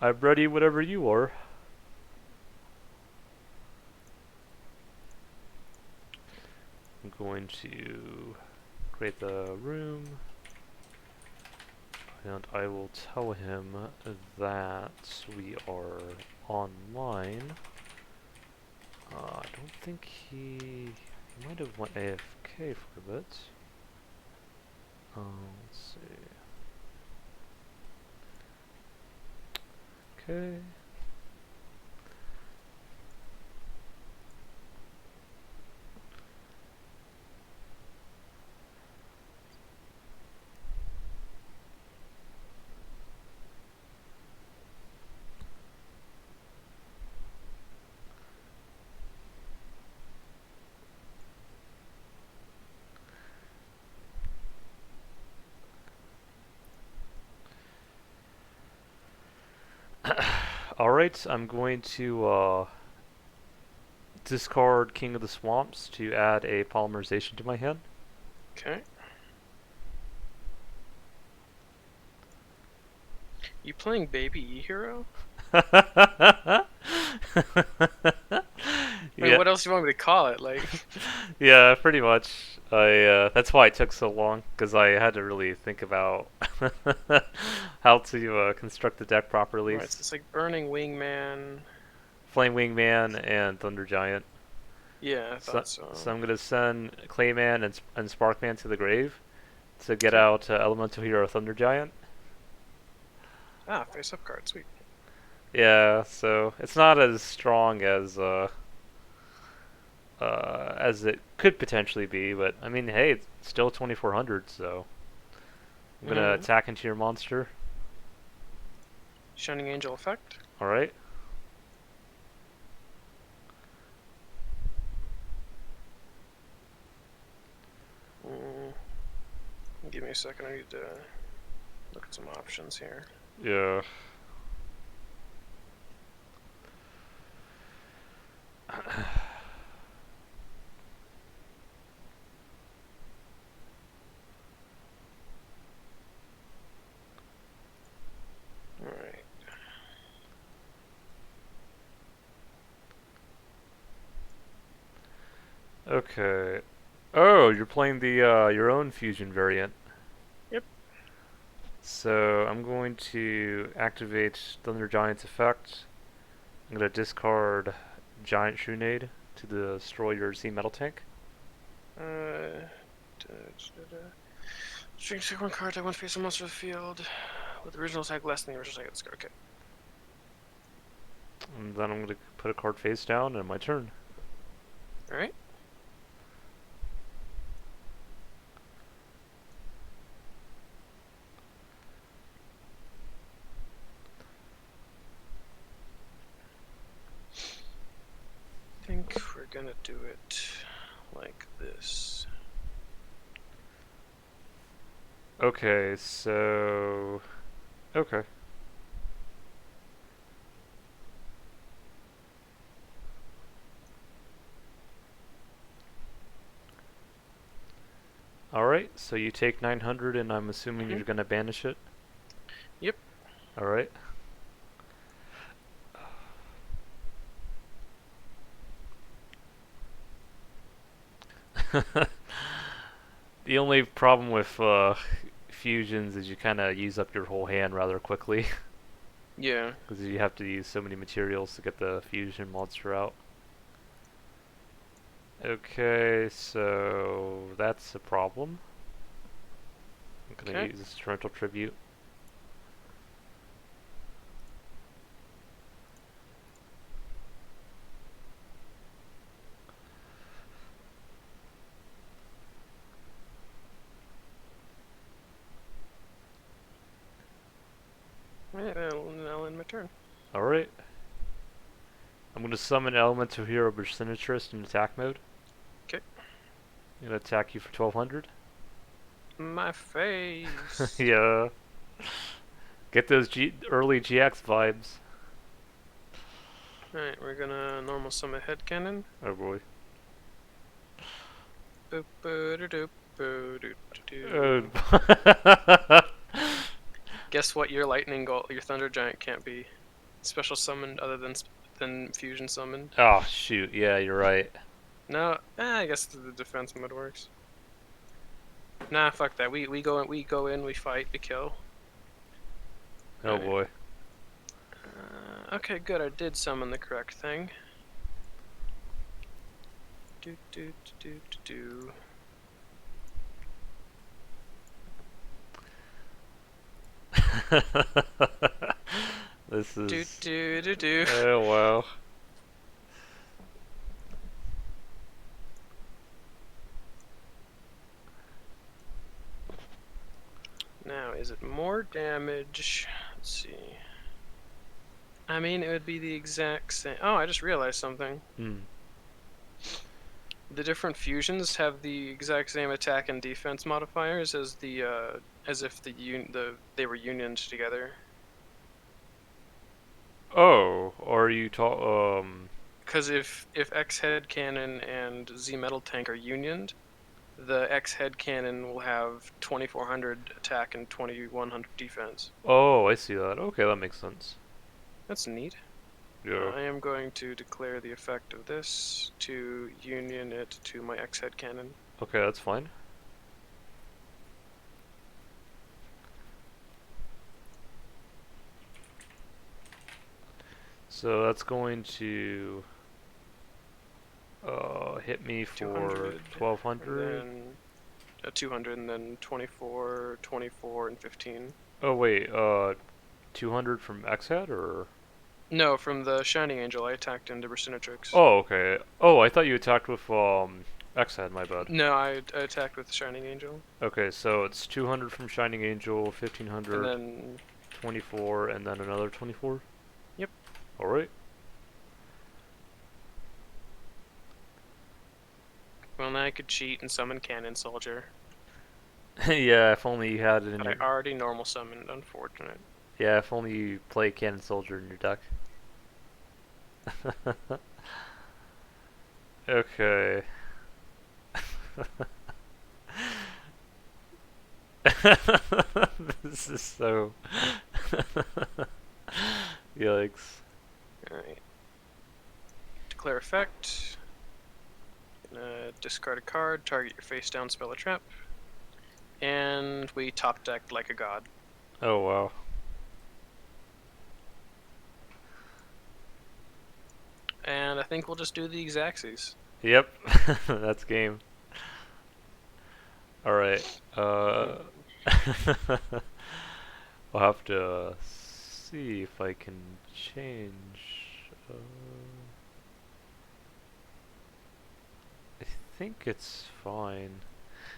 I'm ready whenever you are. I'm going to create the room, and I will tell him that we are online. I don't think he might have went AFK for a bit. Let's see. Okay. Alright, I'm going to discard King of the Swamps to add a polymerization to my hand. Okay. You playing Baby E-Hero? I mean, Yeah, what else do you want me to call it? Like, yeah, pretty much. That's why it took so long, because I had to really think about how to construct the deck properly. alright, so it's like Burning Wingman. Flame Wingman and Thunder Giant. Yeah, I So, thought so so. I'm gonna send Clayman and Sparkman to the grave to get Okay. out Elemental Hero Thunder Giant. Ah, face-up card, sweet. Yeah, so it's not as strong as it could potentially be, but I mean, hey, it's still 2400, so I'm gonna Mm-hmm. attack into your monster. Shining Angel effect. All right. Mm, give me a second, I need to look at some options here. Yeah. Alright. Okay. Oh, you're playing the your own fusion variant. Yep. So I'm going to activate Thunder Giant's effect. I'm gonna discard Giant Shunade to destroy your Z Metal Tank. Uh, String take one card, I want to face a monster of the field with the original tag less than the original tag of this card. Okay. And then I'm gonna put a card face down and my turn. Alright. I think we're gonna do it like this. Okay, so okay. Alright, so you take 900 and I'm assuming Mm-hmm. you're gonna banish it. Yep. Alright. The only problem with fusions is you kind of use up your whole hand rather quickly Yeah. because you have to use so many materials to get the fusion monster out. Okay, so that's a problem. I'm gonna Okay. use this torrential tribute. Alright, I'll end my turn. Alright. I'm gonna summon Elemental Hero Sinistrist in attack mode. Okay. I'm gonna attack you for 1200. My face. Yeah. Get those early GX vibes. Alright, we're gonna normal summon headcanon. Oh boy. Boop, boo, doo, boo, doo, Oh. Guess what your lightning goal, your thunder giant can't be? special summoned other than fusion summoned. Oh shoot, yeah, you're right. No, I guess the defense mode works. Nah, fuck that. We go in, we fight, we kill. Oh Alright. boy. Okay, good. I did summon the correct thing. Do do do do do. This Do is. do do do. Oh wow. Now, is it more damage? Let's see. I mean, it would be the exact same. Oh, I just realized something. Hmm. The different fusions have the exact same attack and defense modifiers as as if they were unioned together. Oh, are you Because if X head cannon and Z metal tank are unioned, the X head cannon will have 2400 attack and 2100 defense. Oh, I see that. Okay, that makes sense. That's neat. Yeah. I am going to declare the effect of this to union it to my X head cannon. Okay, that's fine. So that's going to hit me for 200, 1200. and then 200, and then 24, 24, and 15. Oh wait, 200 from X-Head or? No, from the Shining Angel, I attacked into Brasinatrix. Oh, okay. Oh, I thought you attacked with X-Head, my bad. No, I attacked with Shining Angel. Okay, so it's 200 from Shining Angel, And 1500, then 24, and then another 24? Yep. Alright. well, now I could cheat and summon Cannon Soldier. Yeah, if only you had it in But your... I already normal summoned, unfortunate. Yeah, if only you play Cannon Soldier in your deck. Okay. This is so... Yikes. Alright. Declare effect. Discard a card, target your face down, spell a trap. And we top decked like a god. Oh wow. And I think we'll just do the Exacxies. Yep, that's game. Alright, I'll have to see if I can change. I think it's fine.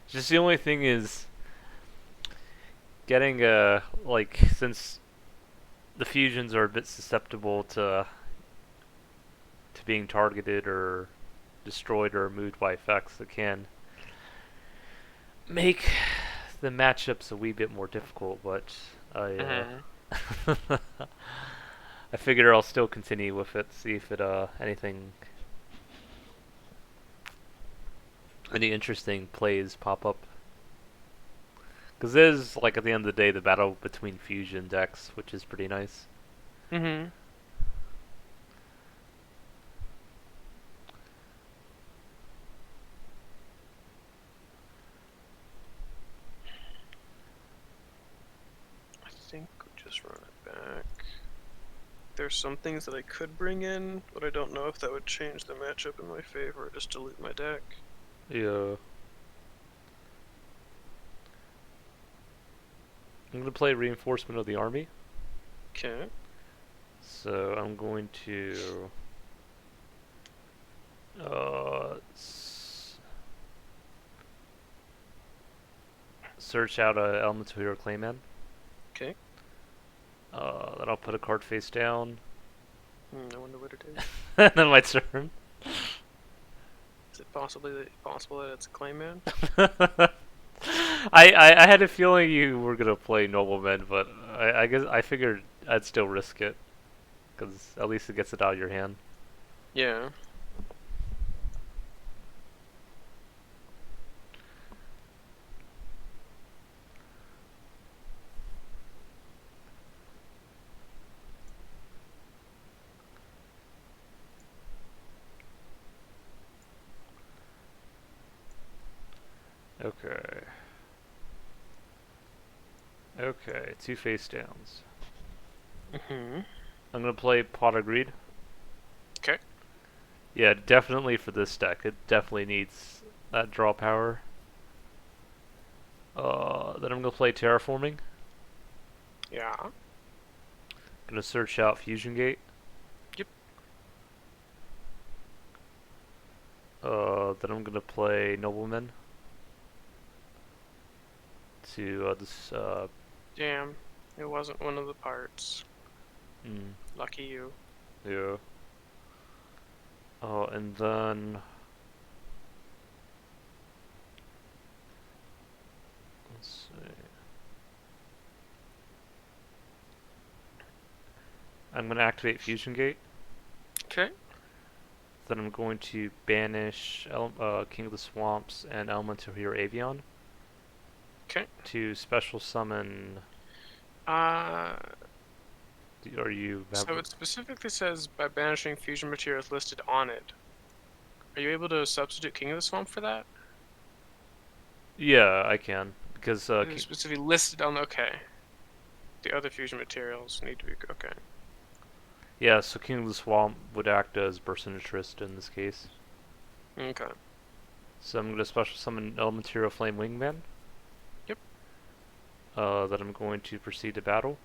Just the only thing is getting like, since the fusions are a bit susceptible to being targeted or destroyed or removed by effects, it can make the matchups a wee bit more difficult, but I figure I'll still continue with it, see if it any interesting plays pop up. Because it is, like, at the end of the day, the battle between fusion decks, which is pretty nice. Mm-hmm. I think we just run it back. There's some things that I could bring in, but I don't know if that would change the matchup in my favor or just delete my deck. Yeah. I'm going to play Reinforcement of the Army. Okay. So I'm going to search out a Elemental Hero Clayman. Okay. Then I'll put a card face down. I wonder what it is. And then my turn. Is it possible that it's a Clayman? I had a feeling you were gonna play Noblemen, but I guess I figured I'd still risk it, because at least it gets it out of your hand. Yeah. Okay, 2 face downs. Mm-hmm. I'm gonna play Pot of Greed. Okay. Yeah, definitely for this deck. It definitely needs that draw power. Then I'm gonna play Terraforming. Yeah. Gonna search out Fusion Gate. Yep. Then I'm gonna play Nobleman to this. Damn. It wasn't one of the parts. Mm, Lucky you. yeah. Oh, and then let's see. I'm gonna activate Fusion Gate. Okay. Then I'm going to banish King of the Swamps and Elemental Hero Avion Okay. to special summon. Uh, Or you have? so it specifically says by banishing fusion materials listed on it. Are you able to substitute King of the Swamp for that? Yeah, I can because It's specifically listed on. Okay. The other fusion materials need to be okay. yeah, so King of the Swamp would act as Burst Interest in this case. Okay. So I'm gonna special summon Elemental Hero Flame Wingman. Yep. That I'm going to proceed to battle.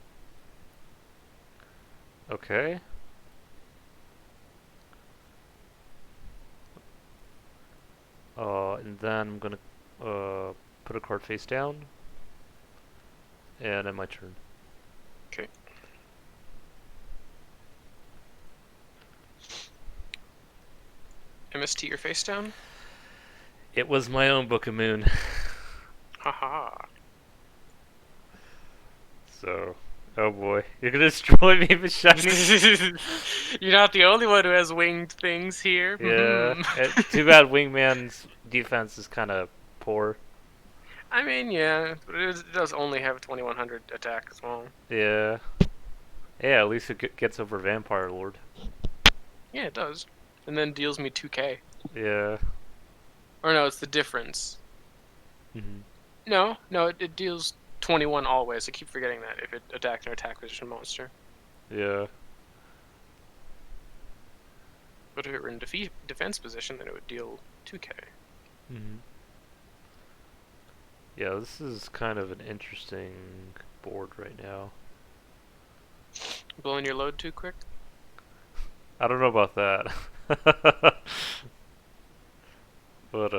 Okay. And then I'm gonna put a card face down, and end my turn. Okay. MST your face down. It was my own Book of Moon. Haha. So, oh boy, you're gonna destroy me with shiny. You're not the only one who has winged things here. Yeah. Too bad Wingman's defense is kind of poor. I mean, yeah, but it does only have 2100 attack as well. Yeah. Yeah, at least it gets over Vampire Lord. Yeah, it does. And then deals me 2k. Yeah. Or no, it's the difference. Hmm. No, it deals 21 always. I keep forgetting that if it attacks an attack position monster. Yeah. But if it were in defense position, then it would deal 2k. Hmm. Yeah, this is kind of an interesting board right now. Blowing your load too quick? I don't know about that. But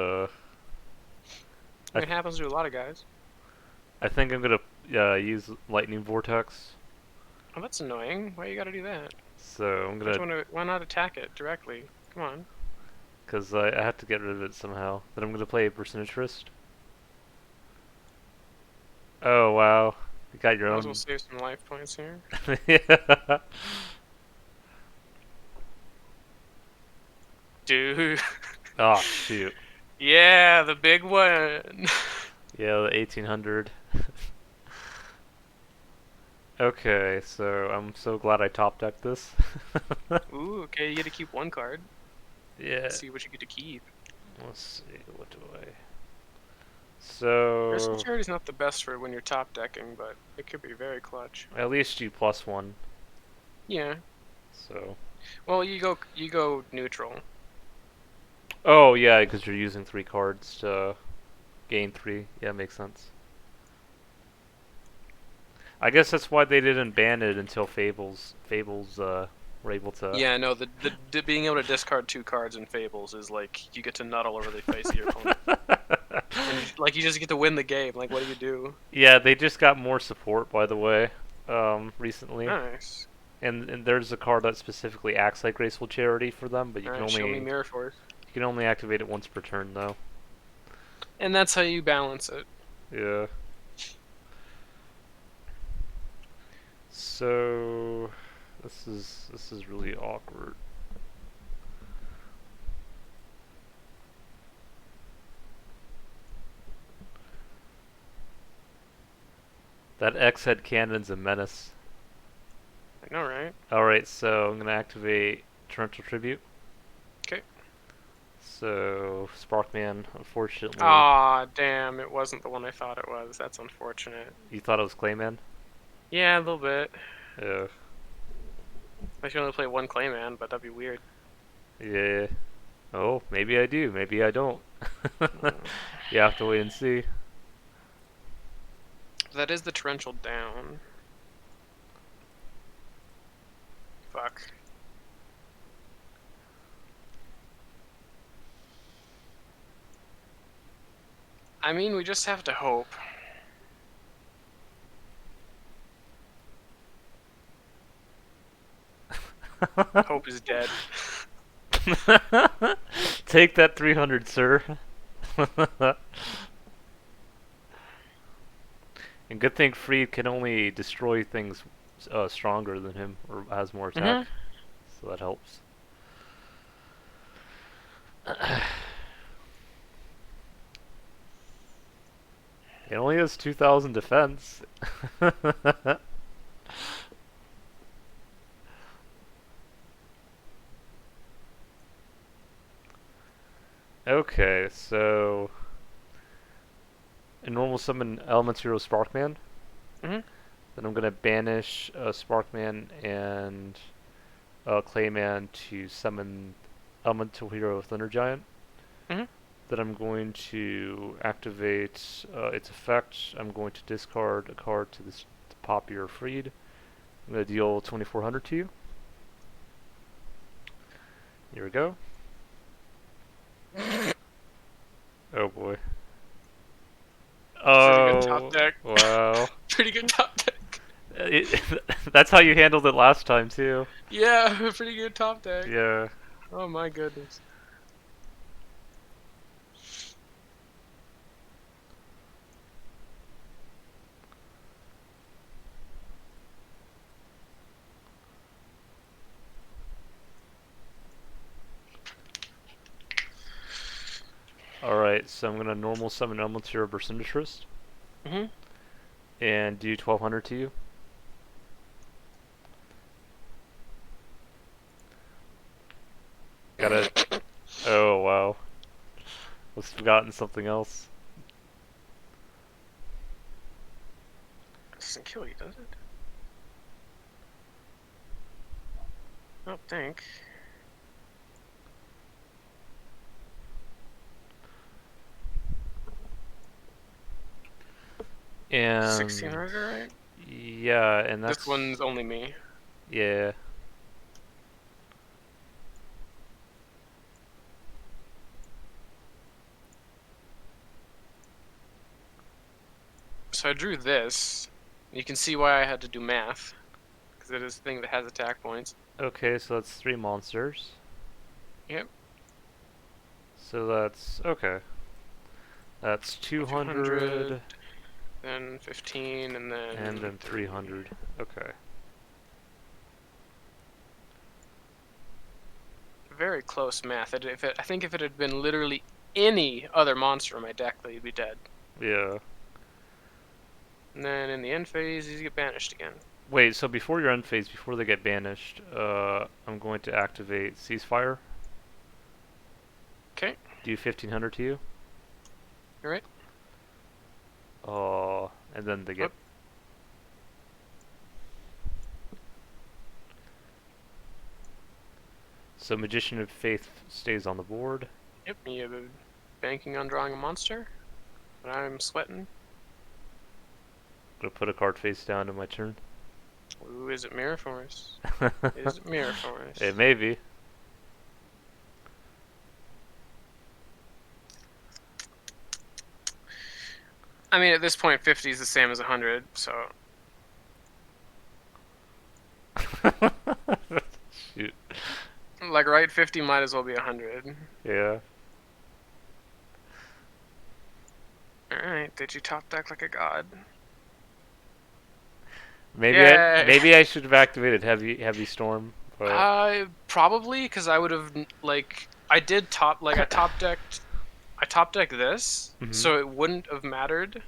It happens to a lot of guys. I think I'm gonna use Lightning Vortex. Oh, that's annoying. Why you gotta do that? So I'm gonna, Why not attack it directly? Come on. because I have to get rid of it somehow. Then I'm gonna play Burst Interest. Oh wow, you got your Might as well own. save some life points here. Yeah. Dude. Oh shoot. Yeah, the big one. Yeah, the 1800. Okay, so I'm so glad I top decked this. Ooh, okay, you get to keep one card. Yeah. Let's see what you get to keep. Let's see. What do I? Crystal So Charity's not the best for when you're top decking, but it could be very clutch. at least you +1. Yeah. So. Well, you go neutral. Oh yeah, because you're using 3 cards to gain 3. Yeah, makes sense. I guess that's why they didn't ban it until Fables were able to. Yeah, no, the being able to discard 2 cards in Fables is like you get to nut all over the face of your opponent. And you just get to win the game. Like, what do you do? Yeah, they just got more support, by the way, recently. Nice. And there's a card that specifically acts like Graceful Charity for them, but you can Alright, show me only Mirror Force. activate it once per turn, though. And that's how you balance it. Yeah. So this is really awkward. That X-Head Cannon's a menace. I know, right? Alright, so I'm gonna activate Torrential Tribute. Okay. So, Sparkman, unfortunately. Aw, damn, it wasn't the one I thought it was. That's unfortunate. You thought it was Clayman? Yeah, a little bit. Yeah. I should only play one Clayman, but that'd be weird. Yeah. Oh, maybe I do. Maybe I don't. Mm. You have to wait and see. That is the torrential down. Fuck. I mean, we just have to hope. Hope is dead. Take that 300, sir. And good thing Freed can only destroy things stronger than him, or has more attack. Mm-hmm. So that helps. It only has 2,000 defense. Okay, so in normal summon Elements Hero Sparkman. Mm-hmm. Then I'm gonna banish Sparkman and Clayman to summon Elemental Hero Thunder Giant. Mm-hmm. Then I'm going to activate its effect. I'm going to discard a card to this to Poppy or Freed. I'm gonna deal 2,400 to you. Here we go. Oh boy. Pretty good top Oh deck. wow. Pretty good top deck. That's how you handled it last time too. Yeah, pretty good top deck. Yeah. Oh my goodness. Alright, so I'm gonna normal summon Elemental Bursindatrist Mm-hmm. and do 1,200 to you. Got it. Oh wow. Must have forgotten something else. Doesn't kill you, does it? I don't think. And 1600, right? yeah, and that's This one's only me. yeah. So I drew this. You can see why I had to do math. Because it is a thing that has attack points. Okay, so that's 3 monsters. Yep. So that's okay. That's 200 then 15, and then 300. Okay. Very close math. I think if it had been literally any other monster in my deck, they'd be dead. Yeah. And then in the end phase, these get banished again. Wait, so before your end phase, before they get banished, I'm going to activate Ceasefire. Okay. Do 1,500 to you. You're right. And then they get. So Magician of Faith stays on the board. Yep. You have a banking on drawing a monster. But I'm sweating. I'm gonna put a card face down in my turn. Ooh, is it Mirror Force? Is it Mirror Force? It may be. I mean, at this point, 50 is the same as 100, so. Shoot. Like, right, 50 might as well be 100. Yeah. Alright, did you top deck like a god? Maybe I should have activated heavy storm, but Probably, because I would have, like, I top decked this, Mhm. so it wouldn't have mattered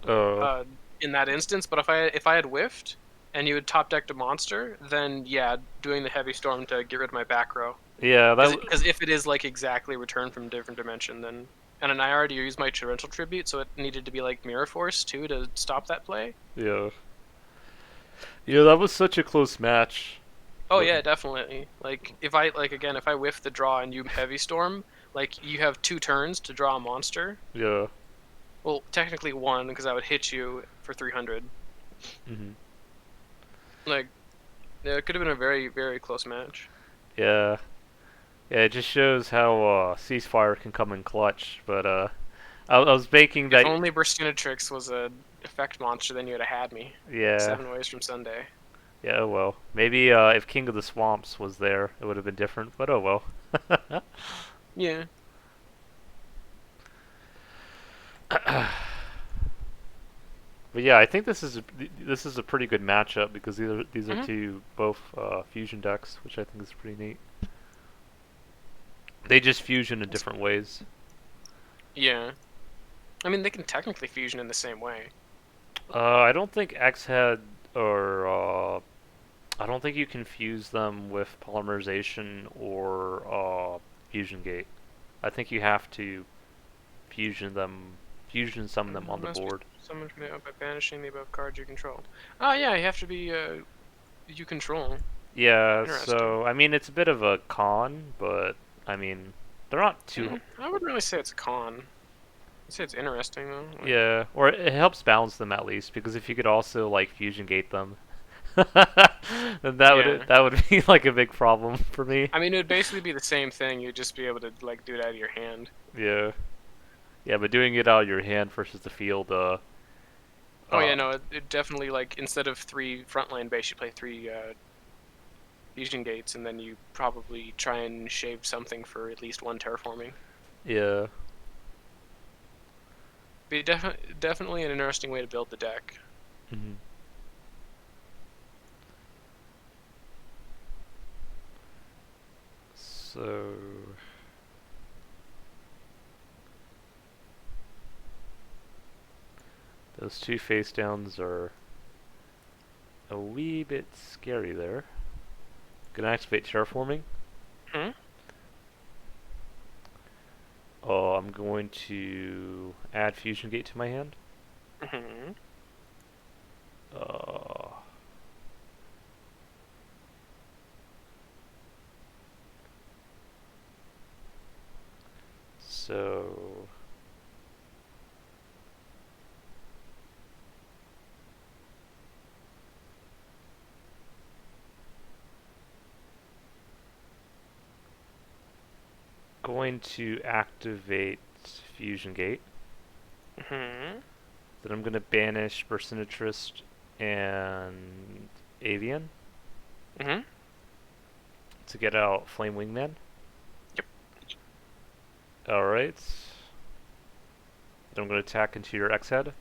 Oh in that instance. But if I had whiffed and you had top decked a monster, then yeah, doing the heavy storm to get rid of my back row. yeah, Because if it is like exactly returned from a different dimension, then and I already used my torrential tribute, so it needed to be like mirror force too to stop that play. yeah. Yeah, that was such a close match. Oh yeah, definitely. Like if I if I whiff the draw and you heavy storm, like you have 2 turns to draw a monster. Yeah. Well, technically one because I would hit you for 300. Mhm. Like yeah, it could have been a very very close match. Yeah. Yeah, it just shows how ceasefire can come in clutch. But I was baking If that. only Burstinatrix was a effect monster, then you would have had me. Yeah. 7 ways from Sunday. Yeah. Oh well. Maybe if King of the Swamps was there, it would have been different. But oh well. Yeah. But yeah, I think this is a pretty good matchup because these are hmm two both fusion decks, which I think is pretty neat. They just fusion in different ways. Yeah. I mean, they can technically fusion in the same way. I don't think X had or I don't think you can fuse them with polymerization or fusion gate. I think you have to fusion summon them on the Must be board. summoned from the by banishing the above cards you control. Oh yeah, you have to be you control. Yeah, Interesting. so I mean it's a bit of a con, but I mean they're not too. I wouldn't really say it's a con. I'd say it's interesting though. Like, Yeah, or it helps balance them at least because if you could also like fusion gate them, then yeah. that would be like a big problem for me. I mean, it would basically be the same thing. You'd just be able to like do it out of your hand. Yeah, yeah, but doing it out of your hand versus the field, Oh yeah, uh, no, it definitely like instead of 3 frontline base, you play 3 fusion gates, and then you probably try and shave something for at least 1 terraforming. yeah. Be definitely an interesting way to build the deck. Mhm. So those two face downs are a wee bit scary there. Gonna activate terraforming. Hmm? Oh, I'm going to add fusion gate to my hand. Hmm. Uh, so going to activate fusion gate. Hmm. Then I'm gonna banish Burstinatrist and Avian Hmm. to get out Flame Wingman. Yep. Alright. Then I'm gonna attack into your X head.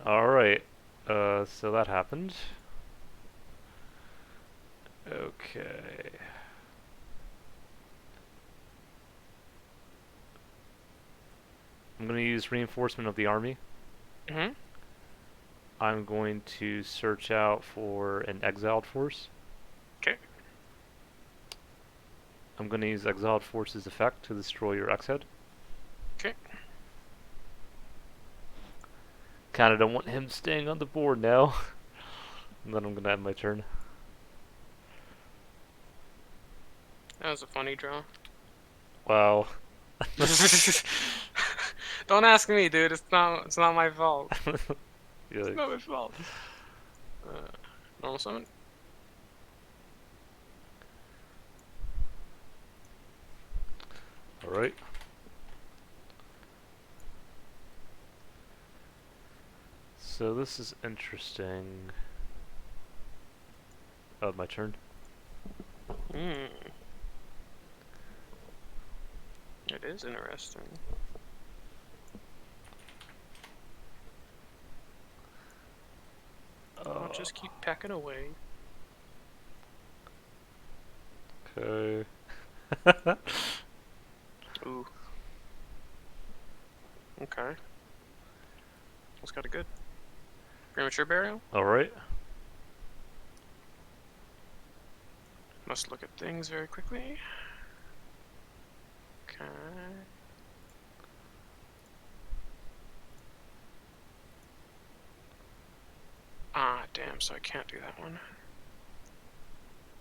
Alright. So that happened. Okay. I'm gonna use reinforcement of the army. Hmm. I'm going to search out for an exiled force. Okay. I'm going to use exiled force's effect to destroy your X head. Okay. Kind of don't want him staying on the board now. And then I'm going to end my turn. That was a funny draw. Wow. Don't ask me, dude. It's not my fault. It's Yikes. not my fault. Normal summon. Alright. So this is interesting. Oh, my turn. Hmm. It is interesting. I'll just keep pecking away. Okay. Ooh. Okay. That's got a good. Premature burial? Alright. Must look at things very quickly. Okay. Ah, damn. Damn, so I can't do that one.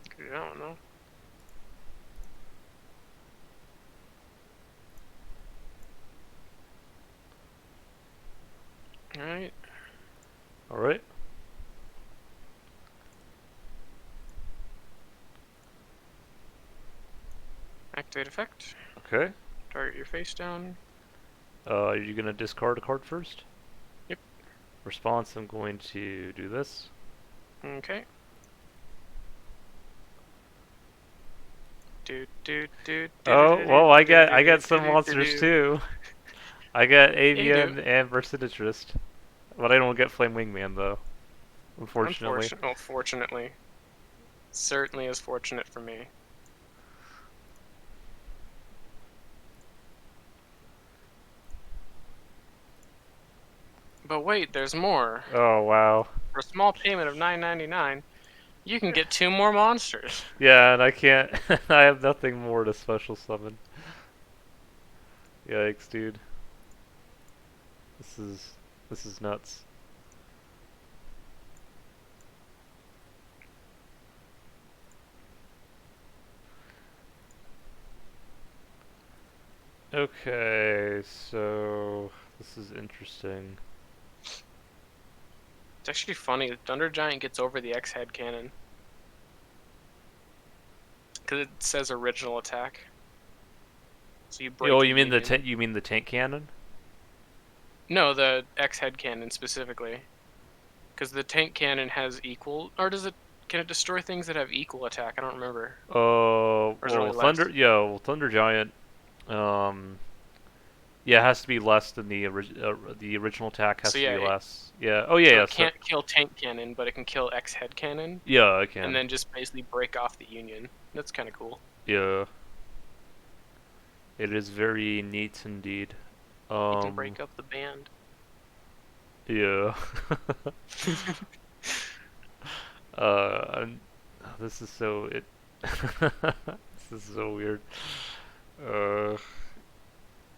I can do that one though. Alright. Alright. Activate effect. Okay. Target your face down. Are you gonna discard a card first? Yep. Response, I'm going to do this. Okay. Oh, well, I got some monsters too. I got Yeah, you do. Avian and Versinitrist. But I don't get Flame Wingman though. Unfortunately. Oh, fortunately. Certainly is fortunate for me. But wait, there's more. Oh wow. For a small payment of $9.99, you can get 2 more monsters. Yeah, and I can't I have nothing more to special summon. Yikes, dude. This is nuts. Okay, so this is interesting. It's actually funny. The Thunder Giant gets over the X-Head Cannon. Because it says original attack. So you break Oh, a you mean union. you mean the tank cannon? No, the X-Head Cannon specifically. Because the tank cannon has equal... Or does it... Can it destroy things that have equal attack? I don't remember. Oh, Or is it only well, less? Thunder Giant. Yeah, it has to be less than the original attack has So to yeah, be less. Yeah. Oh yeah, so yeah. it So can't kill tank cannon, but it can kill X-Head Cannon. yeah, I And can. then just basically break off the union. That's kind of cool. Yeah. It is very neat indeed. You can break up the band. Yeah. This is so this is so weird. Uh,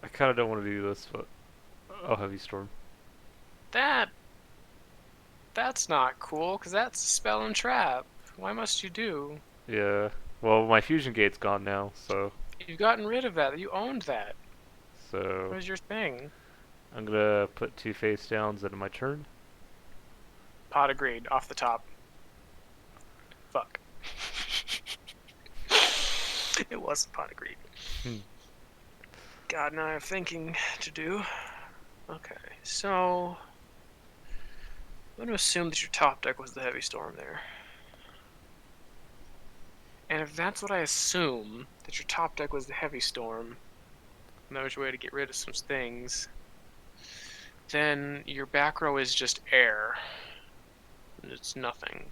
I kind of don't want to do this, but oh, heavy storm. That's not cool, because that's a spell and trap. Why must you do? Yeah. Well, my fusion gate's gone now, so You've gotten rid of that. You owned that. What so was your thing? I'm gonna put 2 face downs into my turn. Pot agreed. Off the top. Fuck. It was pot agreed. Hmm. God, now I have thinking to do. Okay, so... I'm going to assume that your top deck was the heavy storm there. And if that's what I assume, that your top deck was the heavy storm, and that was your way to get rid of some things, then your back row is just air. It's nothing.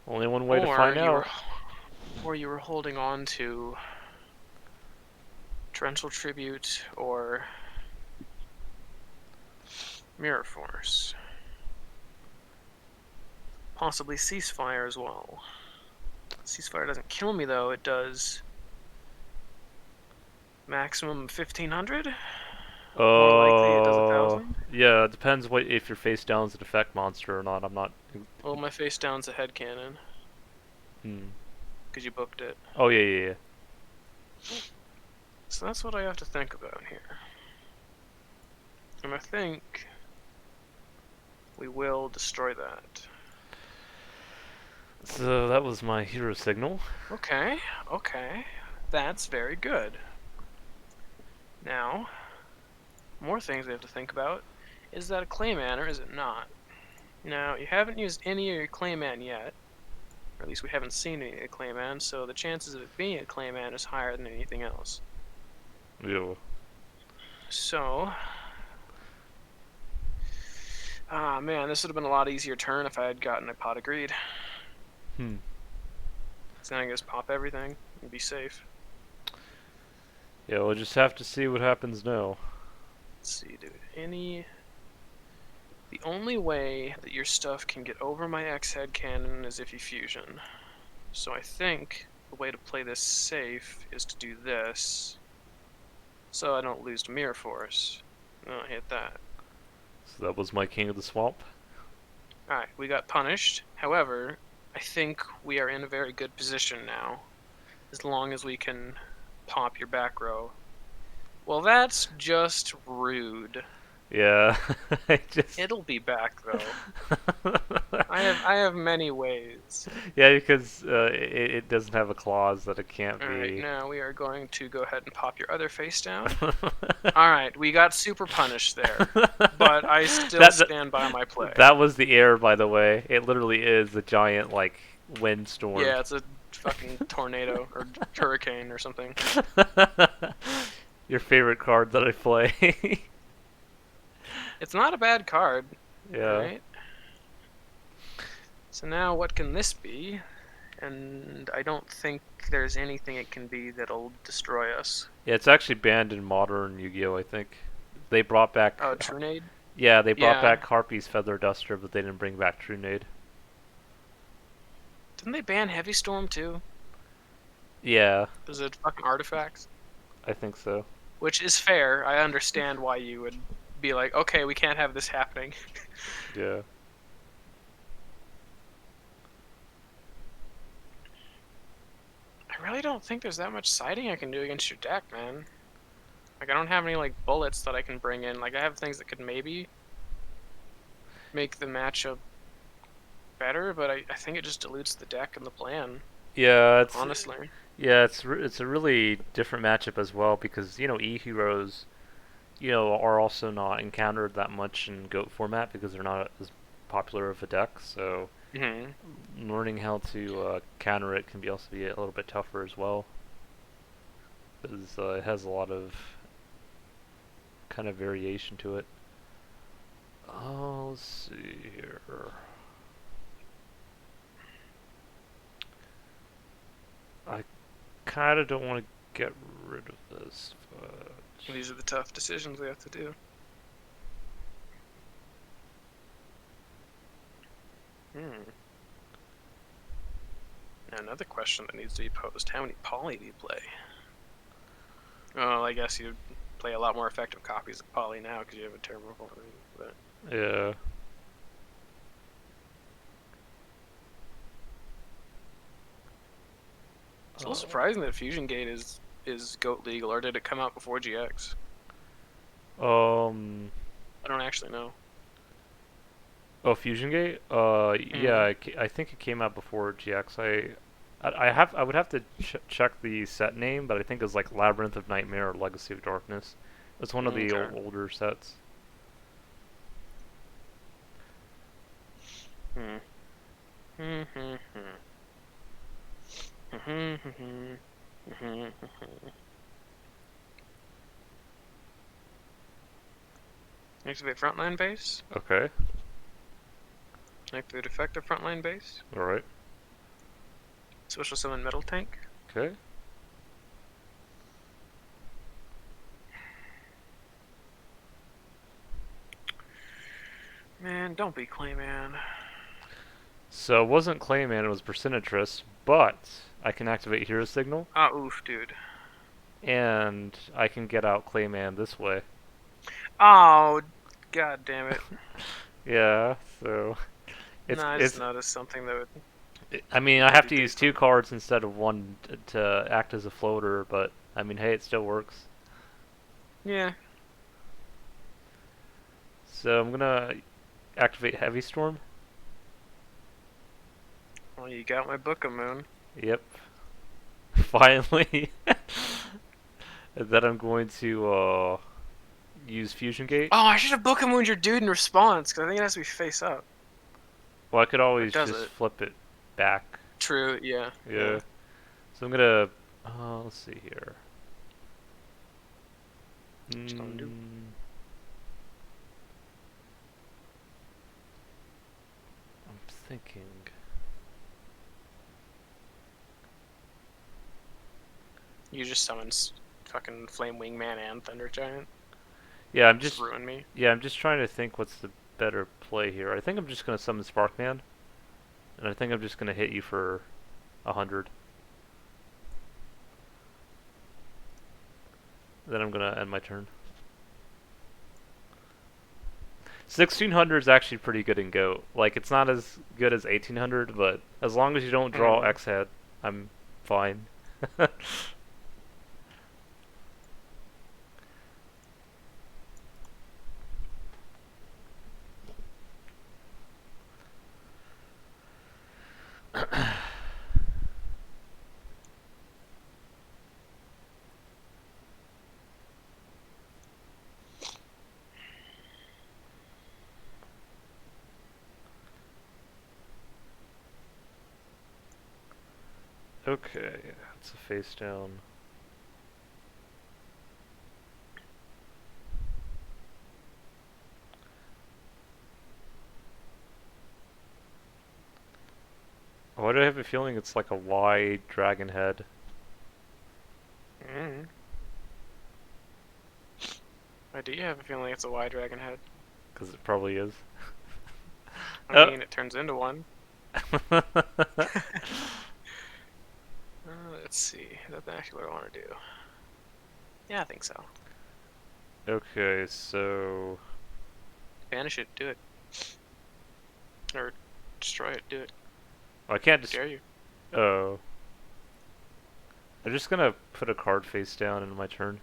Only one way to find out. Or you were holding on to Torrential Tribute or Mirror Force. Possibly Ceasefire as well. Ceasefire doesn't kill me though, it does maximum 1500? More likely it does 1000? Yeah, it depends what if your face down's an effect monster or not. I'm not. Well, my face down's a head cannon. Hmm. Because you booked it. Oh yeah, yeah, yeah. So that's what I have to think about here. And I think we will destroy that. So that was my hero signal. Okay, okay. That's very good. Now, more things we have to think about. Is that a Clayman or is it not? Now, you haven't used any of your Clayman yet. Or at least we haven't seen any of the Clayman, so the chances of it being a Clayman is higher than anything else. Yeah. So... Ah, man, this would have been a lot easier turn if I had gotten a pot of greed. Hmm. So now I can just pop everything and be safe. Yeah, we'll just have to see what happens now. Let's see, dude. The only way that your stuff can get over my X-Head Cannon is if you fusion. So I think the way to play this safe is to do this, so I don't lose to Mirror Force. No, I hit that. So that was my King of the Swamp. Alright, we got punished. However, I think we are in a very good position now. As long as we can pop your back row. Well, that's just rude. Yeah, I just. It'll be back though. I have many ways. Yeah, because it doesn't have a clause that it can't Alright, be. now we are going to go ahead and pop your other face down. Alright, we got super punished there. But I still that, that stand by my play. that was the error, by the way. It literally is a giant like windstorm. Yeah, it's a fucking tornado or hurricane or something. Your favorite card that I play. It's not a bad card. Yeah. Alright. So now what can this be? And I don't think there's anything it can be that'll destroy us. Yeah, it's actually banned in modern Yu-Gi-Oh, I think. They brought back. Oh, Trunade? Yeah, they brought Yeah. back Harpy's Feather Duster, but they didn't bring back Trunade. Didn't they ban Heavy Storm too? Yeah, Is it fucking artifacts? I think so. Which is fair. I understand why you would be like, okay, we can't have this happening. Yeah. I really don't think there's that much siding I can do against your deck, man. Like, I don't have any, like, bullets that I can bring in. Like, I have things that could maybe make the matchup better, but I think it just dilutes the deck and the plan, Yeah, honestly. it's a really different matchup as well because E heroes are also not encountered that much in GOAT format because they're not as popular of a deck. So Hmm. learning how to counter it can also be a little bit tougher as well because it has a lot of kind of variation to it. Oh, let's see here. I kind of don't want to get rid of this, but These are the tough decisions we have to do. Hmm. Now another question that needs to be posed: how many poly do you play? Well, I guess you play a lot more effective copies of poly now because you have a terminal. But yeah. it's a little surprising that Fusion Gate is GOAT legal, or did it come out before GX? Um. I don't actually know. Oh, Fusion Gate. Yeah. Hmm. I think it came out before GX. I would have to check the set name, but I think it was like Labyrinth of Nightmare or Legacy of Darkness. It's one of the Okay. older sets. Hmm. Hmm. Hmm. Hmm. Hmm. Hmm. Activate frontline base. Okay. Activate effective frontline base. All right. Special summon metal tank. Okay. Man, don't be Clayman. So it wasn't Clayman, it was Percentatress, but I can activate Hero Signal, Ah, oof, dude. and I can get out Clayman this way. Oh, god damn it. Yeah, so No, I just it's. noticed something that I mean, I would have be to use decent. 2 cards instead of one to act as a floater, but I mean, hey, it still works. Yeah. So I'm gonna activate Heavy Storm. Well, you got my Book of Moon. Yep. Finally. And then I'm going to use Fusion Gate. Oh, I should have Book of Mooned your dude in response, because I think it has to be face up. Well, I could Or always does just it? flip it back. True, yeah. Yeah. Yeah. So I'm gonna. Let's see here. Just undo. I'm thinking. You just summons fucking Flame Wing Man and Thunder Giant. Yeah, Just ruin me. I'm just trying to think what's the better play here. I think I'm just gonna summon Sparkman, and I think I'm just gonna hit you for 100. Then I'm gonna end my turn. 1600 is actually pretty good in Go. Like, it's not as good as 1800, but as long as you don't draw Hmm. X head, I'm fine. Okay, that's a face down. Why do I have a feeling it's like a Y dragon head? Mm. I do have a feeling it's a Y dragon head. Because it probably is. I Oh! mean, it turns into one. Let's see. Is that actually what I want to do? Yeah, I think so. Okay, so... Banish it. Do it. Or destroy it. Do it. I can't just... Dare you? Oh. I'm just gonna put a card face down in my turn.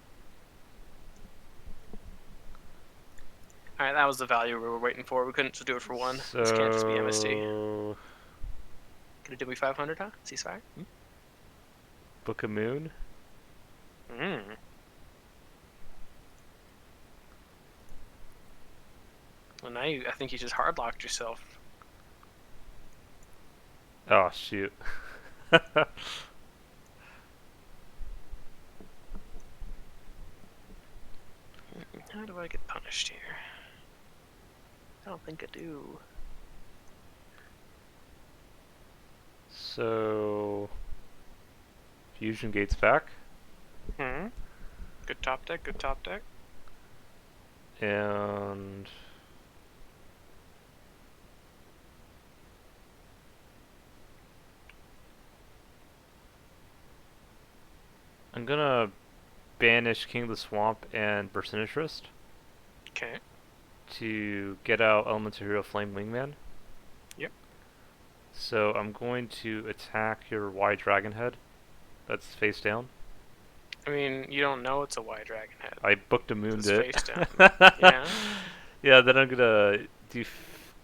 Alright, that was the value we were waiting for. We couldn't just do it for one. This can't just be MST. So... Could it do me 500, huh? Ceasefire? Book of Moon? Mm. Well, now I think you just hardlocked yourself. Oh, shoot. How do I get punished here? I don't think I do. So... Fusion Gate's back. Hmm. Good top deck, good top deck. And... I'm gonna banish King of the Swamp and Burst Interest Okay. to get out Elemental Hero Flame Wingman. Yep. So I'm going to attack your Y Dragon Head. That's face down. I mean, you don't know it's a Y dragon head. I booked a moon It's it. face down. Yeah. Yeah, then I'm gonna do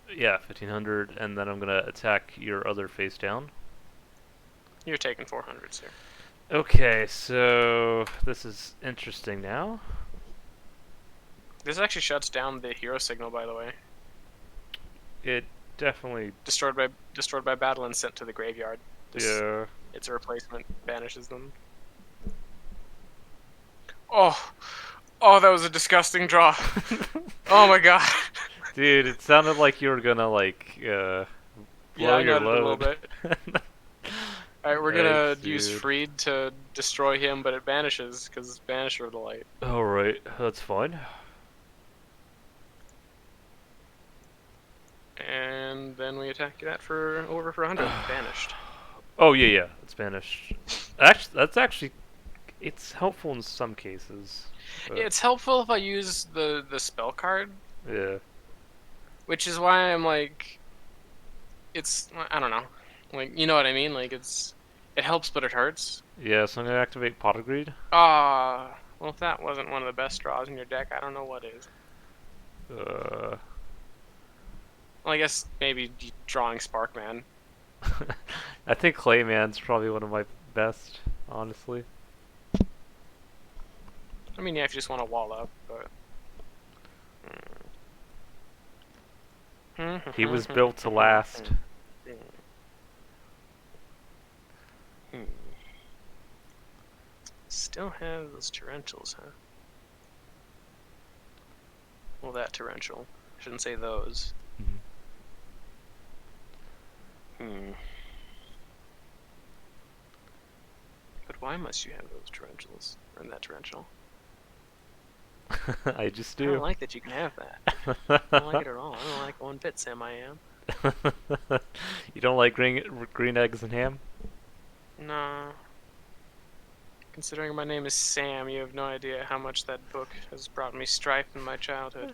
1500, and then I'm gonna attack your other face down. You're taking 400s here. Okay, so this is interesting now. This actually shuts down the hero signal, by the way. It definitely, Destroyed by battle and sent to the graveyard. yeah. Its replacement banishes them. Oh, oh, that was a disgusting draw. Oh my god. Dude, it sounded like you were gonna like Yeah, blow I your nutted a little load. bit. Alright, we're gonna Thanks, use dude. Freed to destroy him, but it banishes because it's Banisher of the Light. Alright, that's fine. And then we attack that for over for 100. Banished. Oh yeah, yeah, it's banished. Actually, that's actually, it's helpful in some cases. But, It's helpful if I use the spell card, yeah. which is why I'm like, it's, I don't know, like, you know what I mean? Like, it helps, but it hurts. Yeah, so I'm gonna activate Pot of Greed. Well, if that wasn't one of the best draws in your deck, I don't know what is. Uh, Well, I guess maybe drawing Sparkman. I think Clayman's probably one of my best, honestly. I mean, yeah, if you just want to wall up, but. He was built to last. Still have those torrentials, huh? Well, that torrential. I shouldn't say those. Hmm. But why must you have those torrentials? Or that torrential? I just I don't do. like that you can have that. I don't like it at all. I don't like one bit, Sam I am. You don't like green eggs and ham? Nah. Considering my name is Sam, you have no idea how much that book has brought me strife in my childhood.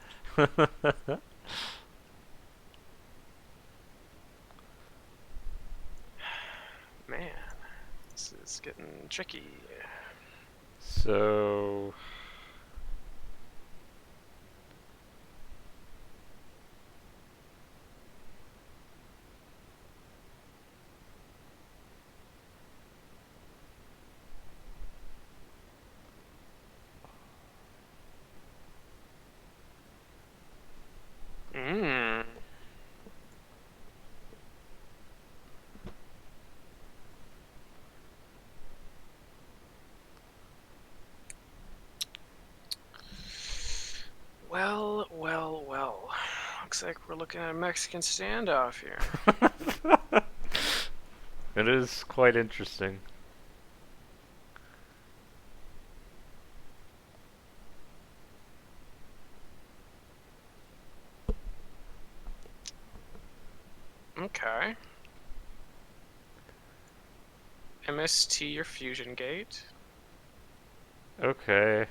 Man, this is getting tricky. So Mmm. Well, well, well. Looks like we're looking at a Mexican standoff here. it is quite interesting. Okay. MST your fusion gate. Okay.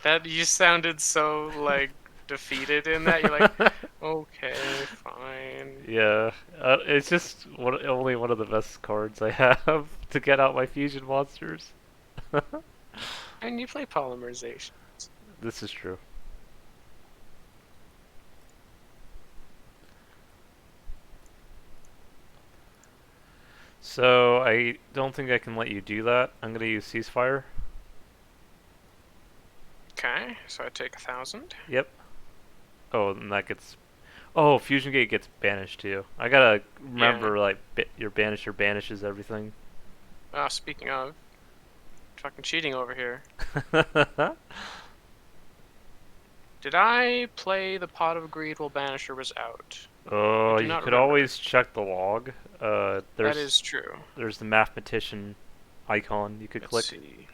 That you sounded so like defeated in that. You're like, okay, fine. Yeah, it's just only one of the best cards I have to get out my fusion monsters. And you play polymerization. This is true. So I don't think I can let you do that. I'm gonna use ceasefire. Okay, so I take 1,000. Yep. Oh, and that gets. Oh, fusion gate gets banished too. I gotta Yeah. remember like your banisher banishes everything. Speaking of, fucking cheating over here. Did I play the Pot of Greed while Banisher was out? I Oh, do you not could remember. always check the log. That is true. There's the mathematician icon you could Let's click. see.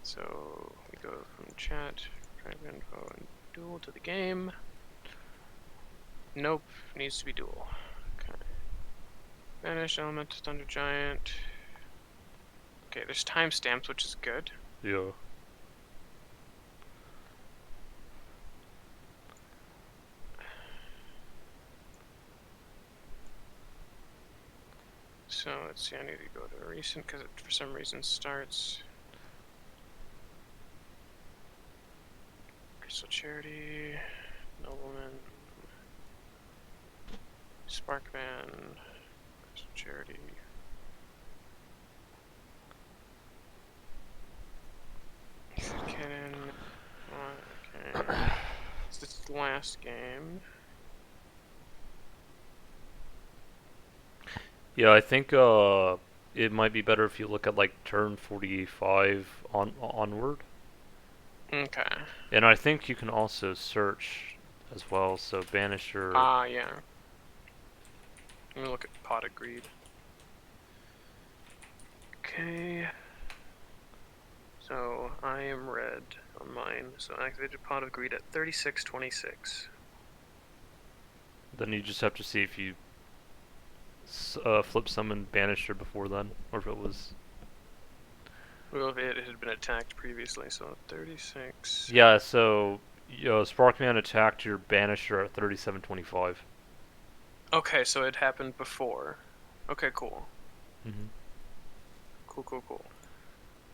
So we go from chat, private info, and duel to the game. Nope, needs to be duel. Okay. Banish element, Thunder Giant. Okay, there's timestamps, which is good. Yeah. So let's see, I need to go to recent because it for some reason starts. Crystal Charity, Nobleman, Sparkman, Crystal Charity. Cannon. Okay. This is the last game. Yeah, I think it might be better if you look at like turn 45 onward. Okay. And I think you can also search as well, so Banisher. Yeah. Let me look at Pot of Greed. Okay. So I am red on mine. So I activated Pot of Greed at 3626. Then you just have to see if you flip summon Banisher before then, or if it was. Well, if it had been attacked previously, so 36. Yeah, so Sparkman attacked your Banisher at 3725. Okay, so it happened before. Okay, cool. Mm-hmm. Cool, cool, cool.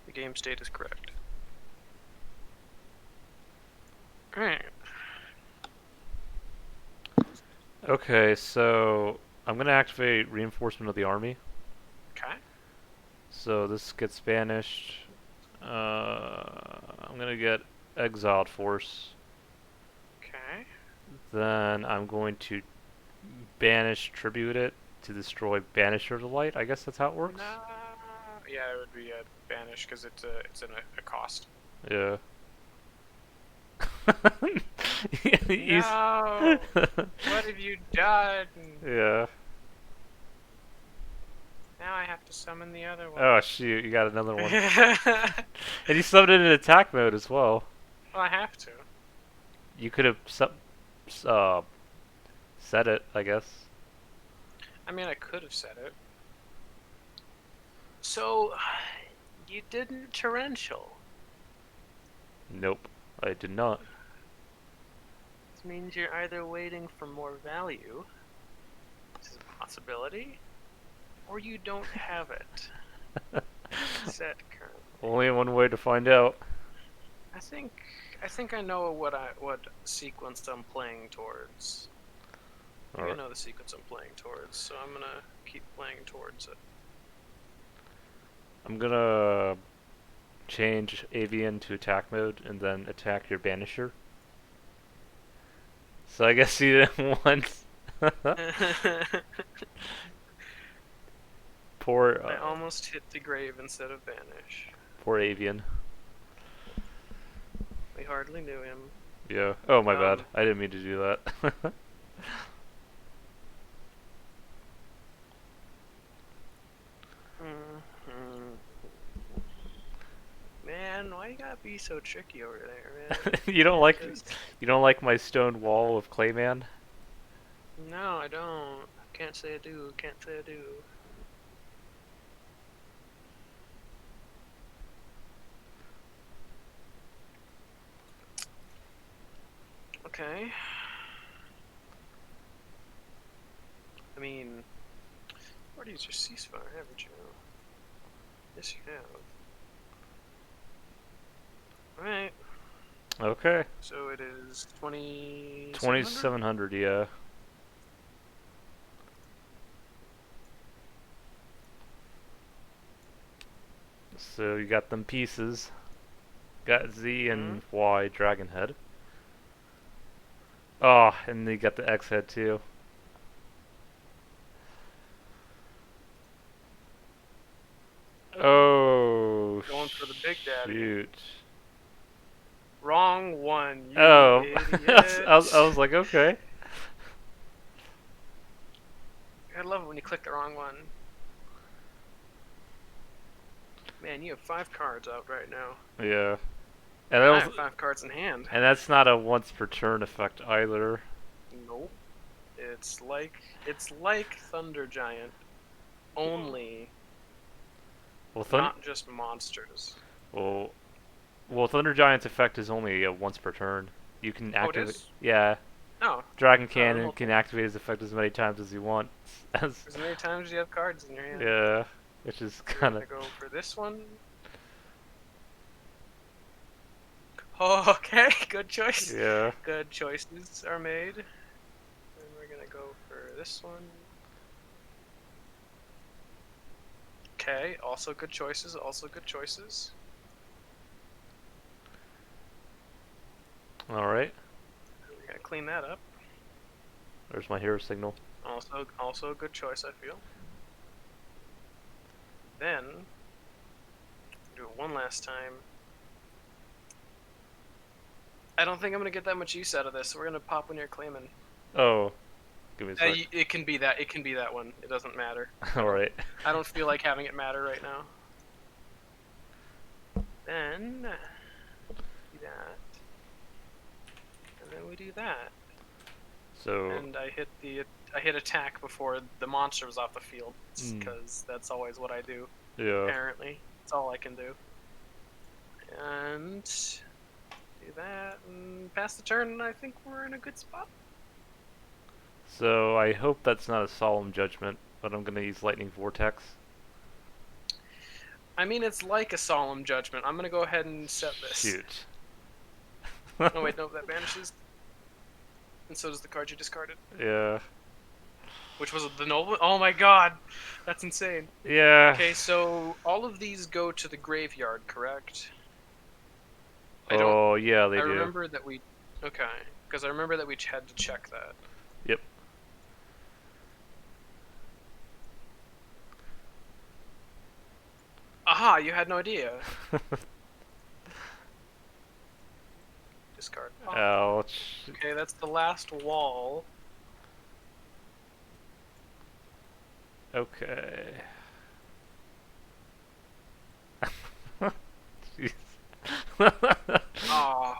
The game state is correct. Alright. Okay, so I'm gonna activate Reinforcement of the Army. Okay. So this gets banished. I'm gonna get Exiled Force. Okay. Then I'm going to banish Tribute it to destroy Banisher of the Light. I guess that's how it works. No. Yeah, it would be a banish because it's a cost. Yeah. No. What have you done? Yeah. Now I have to summon the other one. Oh shoot, you got another one. Well, And you summoned it in attack mode as well. I have to. You could have set it, I guess. I mean, I could have said it. So, you didn't torrential. Nope, I did not. It's means you're either waiting for more value, which is a possibility, or you don't have it. Set current. Only one way to find out. I think I know what sequence I'm playing towards. I think I know the sequence I'm playing towards, so I'm gonna keep playing towards it. I'm gonna change avian to attack mode and then attack your banisher. So I guess you didn't want. Poor. I almost hit the grave instead of banish. Poor avian. We hardly knew him. Yeah. Oh my bad. I didn't mean to do that. Man, why you gotta be so tricky over there, man? You don't like my stone wall of Clayman? No, I don't. Can't say I do. Can't say I do. Okay. I mean, you already used your ceasefire, haven't you? Yes, you have. Alright. Okay. So it is 2700, yeah. So you got them pieces. Got Z and Y dragon head. Oh, and you got the X head too. Oh, going for the big daddy. Shoot. Wrong one, you idiot. I was like, okay. I love it when you click the wrong one. Man, you have 5 cards out right now. Yeah. And I have 5 cards in hand. And that's not a once per turn effect either. Nope. It's like Thunder Giant, only not just monsters. Well, Thunder Giant's effect is only once per turn. You can activate. It is? Yeah. Oh. Dragon Cannon can activate his effect as many times as you want. As many times as you have cards in your hand. Yeah, which is kind of. Go for this one. Oh, okay, good choice. Yeah. Good choices are made. And we're gonna go for this one. Okay, also good choices, also good choices. Alright. We gotta clean that up. There's my hero signal. Also a good choice, I feel. Then, do it one last time. I don't think I'm gonna get that much use out of this, so we're gonna pop when you're claiming. Oh. Give me a sec. It can be that one. It doesn't matter. Alright. I don't feel like having it matter right now. Then do that. And then we do that. So and I hit attack before the monster was off the field, because that's always what I do. Yeah. Apparently, that's all I can do. And do that and pass the turn, and I think we're in a good spot. So I hope that's not a solemn judgment, but I'm gonna use Lightning Vortex. I mean, it's like a solemn judgment. I'm gonna go ahead and set this. Shoot. Oh wait, no, that vanishes. And so does the card you discarded. Yeah. Which was the noble. Oh my god, that's insane. Yeah. Okay, so all of these go to the graveyard, correct? Oh yeah, they do. I remember that we. Okay, because I remember that we had to check that. Yep. Aha! You had no idea. Discard. Oh. Ouch. Okay, that's the last wall. Okay. Jeez. Oh.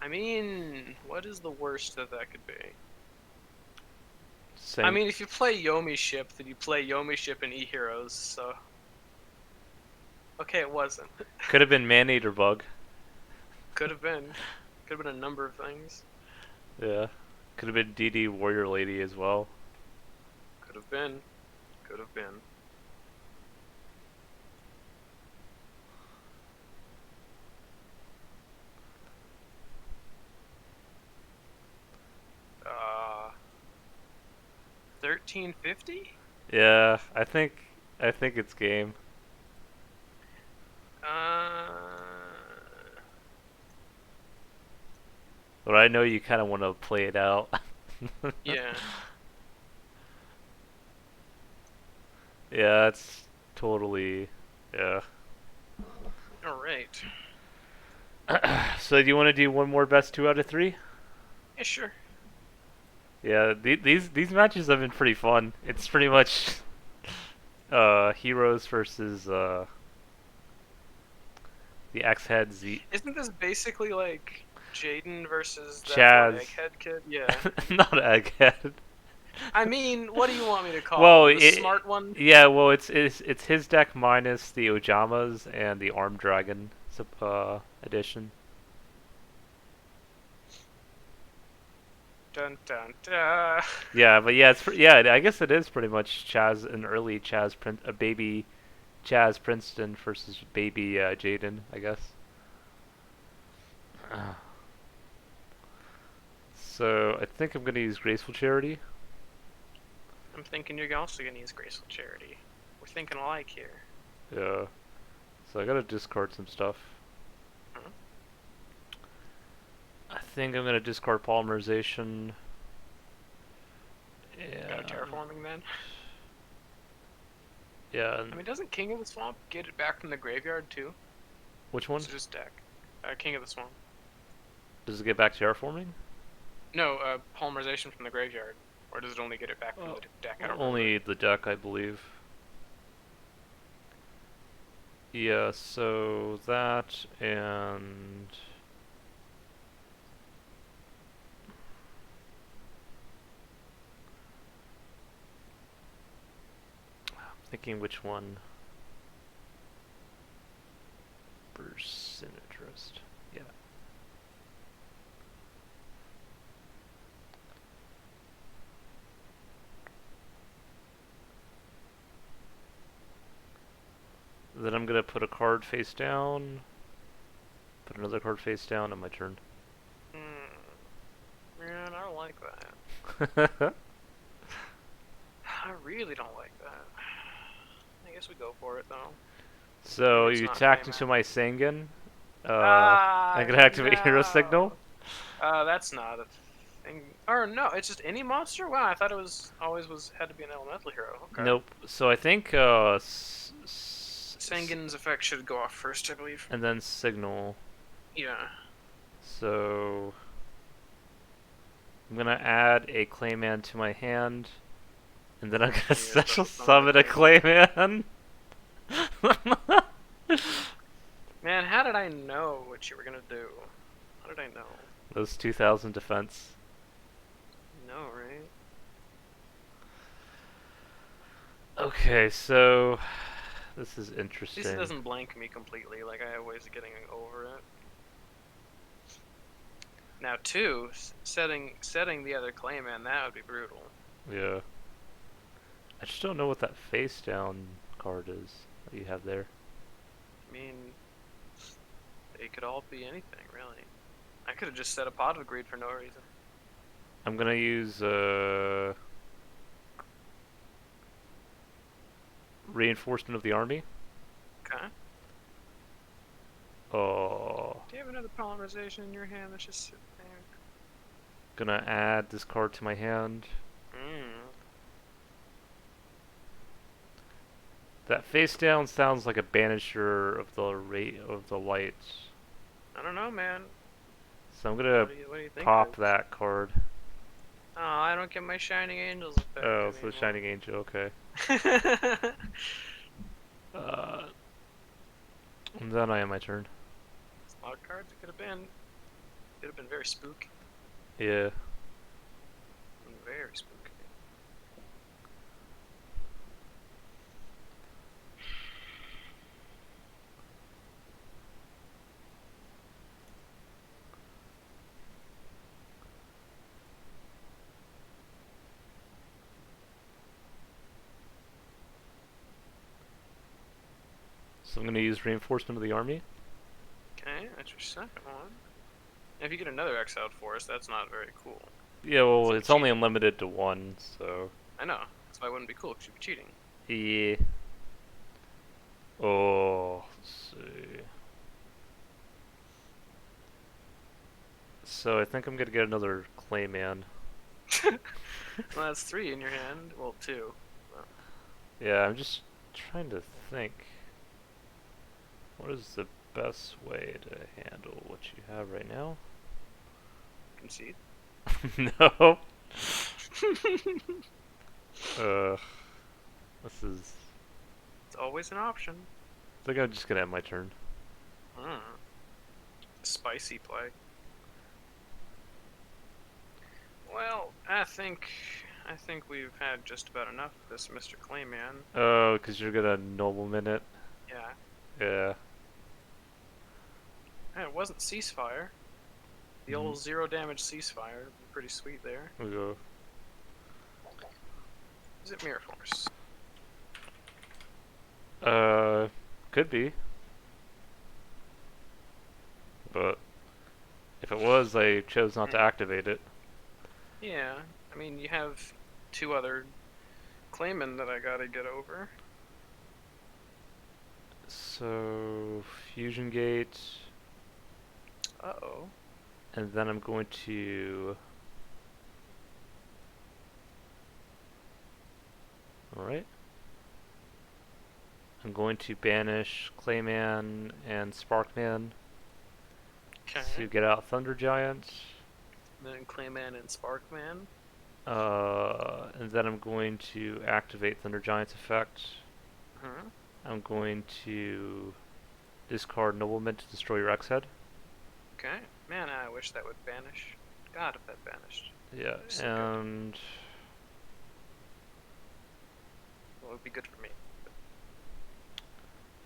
I mean, what is the worst that could be? Same. I mean, if you play Yomi Ship, then you play Yomi Ship and E-Heroes, so... Okay, it wasn't. Could have been Man-Eater Bug. Could have been. Could have been a number of things. Yeah. Could have been DD Warrior Lady as well. Could have been. Could have been. Uh, 1350? Yeah, I think it's game. Uh, But I know you kind of want to play it out. yeah. Yeah, it's totally. Yeah. All right. So do you want to do one more best 2 out of 3? Yeah, sure. Yeah, these matches have been pretty fun. It's pretty much heroes versus the X-Head Z Isn't this basically like Jaden versus that one Chaz. egghead kid? Yeah. Not Egghead. I mean, what do you want me to call Well, him? The smart one? yeah, well, it's his deck minus the Ojamas and the Armed Dragon edition. Dun dun dun. Yeah, but yeah, yeah. I guess it is pretty much Chaz, an early a baby Chaz Princeton versus baby Jaden, I guess. So I think I'm gonna use Graceful Charity. I'm thinking you're also gonna use Graceful Charity. We're thinking alike here. Yeah. So I gotta discard some stuff. Huh? I think I'm gonna discard Polymerization. No terraforming then? Yeah. I mean, doesn't King of the Swamp get it back from the graveyard too? Which one? It's just deck. King of the Swamp. Does it get back terraforming? No, polymerization from the graveyard. Or does it only get it back from the deck? I don't Only remember. the deck, I believe. Yeah, so that and I'm thinking which one bursts in interest. Yeah. Then I'm gonna put a card face down, put another card face down on my turn. Man, I don't like that. I really don't like that. I guess we go for it though. So Maybe it's you not attacked Clayman. into my Sangan. I'm Ah, gonna activate Hero no. Signal. That's not a thing. Or no, it's just any monster. Wow, I thought it was always had to be an elemental hero. Okay. Nope. So I think Sangin's effect should go off first, I believe. and then Signal. Yeah. So I'm gonna add a Clayman to my hand, and then I'm gonna special summon a Clayman. Man, how did I know what you were gonna do? How did I know? Those 2,000 defense. No, right? Okay, so this is At least interesting. it doesn't blank me completely, like I always getting over it. Now, two, setting the other Clayman, that would be brutal. Yeah. I just don't know what that face down card is that you have there. I mean, they could all be anything, really. I could have just set a pot of greed for no reason. I'm gonna use Reinforcement of the Army. Okay. Oh. Do you have another polymerization in your hand that's just sitting there? Gonna add this card to my hand. That face down sounds like a banisher of the light. I don't know, man. So I'm gonna What do you think pop that card. Oh, I don't get my Shining Angels effect Oh, so anymore. Shining Angel, okay. And then I am my turn. It's a lot of cards it could have been. Could have been very spooky. Yeah. Very spooky. So I'm gonna use reinforcement of the army. Okay, that's your second one. And if you get another exiled force, that's not very cool. Yeah, well, Like it's only cheating. unlimited to one, so. I know. That's why it wouldn't be cool, because you'd be cheating. Yeah. Oh, let's see. So I think I'm gonna get another Clayman. Well, that's 3 in your hand. Well, 2. Well, Yeah, I'm just trying to think. What is the best way to handle what you have right now? concede. No. Ugh. This is. It's always an option. I think I'm just gonna end my turn. Mm. Spicy play. Well, I think we've had just about enough of this, Mr. Clayman. Oh, because you're gonna nobleman it. Yeah. Yeah. And it wasn't ceasefire. The old 0 damage ceasefire would be pretty sweet there. We go. Is it Mirror Force? Could be. But if it was, I chose not to activate it. Yeah. I mean, you have 2 other Claymen that I gotta get over. So, Fusion Gate. Uh-oh. And then I'm going to. Alright. I'm going to banish Clayman and Sparkman Okay. to get out Thunder Giant. Then Clayman and Sparkman. And then I'm going to activate Thunder Giant's effect. Uh-huh. I'm going to discard Nobleman to destroy your X-Head. Okay. Man, I wish that would vanish. God, if that vanished. Yeah, So and well, it would be good for me.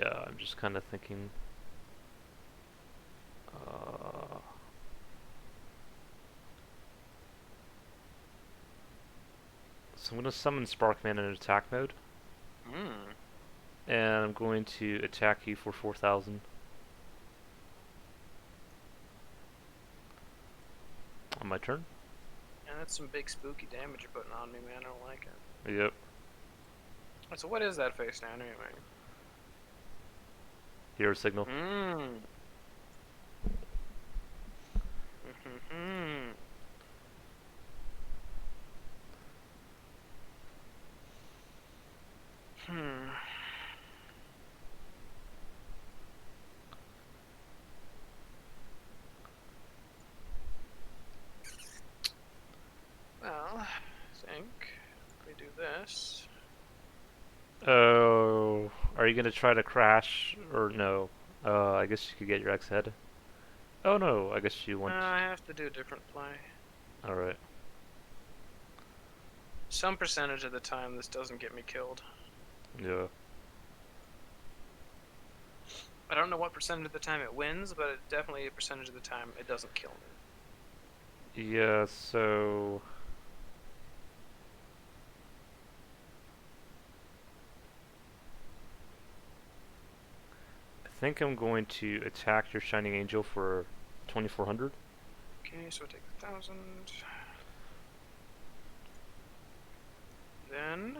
yeah, I'm just kind of thinking. Uh, so I'm going to summon Sparkman in attack mode, Hmm. and I'm going to attack you for 4,000. On my turn. Yeah, that's some big spooky damage you're putting on me, man. I don't like it. Yep. So what is that face down anyway? Hero signal. Mmm. Mm-hmm. Hmm. Well, I think we do this. Oh, are you gonna try to crash or no? I guess you could get your X head. Oh no, I guess you want. I have to do a different play. All right. Some percentage of the time, this doesn't get me killed. Yeah. I don't know what percentage of the time it wins, but definitely a percentage of the time it doesn't kill me. Yeah. So. I think I'm going to attack your Shining Angel for 2,400. Okay, so I take 1,000. Then,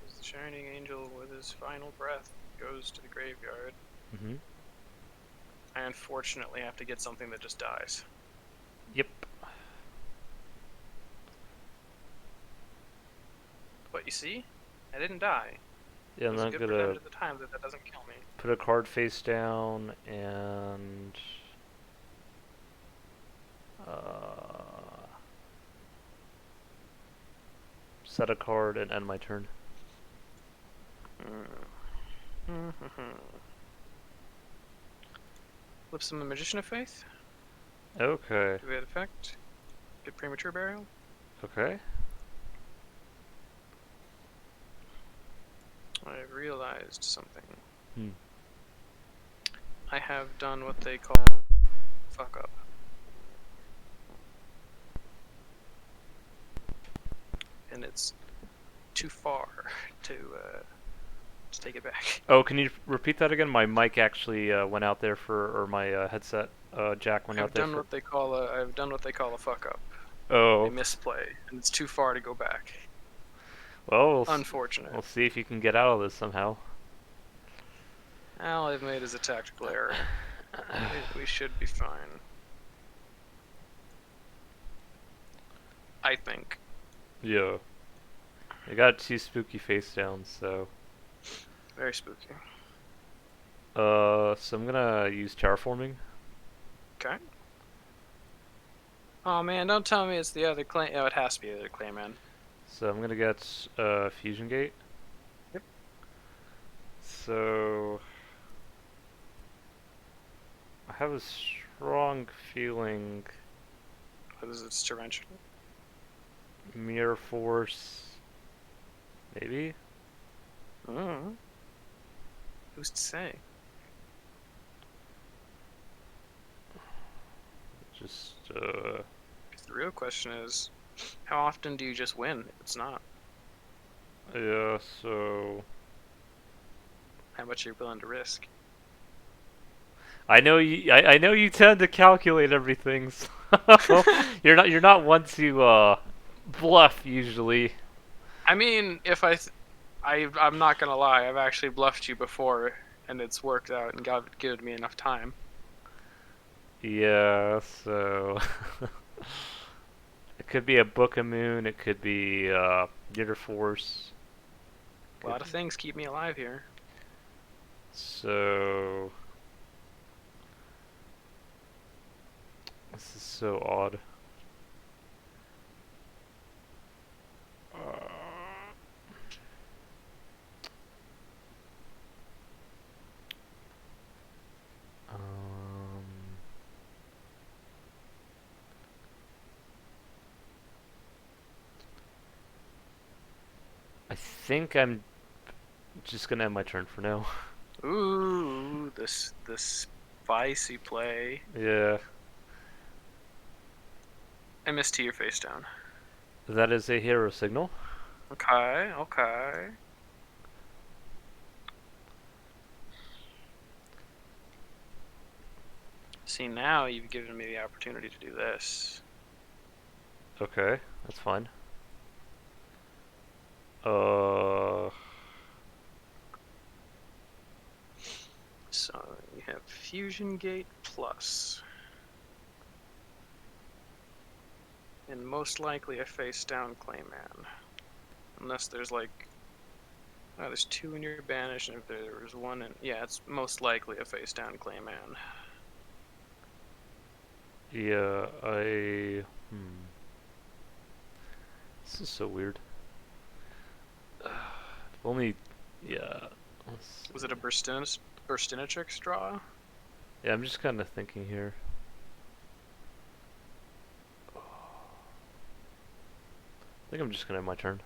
as the Shining Angel with his final breath goes to the graveyard, Mm-hmm. I unfortunately have to get something that just dies. Yep. But you see, I didn't die. Yeah, I'm There's a not good gonna percentage of the time that doesn't kill me. put a card face down and. Set a card and end my turn. Flip some the Magician of Faith. Okay. Do that effect. Get Premature Burial. Okay. I've realized something. Hmm. I have done what they call fuck up. And it's too far Just take it back. Oh, can you repeat that again? My mic actually went out there or my headset jack went out there for. I've done what they call a fuck up, a Oh, misplay, and it's too far to go back. well, Unfortunate. we'll see if you can get out of this somehow. All I've made is a tactical error. We should be fine. I think. Yeah. I got 2 spooky face downs, so. Very spooky. So I'm gonna use terraforming. Okay. Oh man, don't tell me it's the other clay. Oh, it has to be the other Clayman. So I'm gonna get fusion gate. Yep. So I have a strong feeling What is its intervention? mirror force, maybe. Mm. Who's to say? Just 'Cause the real question is, how often do you just win if it's not? yeah. So How much you're willing to risk? I know you. I know you tend to calculate everything. So you're not one to bluff usually. I mean, if I'm not gonna lie, I've actually bluffed you before, and it's worked out and given me enough time. Yeah. So it could be a book of moon. It could be Yitter force. A lot of things keep me alive here. So this is so odd. Um, I think I'm just gonna end my turn for now. Ooh, this spicy play. Yeah, I missed to your face down. that is a hero signal. Okay, okay. See, now you've given me the opportunity to do this. Okay, that's fine. Uh, So you have Fusion Gate Plus. And most likely a face down Clayman. Unless there's like. Oh, there's 2 in your banish, and if there was 1 in. Yeah, it's most likely a face down Clayman. yeah, This is so weird. Only, yeah. Was it a Burstinatrix draw? Yeah, I'm just kind of thinking here. I think I'm just gonna end my turn.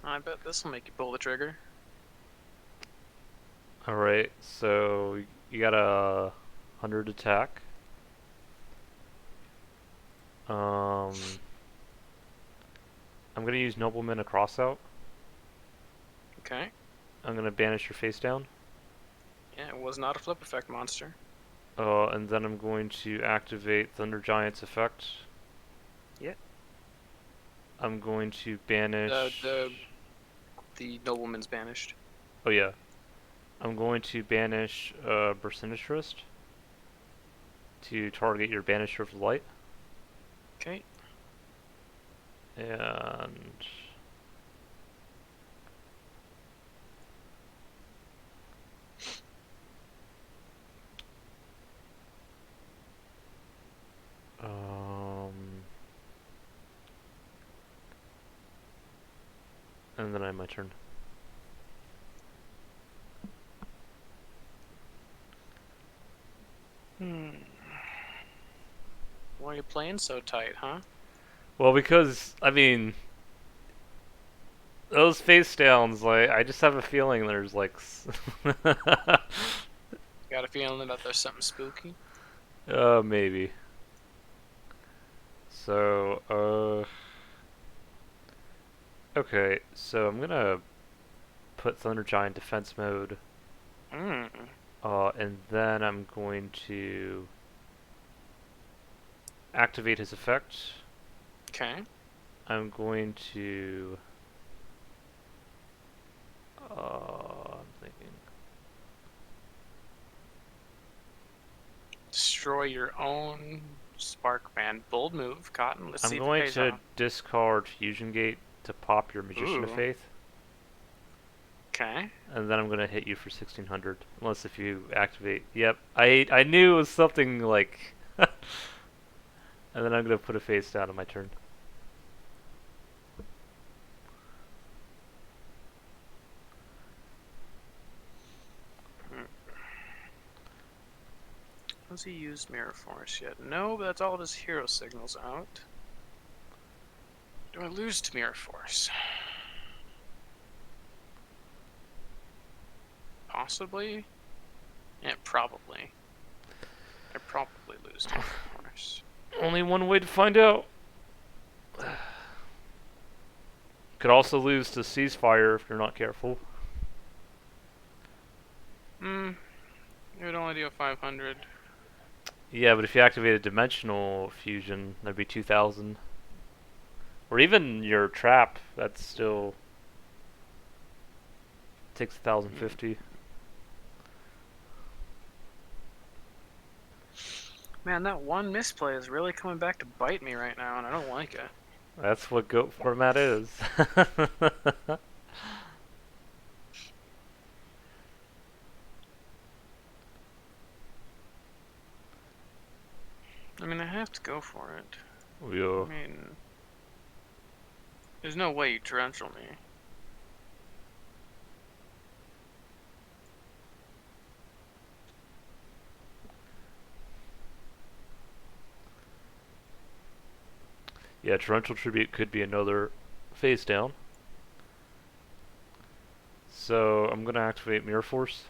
I bet this will make you pull the trigger. Alright, so you got a 100 attack. I'm gonna use Nobleman a crossout. Okay. I'm gonna banish your face down. Yeah, it was not a flip effect monster. And then I'm going to activate Thunder Giant's effect. Yeah. I'm going to banish. The nobleman's banished. Oh yeah. I'm going to banish Bursinistrist to target your Banisher of Light. Okay. And and then I have my turn. Why are you playing so tight, huh? Well, because I mean, those face downs, like I just have a feeling there's like Got a feeling that there's something spooky? maybe. So, okay, so I'm gonna put Thunder Giant defense mode, Mm. and then I'm going to activate his effect. Okay. I'm going to, I'm thinking, Destroy your own Spark Band. Bold move, Cotton. Let's I'm see if it going pays to off. discard Fusion Gate to pop your Magician of Ooh. Faith, Okay. and then I'm gonna hit you for 1600. Unless if you activate, yep, I knew it was something like, and then I'm gonna put a face down on my turn. Has he used Mirror Force yet? No, but that's all of his hero signals out. Do I lose to Mirror Force? Possibly? Yeah, probably. I probably lose to Mirror Force. Only one way to find out. Could also lose to Ceasefire if you're not careful. It would only do a 500. Yeah, but if you activate a Dimensional Fusion, that'd be 2000. Or even your Trap, that's still takes 1050. Man, that one misplay is really coming back to bite me right now, and I don't like it. That's what GOAT format is. I mean, I have to go for it. Yeah. I mean, there's no way you torrential me. Yeah, Torrential Tribute could be another face down. So I'm gonna activate Mirror Force.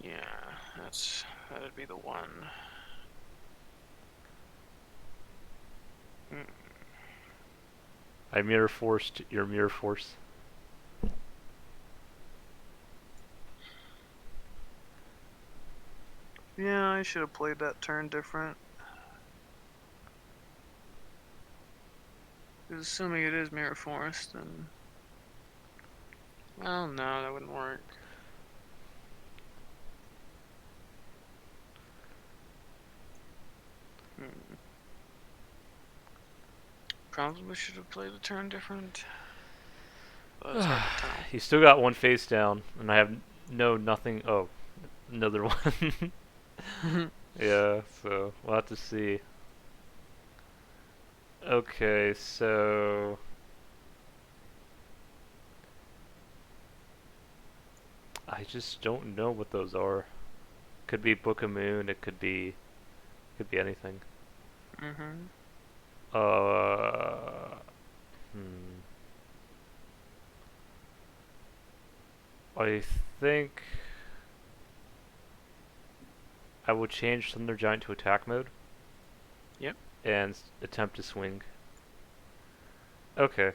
Yeah, that'd be the one. I Mirror Forced your Mirror Force. Yeah, I should have played that turn different. Assuming it is Mirror Force, then... Well, no, that wouldn't work. Probably should have played the turn different. But it's hard to tell. You still got one face down, and I have nothing. Oh, another one. Yeah, so we'll have to see. Okay, so I just don't know what those are. Could be Book of Moon. It could be anything. Uh, hmm. I think I will change Thunder Giant to attack mode. Yep. And attempt to swing. Okay.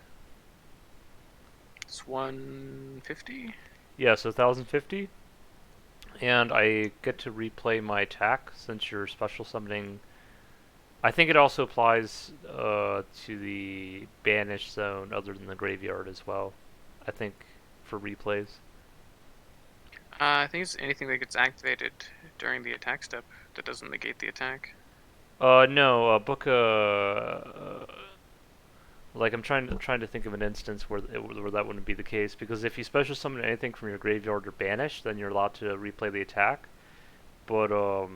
It's 150? Yeah, so 1050. And I get to replay my attack since you're special summoning. I think it also applies to the banished zone other than the graveyard as well. I think for replays. I think it's anything that gets activated during the attack step that doesn't negate the attack. No, Like I'm trying to think of an instance where where that wouldn't be the case, because if you special summon anything from your graveyard or banish, then you're allowed to replay the attack. But uh,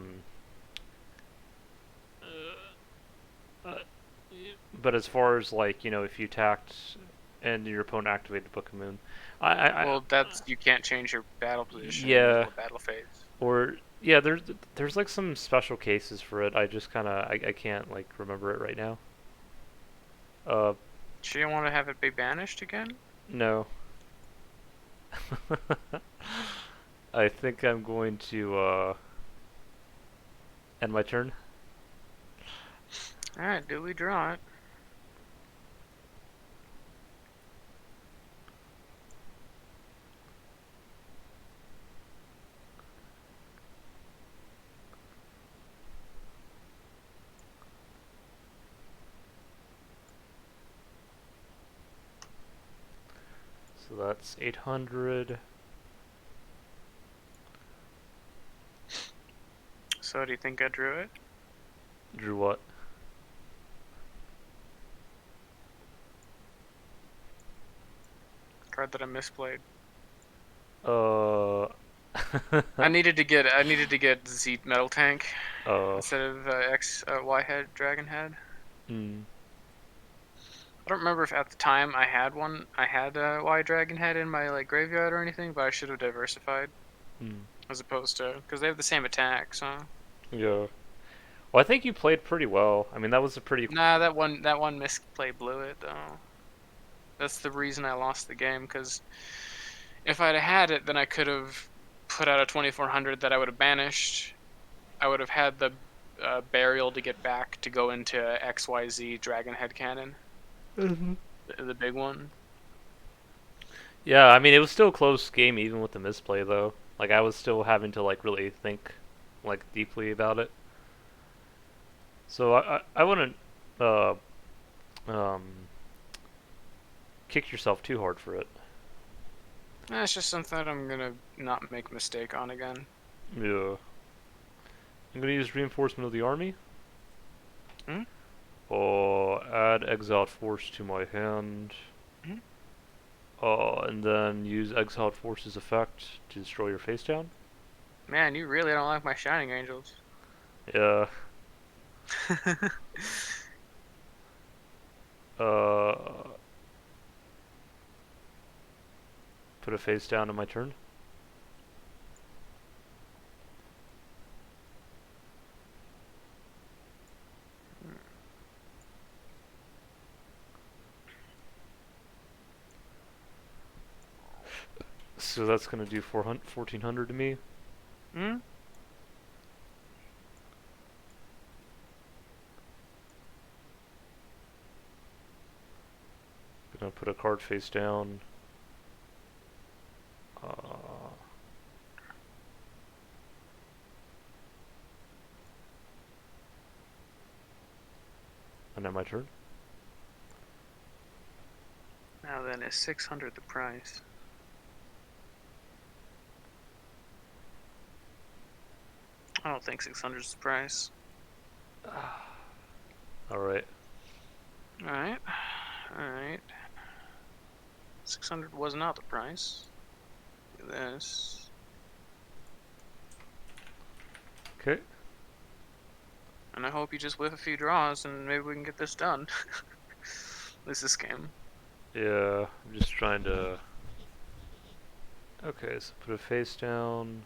but as far as like if you attacked and your opponent activated Book of Moon, I Well, that's you can't change your battle position in the middle yeah, of battle phase. or yeah, there's like some special cases for it. I just kind of I can't like remember it right now. Uh, Do you want to have it be banished again? no. I think I'm going to end my turn. Alright, do we draw it? So that's 800. So do you think I drew it? Drew what? Card that I misplayed. Uh. I needed to get Z Metal Tank uh. instead of X Y head Dragon Head. Hmm. I don't remember if at the time I had one. I had a Y Dragon Head in my like graveyard or anything, but I should have diversified Hmm. as opposed to because they have the same attack. So Yeah. Well, I think you played pretty well. I mean, that was a pretty. nah, that one misplay blew it though. That's the reason I lost the game because if I'd had it, then I could have put out a 2400 that I would have banished. I would have had the burial to get back to go into XYZ Dragon Head Cannon, Mm-hmm. the big one. Yeah, I mean, it was still a close game even with the misplay though. Like I was still having to like really think like deeply about it. So I wouldn't uh um kick yourself too hard for it. It's just something that I'm gonna not make a mistake on again. Yeah. I'm gonna use reinforcement of the army. Hmm? Add exiled force to my hand. Hmm? And then use exiled force's effect to destroy your face down. Man, you really don't like my Shining Angels. Yeah. Uh, put a face down on my turn. So that's gonna do 1400 to me. Hmm? Gonna put a card face down. Uh, and then my turn. Now then, is 600 the price? I don't think 600 is the price. Alright. Alright. Alright. 600 was not the price. Look at this. Okay. And I hope you just whiff a few draws and maybe we can get this done. At least this game. Yeah, I'm just trying to. Okay, so put a face down.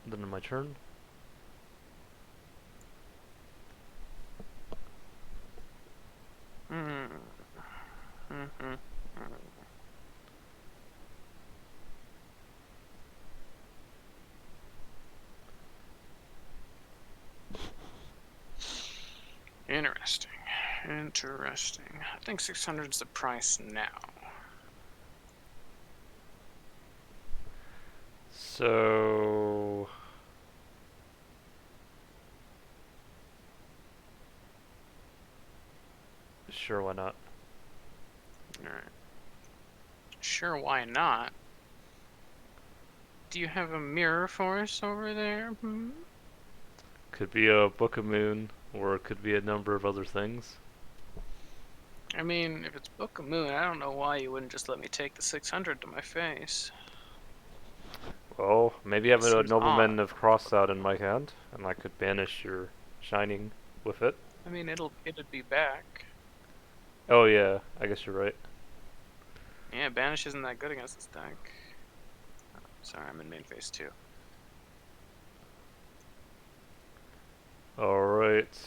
Then on my turn. Mm-hmm. Mm-hmm. Interesting. Interesting. I think 600 is the price now. So. Sure, why not? Alright. Sure, why not? Do you have a mirror for us over there? Hmm? Could be a Book of Moon, or it could be a number of other things. I mean, if it's Book of Moon, I don't know why you wouldn't just let me take the 600 to my face. Well, maybe I have a Seems odd. nobleman of cross out in my hand, and I could banish your shining with it. I mean, it'd be back. Oh yeah, I guess you're right. Yeah, Banish isn't that good against this deck. Oh, sorry, I'm in main phase 2. Alright.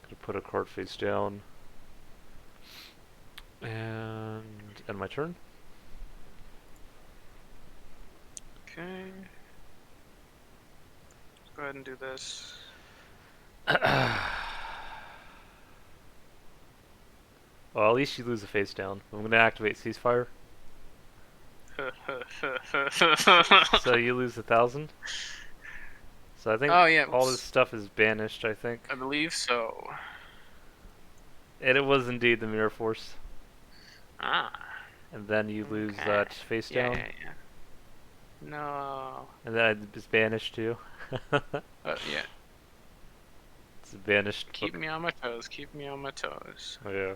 Gonna put a card face down. And end my turn. Okay. Let's go ahead and do this. Well, at least you lose the face down. I'm gonna activate ceasefire. So you lose 1,000. So I think Oh yeah, all this oops. stuff is banished, I think. I believe so. And it was indeed the Mirror Force. Ah. And then you lose Okay. that face Yeah, down. yeah. No. And then it's banished too. Yeah. It's a banished Keep book. me on my toes. Keep me on my toes. Oh yeah.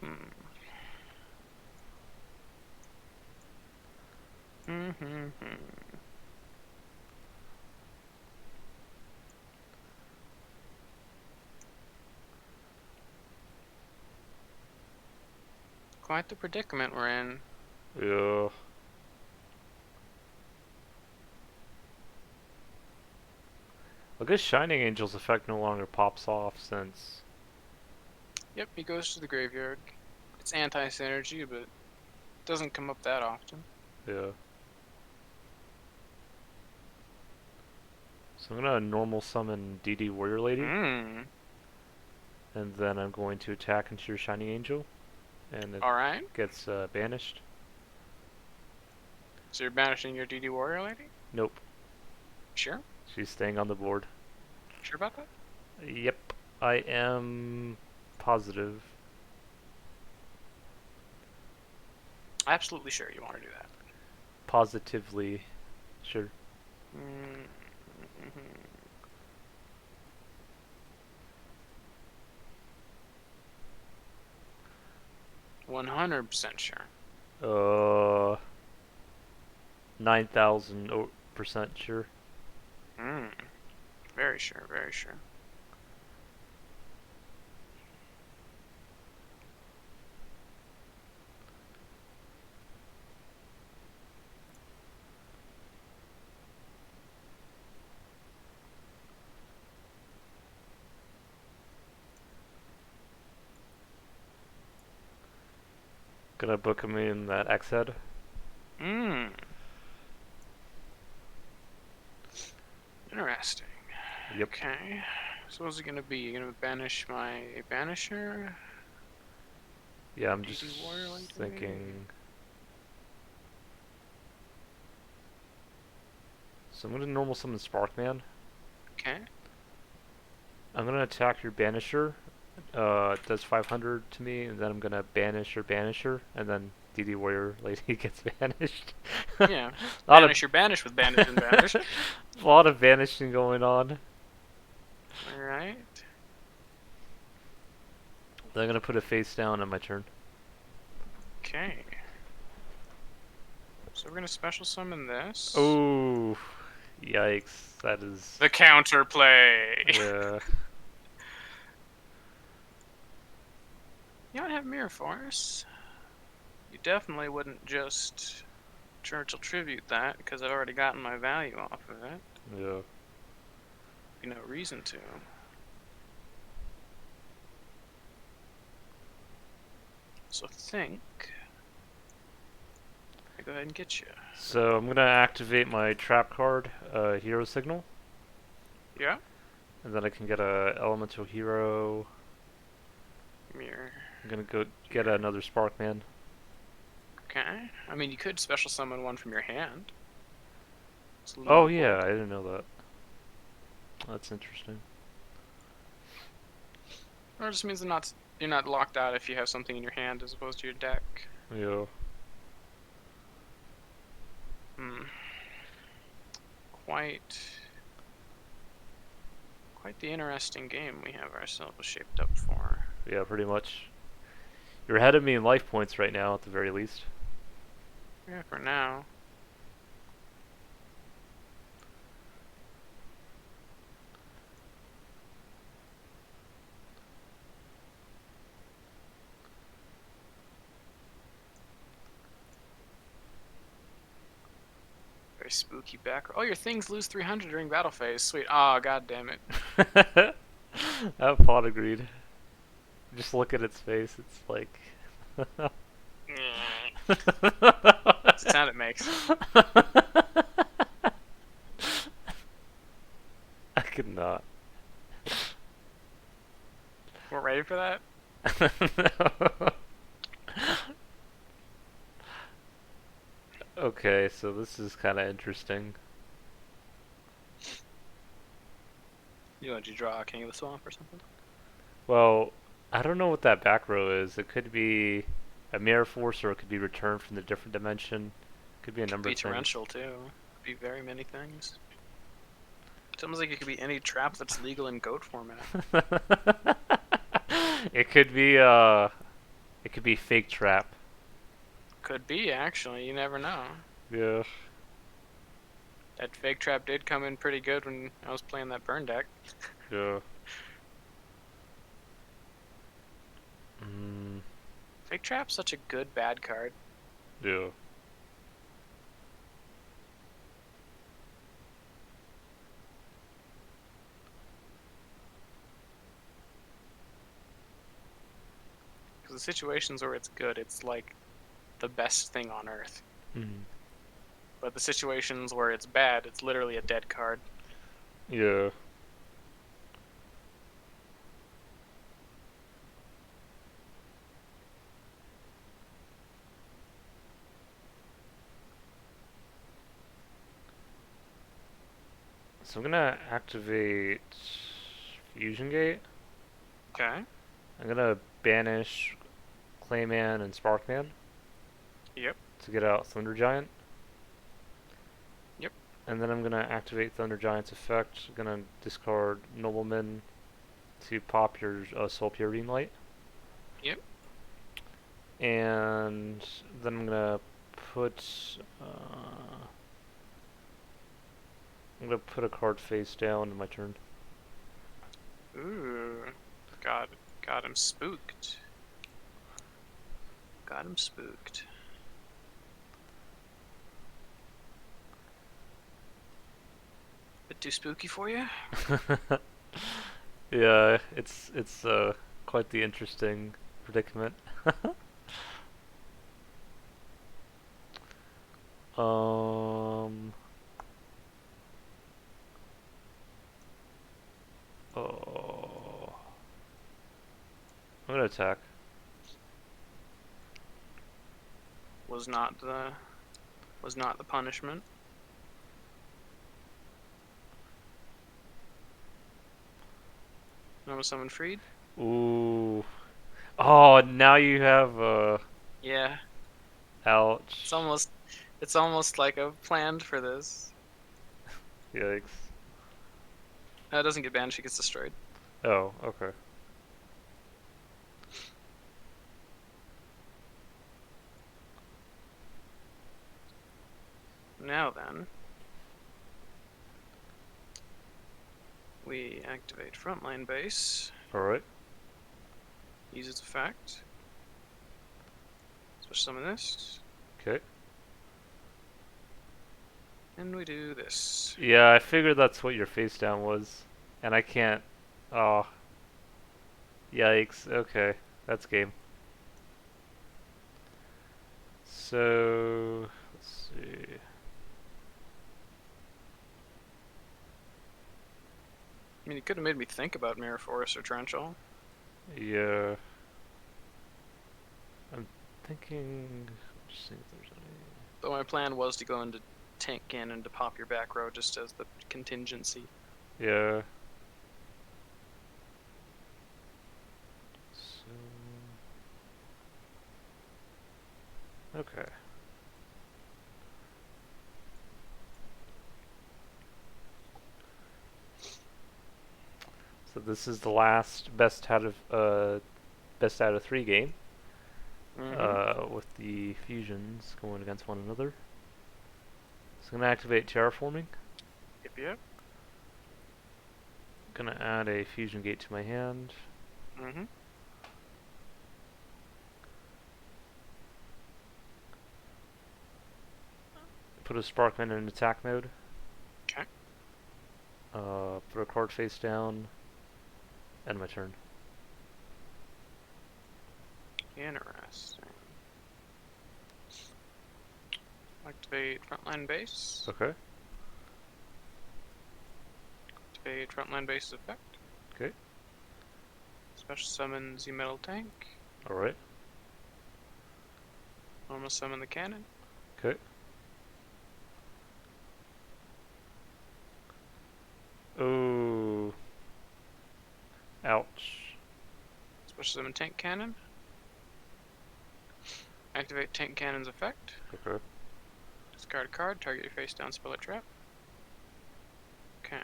Hmm. Mm-hmm. Quite the predicament we're in. Yeah. I guess Shining Angel's effect no longer pops off since... Yep, he goes to the graveyard. It's anti-synergy, but it doesn't come up that often. Yeah. So I'm gonna normal summon DD Warrior Lady. Hmm. And then I'm going to attack into your Shining Angel. And it Alright. gets banished. So you're banishing your DD Warrior Lady? Nope. Sure? She's staying on the board. Sure about that? Yep. I am positive. Absolutely sure you want to do that. Positively sure. Mm-hmm. 100% sure. 9,000% sure. Hmm. Very sure, very sure. Gonna book him in that X head. Hmm. Interesting. Yep. Okay. So what's it gonna be? You gonna banish my banisher? Yeah, I'm DD just Warrior Lady? thinking. So I'm gonna normal summon Sparkman. Okay. I'm gonna attack your Banisher. It does 500 to me, and then I'm gonna banish your Banisher, and then DD Warrior Lady gets banished. Yeah. lot of Banish your banish with banish and banish. a lot of banishing going on. Alright. Then I'm gonna put a face down on my turn. Okay. So we're gonna special summon this. Oh, yikes! That is. The counterplay. Yeah. You don't have Mirror Force. You definitely wouldn't just Churchill Tribute that, because I've already gotten my value off of it. Yeah. Be no reason to. So think. I go ahead and get you. So I'm gonna activate my trap card, Hero Signal, Yeah. and then I can get a Elemental Hero. Mirror. I'm gonna go get another Sparkman. Okay. I mean, you could special summon one from your hand. Oh yeah, I didn't know that. That's interesting. Or it just means you're not locked out if you have something in your hand as opposed to your deck. Yeah. Hmm. quite the interesting game we have ourselves shaped up for. Yeah, pretty much. You're ahead of me in life points right now, at the very least. Yeah, for now. Very spooky background. Oh, your things lose 300 during battle phase. Sweet. Oh, god damn it. That pod agreed. Just look at its face, it's like... That's the sound it makes. I could not. We're ready for that? Okay, so this is kind of interesting. Did you draw King of the Swamp or something? Well, I don't know what that back row is. It could be a mirror force, or it could be returned from the different dimension. Could be a number Be of things. torrential too. Could be very many things. It's almost like it could be any trap that's legal in goat format. It could be fake trap. Could be, actually. You never know. Yeah. That fake trap did come in pretty good when I was playing that burn deck. Yeah. Mm, Fake trap's such a good bad card. yeah. Because the situations where it's good, it's like the best thing on earth. Mm, But the situations where it's bad, it's literally a dead card. yeah. So I'm gonna activate Fusion Gate. Okay. I'm gonna banish Clayman and Sparkman Yep. to get out Thunder Giant. Yep. And then I'm gonna activate Thunder Giant's effect. I'm gonna discard Nobleman to pop your Soul Purity Light. Yep. And then I'm gonna put uh, a card face down in my turn. Ooh. Got him spooked. Got him spooked. Bit too spooky for you? Yeah, it's quite the interesting predicament. Um. Oh. I'm gonna attack. Was not the punishment. Normal summon freed? Ooh. Oh, now you have Yeah. ouch. It's almost like I've planned for this. Yikes. No, it doesn't get banned, she gets destroyed. Oh, okay. Now then, we activate frontline base, Alright. use its effect, special summon this, Okay. and we do this. Yeah, I figured that's what your face down was. And I can't. Oh. Yikes. Okay. That's game. So. Let's see. I mean, it could have made me think about Mirror Force or Torrential. Yeah. I'm thinking. Just seeing if there's any. But my plan was to go into Tank Cannon to pop your back row just as the contingency. Yeah. So. Okay. this is the last best out of 3 game. With the fusions going against one another. So I'm gonna activate terraforming. Yep. Gonna add a fusion gate to my hand. Put a Sparkman in attack mode. Okay. Put a card face down. End my turn. Interesting. Activate frontline base. Okay. Activate frontline base effect. Okay. Special summon the metal tank. Alright. Normal summon the cannon. Okay. Oh. Ouch. Special summon tank cannon. Activate tank cannon's effect. Okay. Discard a card, target your face down, spell a trap. Okay.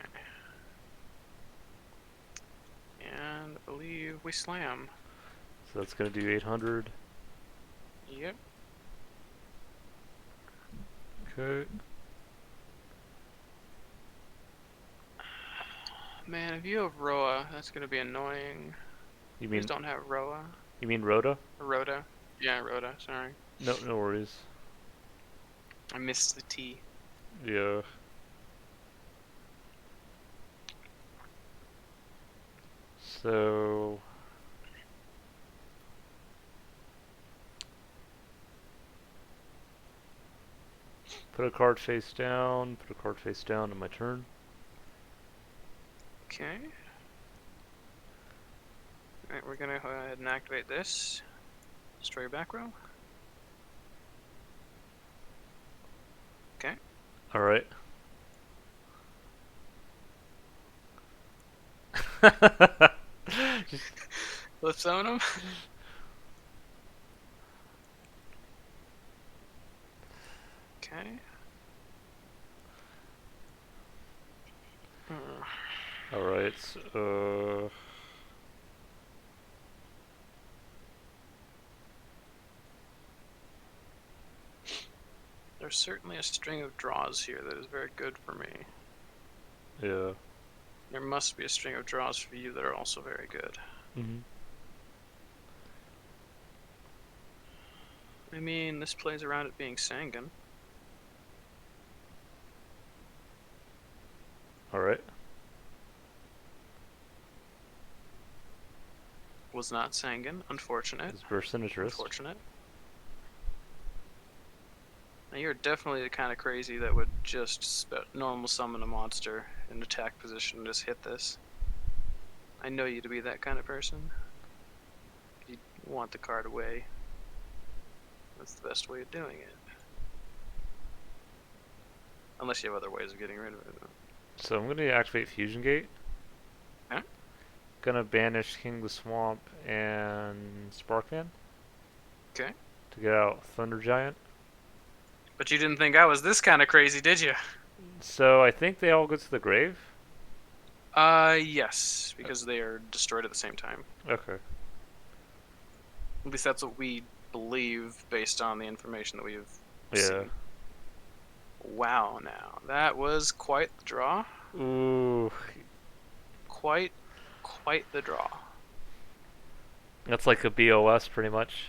And I believe we slam. So that's gonna do 800. Yep. Okay. Man, if you have Roa, that's gonna be annoying. You mean Please don't have Roa. You mean Rhoda? Rhoda. Yeah, Rhoda, sorry. No, no worries. I missed the T. Yeah. So put a card face down. Put a card face down on my turn. Okay. Alright, we're gonna go ahead and activate this. Destroy your back row. Okay. All right. Let's summon him. Okay. All right. There's certainly a string of draws here that is very good for me. Yeah. There must be a string of draws for you that are also very good. I mean, this plays around it being Sangan. All right. Was not Sangan. Unfortunate. It's burst interest. Unfortunate. Now you're definitely the kind of crazy that would just normal summon a monster in attack position and just hit this. I know you to be that kind of person. You want the card away. That's the best way of doing it. Unless you have other ways of getting rid of it. So I'm gonna activate Fusion Gate. Okay. Gonna banish King of the Swamp and Sparkman. Okay. To get out Thunder Giant. But you didn't think I was this kind of crazy, did you? So I think they all go to the grave. Yes, because they are destroyed at the same time. Okay. At least that's what we believe based on the information that we've seen. Wow, now that was quite the draw. Ooh. Quite the draw. That's like a BOS, pretty much.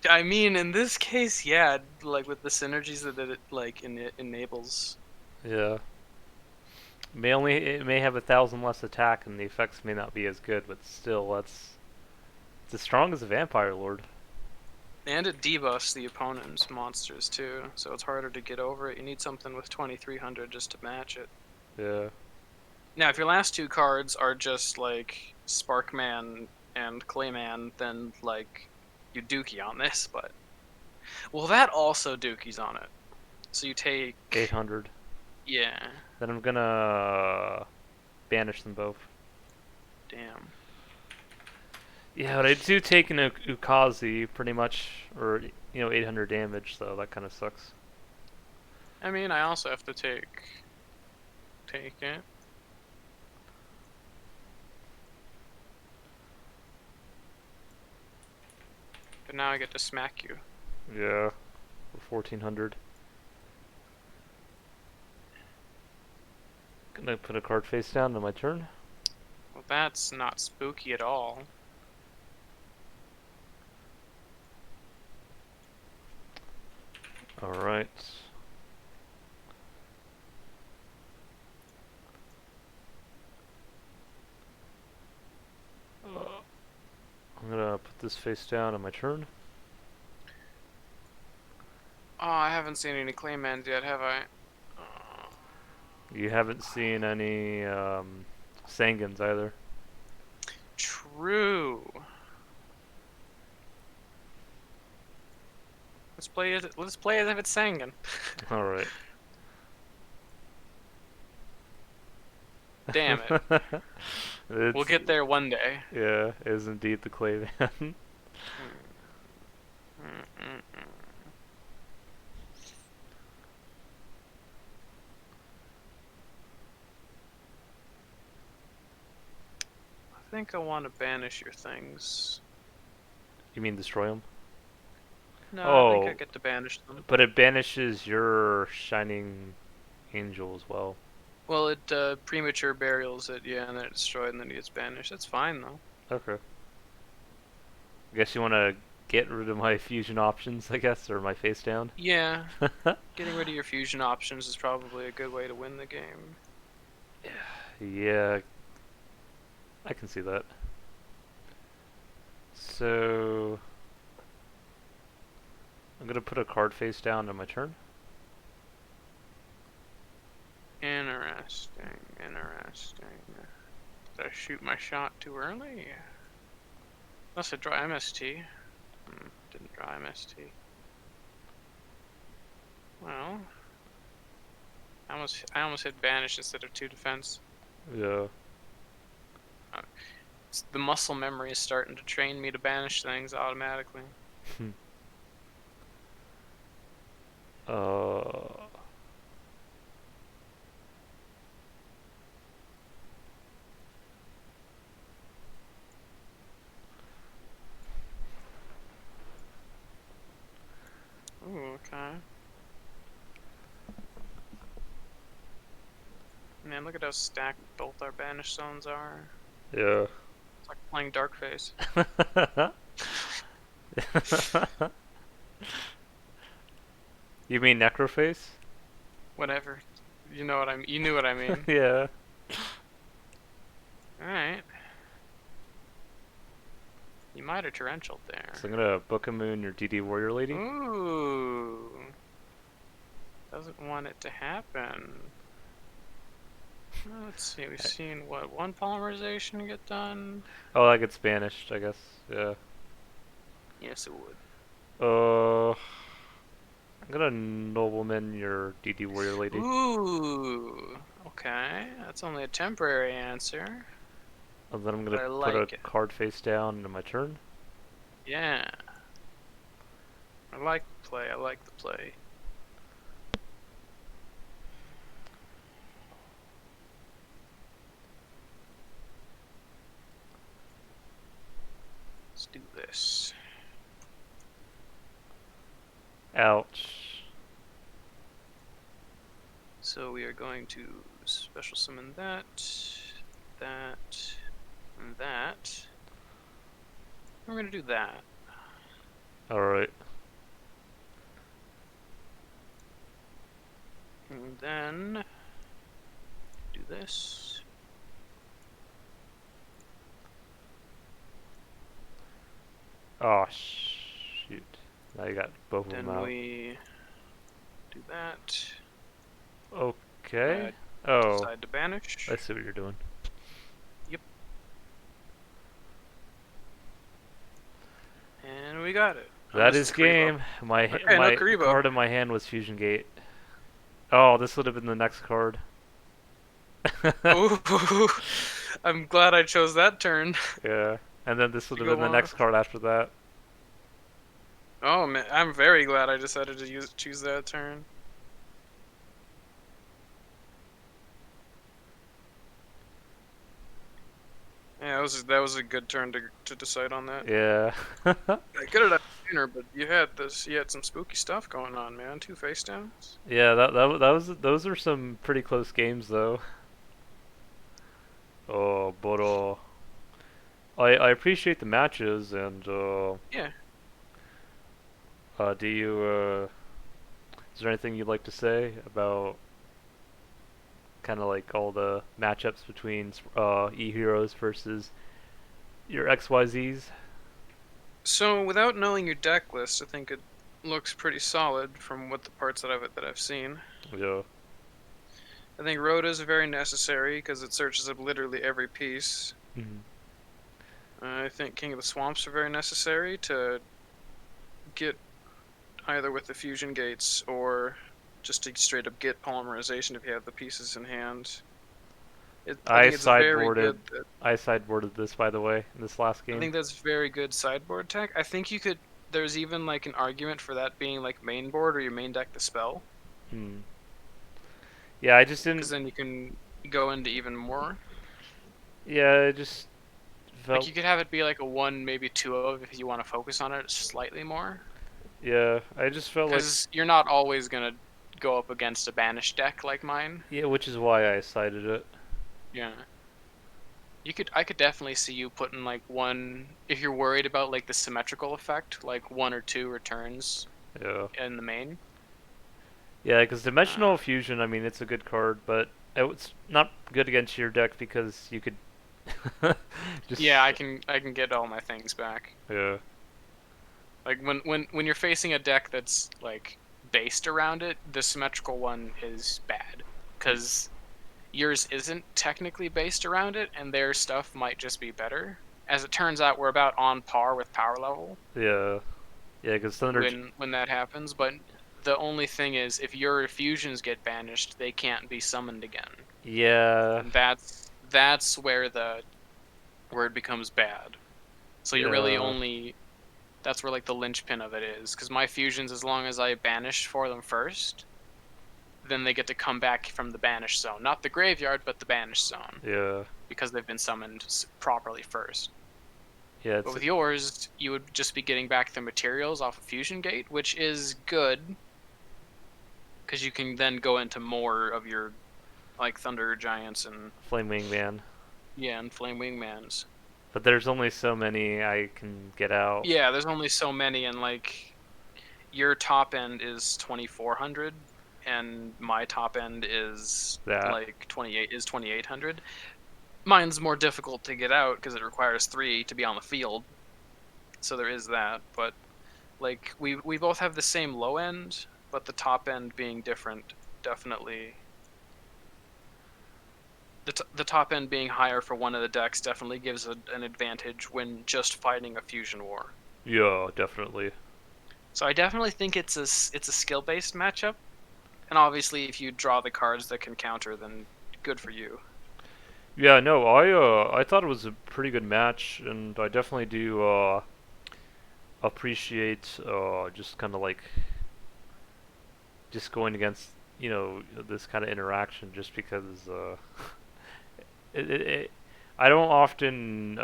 I mean, in this case, yeah, like with the synergies that it like enables. Yeah. It may have 1,000 less attack, and the effects may not be as good, but still, it's as strong as a Vampire Lord. And it debuffs the opponent's monsters too, so it's harder to get over it. You need something with 2300 just to match it. Yeah. Now, if your last two cards are just like Sparkman and Clayman, then like you dookie on this, but well, that also dookies on it. So you take 800. Yeah. Then I'm gonna banish them both. Damn. Yeah, but I do take an Ukazi pretty much, or 800 damage, so that kind of sucks. I mean, I also have to take it. but now I get to smack you. Yeah. For 1400. Gonna put a card face down on my turn. Well, that's not spooky at all. Alright. I'm gonna put this face down on my turn. Oh, I haven't seen any claymans yet, have I? You haven't seen any Sangans either. True. Let's play it. Let's play as if it's Sangan. Alright. Damn it. We'll get there one day. Yeah, it is indeed the Clayman. I think I want to banish your things. You mean destroy them? No, Oh, I think I get to banish them. but it banishes your Shining Angel as well. Well, it premature burials it, yeah, and then it's destroyed, and then it gets banished. That's fine though. Okay. I guess you want to get rid of my fusion options, I guess, or my face down? Yeah, getting rid of your fusion options is probably a good way to win the game. Yeah, I can see that. So, I'm gonna put a card face down on my turn. Interesting, interesting. Did I shoot my shot too early? Unless I draw MST. Didn't draw MST. Well, I almost hit banish instead of 2 defense. Yeah. The muscle memory is starting to train me to banish things automatically. Ooh, okay. Man, look at how stacked both our banish zones are. Yeah. It's like playing Darkface. You mean Necroface? Whatever. You know what I mean. You knew what I mean. Yeah. Alright. You might have torrential there. So I'm gonna book a moon your DD Warrior Lady. Ooh. Doesn't want it to happen. Let's see, we've seen what, 1 polymerization get done? Oh, that gets banished, I guess. Yeah. Yes, it would. I'm gonna nobleman your DD Warrior Lady. Ooh. Okay, that's only a temporary answer. And then I'm But I gonna like put a it. card face down on my turn. Yeah. I like the play, I like the play. Let's do this. Ouch. So we are going to special summon that, that, and that. We're going to do that. Alright. And then do this. Oh, shoot. Now you got both of them Then out. we do that. Okay. Oh, Decide to banish. I see what you're doing. Yep. And we got it. That this is Karibo. game. My Okay, my no Karibo. card in my hand was Fusion Gate. Oh, this would have been the next card. Ooh, I'm glad I chose that turn. Yeah, and then this would have You been the go next card after that. Oh man, I'm very glad I decided to choose that turn. Yeah, that was a good turn to decide on that. Yeah. Get it up. Dinner, but you had this. You had some spooky stuff going on, man. 2 face downs. Yeah, that was those are some pretty close games though. But I appreciate the matches and Yeah. do you is there anything you'd like to say about kind of like all the matchups between E heroes versus your XYZs? So without knowing your deck list, I think it looks pretty solid from what the parts that I've seen. Yeah. I think Rhoda is very necessary because it searches up literally every piece. Mhm. I think King of the Swamps are very necessary to get either with the fusion gates or just to straight up get polymerization if you have the pieces in hand. I I think it's very sideboarded good. I sideboarded this by the way in this last I game. think that's very good sideboard tech. I think you could. There's even like an argument for that being like main board or your main deck the spell, Hmm. Yeah, I just because didn't. then you can go into even more. Yeah, it just Like felt. you could have it be like a one, maybe two of if you want to focus on it slightly more, Yeah, I just felt like. because you're not always gonna go up against a banished deck like mine. Yeah, which is why I sided it. Yeah. I could definitely see you putting like one if you're worried about like the symmetrical effect, like one or two returns Yeah. in the main. Yeah, because Uh, Dimensional Fusion, I mean, it's a good card, but it's not good against your deck because you could yeah, just. I can get all my things back. Yeah. Like when you're facing a deck that's like based around it, the symmetrical one is bad because yours isn't technically based around it, and their stuff might just be better. As it turns out, we're about on par with power level Yeah. Yeah, because Thunder. when that happens. But the only thing is, if your fusions get banished, they can't be summoned again, Yeah. and that's where it becomes bad. So you're really Yeah. only that's where like the linchpin of it is. Because my fusions, as long as I banish for them first, then they get to come back from the banished zone, not the graveyard, but the banished zone, Yeah. because they've been summoned properly first. Yeah. But It's. with yours, you would just be getting back the materials off of Fusion Gate, which is good because you can then go into more of your like Thunder Giants and Flamewing Man. yeah, and Flame Wingmans. But there's only so many I can get out. Yeah, there's only so many, and like your top end is 2400, and my top end is That. like 2800. Mine's more difficult to get out because it requires 3 to be on the field, so there is that. But like we both have the same low end, but the top end being different, definitely. The top end being higher for one of the decks definitely gives an advantage when just fighting a fusion war. Yeah, definitely. So I definitely think it's a skill based matchup, and obviously if you draw the cards that can counter, then good for you. Yeah, no, I thought it was a pretty good match, and I definitely do appreciate just kind of like just going against this kind of interaction, just because it I don't often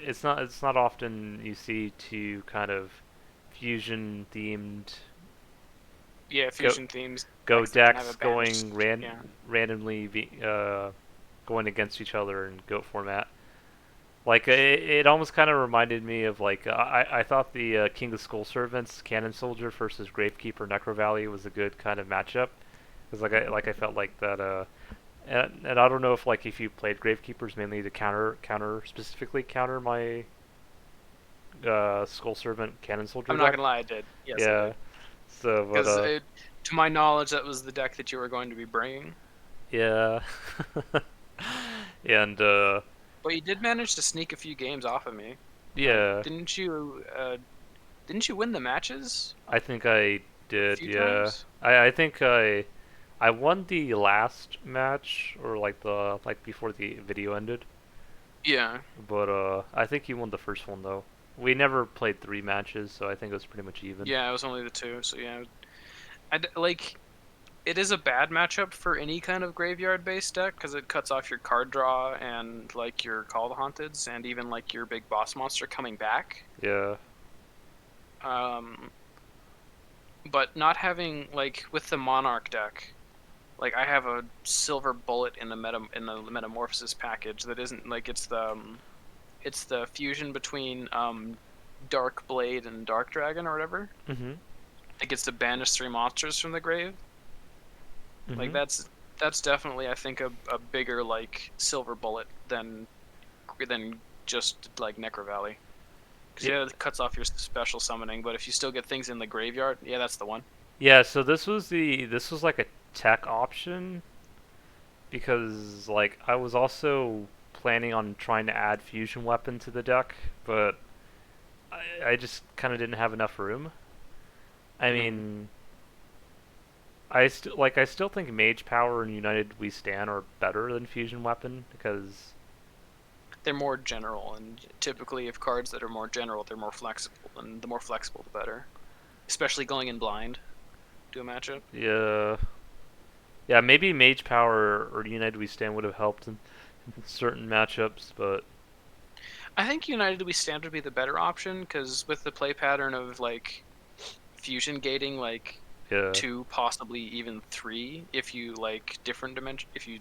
it's not often you see two kind of fusion themed Yeah, go fusion themes go decks that can have a decks banished. going Yeah. randomly going against each other in goat format. Like it almost kind of reminded me of like I thought the King of Skull Servants Cannon Soldier versus Gravekeeper Necro Valley was a good kind of matchup because I felt like that and I don't know if like if you played Gravekeepers mainly to specifically counter my Skull Servant Cannon Soldier I'm not deck. gonna lie, I did. Yes, I Yeah. did. So but Because to my knowledge, that was the deck that you were going to be bringing. yeah. And But you did manage to sneak a few games off of me. Like, yeah, didn't you win the matches I think I a did. few Yeah. times? I think I won the last match or like the like before the video ended. Yeah. But I think you won the first one though. We never played 3 matches, so I think it was pretty much even. Yeah, it was only the two. So yeah, like it is a bad matchup for any kind of graveyard based deck because it cuts off your card draw and like your Call the Haunteds and even like your big boss monster coming back. Yeah. But not having like with the Monarch deck, like I have a silver bullet in the metamorphosis package that isn't like it's the fusion between Dark Blade and Dark Dragon or whatever. Mm-hmm. It gets to banish 3 monsters from the grave. Like Mm-hmm. that's definitely I think a bigger like silver bullet than just like Necro Valley. Because Yeah. yeah, it cuts off your special summoning, but if you still get things in the graveyard, yeah, that's the one. Yeah. So this was like a tech option because like I was also planning on trying to add fusion weapon to the deck, but I just kind of didn't have enough room. I Mm. mean, I still think Mage Power and United We Stand are better than Fusion Weapon because They're more general, and typically, if cards that are more general, they're more flexible, and the more flexible, the better. Especially going in blind to a matchup. yeah, yeah, maybe Mage Power or United We Stand would have helped in certain matchups, but I think United We Stand would be the better option because with the play pattern of like fusion gating, like yeah, 2, possibly even 3, if you like different dimension, if you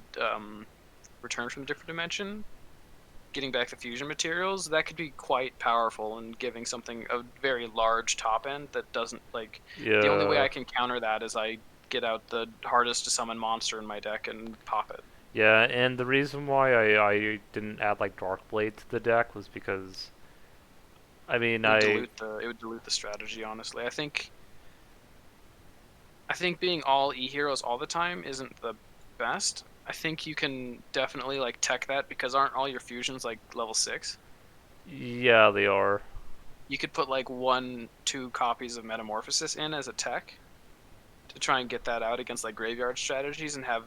return from a different dimension, getting back the fusion materials, that could be quite powerful and giving something a very large top end that doesn't like. The only way yeah, I can counter that is I get out the hardest to summon monster in my deck and pop it. yeah. And the reason why I didn't add like Dark Blade to the deck was because I mean It would dilute the strategy. Honestly, I think being all E heroes all the time isn't the best. I think you can definitely like tech that because aren't all your fusions like level 6? yeah they are. You could put like 1, 2 copies of Metamorphosis in as a tech to try and get that out against like graveyard strategies and have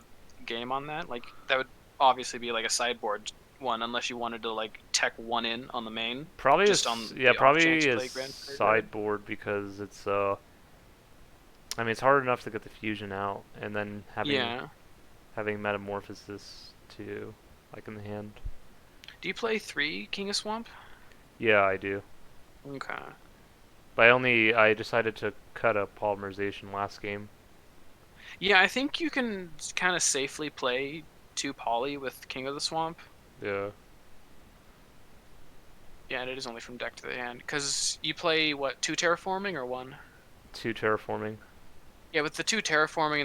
game on that. Like that would obviously be like a sideboard one unless you wanted to like tech one in on the main, Probably just is on yeah the off chance probably you is play Grand Graveyard. sideboard because it's I mean it's hard enough to get the fusion out and then Yeah. having metamorphosis too, like in the hand. Do you play 3 King of Swamp? Yeah, I do. Okay. But I decided to cut a polymerization last game. Yeah, I think you can kind of safely play 2 poly with King of the Swamp. Yeah, Yeah, and it is only from deck to the hand. Because you play, what, 2 terraforming or 1? two terraforming. Yeah, with the 2 terraforming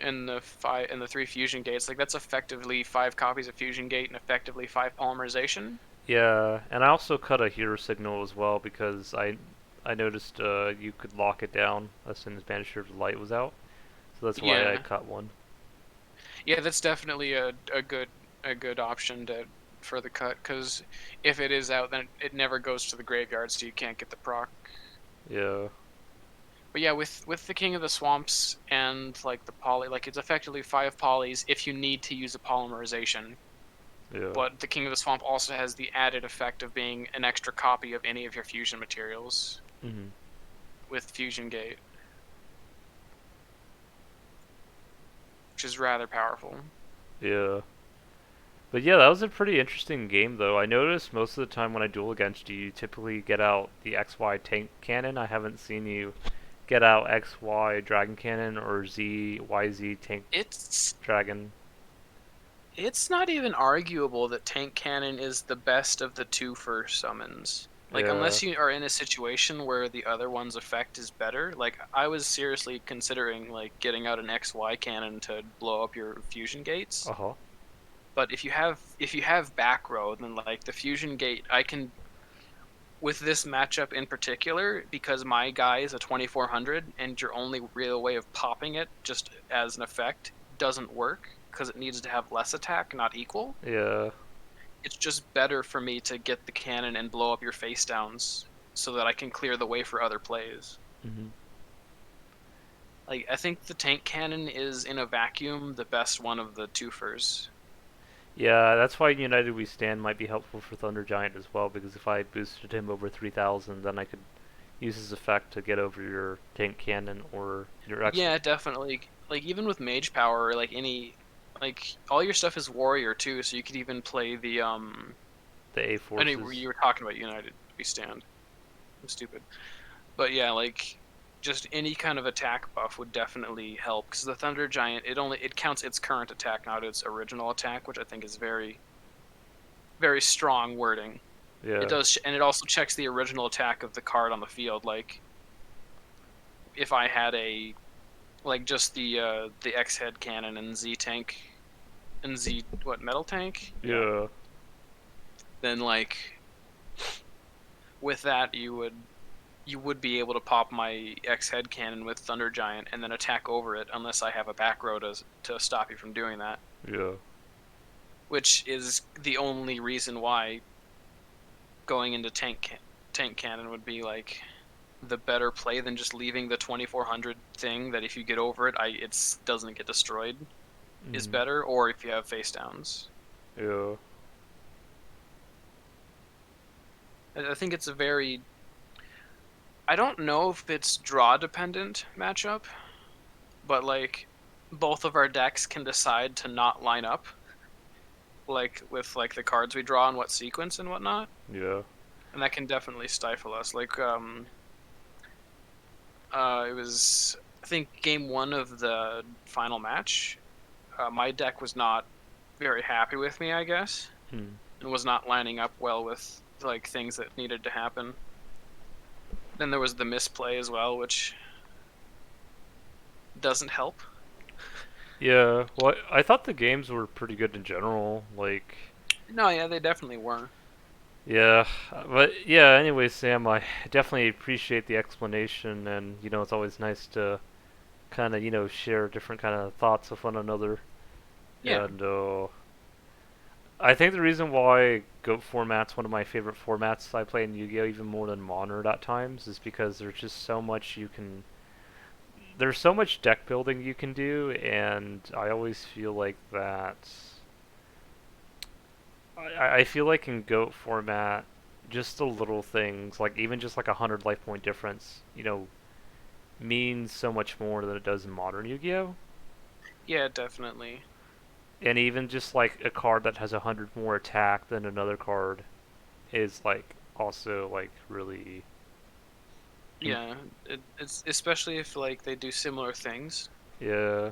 and the 3 fusion gates, like that's effectively 5 copies of fusion gate and effectively 5 polymerization. Yeah, and I also cut a hero signal as well because I noticed you could lock it down as soon as Banisher of Light was out. So that's why I Yeah. cut one. Yeah, that's definitely a good option to for the cut because if it is out, then it never goes to the graveyard, so you can't get the proc. Yeah, But yeah, with the King of the Swamps and like the poly, like it's effectively 5 polys if you need to use a polymerization. yeah. But the King of the Swamp also has the added effect of being an extra copy of any of your fusion materials Mhm. with Fusion Gate, which is rather powerful. Yeah. But yeah, that was a pretty interesting game though. I noticed most of the time when I duel against you, you typically get out the XY tank cannon. I haven't seen you get out XY dragon cannon or ZYZ tank It's dragon. it's not even arguable that Tank Cannon is the best of the 2 first summons. Like Yeah. unless you are in a situation where the other one's effect is better. Like I was seriously considering like getting out an XY cannon to blow up your fusion gates. Uh-huh. But if you have back row, then like the fusion gate, I can with this matchup in particular because my guy is a 2400 and your only real way of popping it just as an effect doesn't work because it needs to have less attack, not equal. Yeah. It's just better for me to get the cannon and blow up your face downs so that I can clear the way for other plays. Mhm. Like I think the tank cannon is in a vacuum the best one of the twofers. Yeah, that's why United We Stand might be helpful for Thunder Giant as well, because if I boosted him over 3,000, then I could use his effect to get over your tank cannon or your X. Yeah, definitely. Like even with mage power, like all your stuff is warrior too, so you could even play the The A I know forces. you were talking about United We Stand. I'm stupid. But yeah, like just any kind of attack buff would definitely help because the Thunder Giant it counts its current attack, not its original attack, which I think is very strong wording. It Yeah. does, and it also checks the original attack of the card on the field. Like if I had a like just the X head cannon and Z tank and Z what metal tank, yeah. Yeah. Then like with that you would be able to pop my X head cannon with Thunder Giant and then attack over it unless I have a back row to stop you from doing that. Yeah. Which is the only reason why going into tank cannon would be like the better play than just leaving the 2400 thing that if you get over it, it doesn't get destroyed is Mm. better, or if you have face downs. Yeah. I think it's a very I don't know if it's draw dependent matchup, but like both of our decks can decide to not line up like with like the cards we draw and what sequence and whatnot, Yeah. and that can definitely stifle us. Like it was I think game one of the final match. My deck was not very happy with me, I guess, Hmm. and was not lining up well with like things that needed to happen. Then there was the misplay as well, which doesn't help. Yeah. Well, I thought the games were pretty good in general. Like, No, yeah, they definitely were. yeah. But yeah. Anyway, Sam, I definitely appreciate the explanation, and it's always nice to kind of share different kind of thoughts with one another. Yeah, And I think the reason why Goat format's one of my favorite formats I play in Yu-Gi-Oh! Even more than Modern at times is because there's just so much you can. There's so much deck building you can do, and I always feel like that. I feel like in Goat format, just the little things, like even just like 100 life point difference, means so much more than it does in Modern Yu-Gi-Oh! yeah, definitely. And even just like a card that has 100 more attack than another card is like also like really. Yeah, it's especially if like they do similar things, Yeah.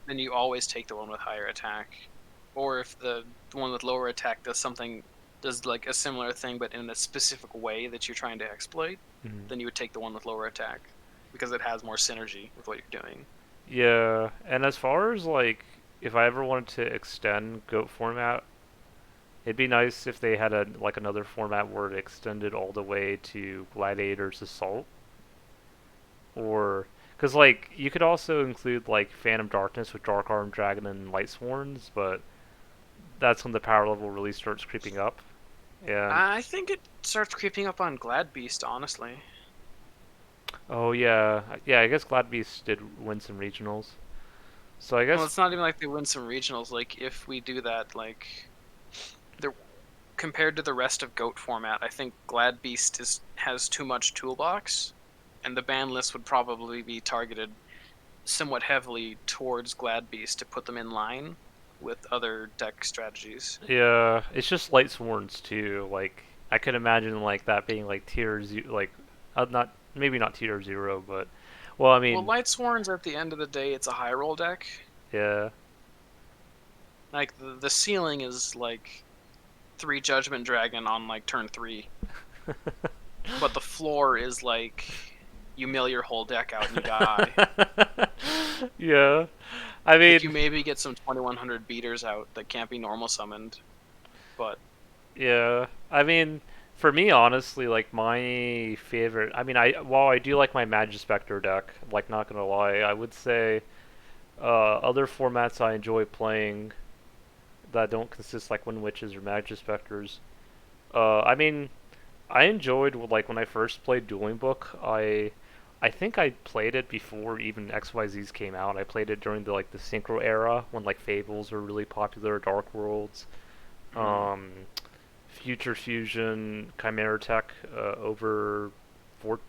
then you always take the one with higher attack. Or if the one with lower attack does like a similar thing but in a specific way that you're trying to exploit, Mhm. then you would take the one with lower attack because it has more synergy with what you're doing. Yeah, and as far as like if I ever wanted to extend Goat format, it'd be nice if they had a like another format where it extended all the way to Gladiator's Assault, or because like you could also include like Phantom Darkness with Dark Arm Dragon and Light Sworns, but that's when the power level really starts creeping up. And I think it starts creeping up on Glad Beast, honestly. oh yeah, yeah, I guess Glad Beast did win some regionals, so I Well, guess it's not even like they win some regionals. Like if we do that, like the compared to the rest of Goat format, I think Glad Beast has too much toolbox, and the ban list would probably be targeted somewhat heavily towards Glad Beast to put them in line with other deck strategies. yeah, it's just Light Sworns too. Like I could imagine like that being like like not maybe not tier zero, but well, I Well, mean, Light Sworns at the end of the day, it's a high roll deck. yeah, Like the ceiling is like 3 Judgment Dragon on like turn 3, but the floor is like you mill your whole deck out and you die. yeah. I Like you mean, maybe get some 2100 beaters out that can't be normal summoned, but yeah. I mean, for me, honestly, like my favorite. I mean, while I do like my Magispector deck, like not gonna lie, I would say other formats I enjoy playing that don't consist like Wind Witches or Magispectors. I mean, I enjoyed like when I first played Dueling Book. I think I played it before even XYZs came out. I played it during the Synchro era when like Fables were really popular, Dark Worlds, mm, um, Future Fusion, Chimera Tech over. Fort-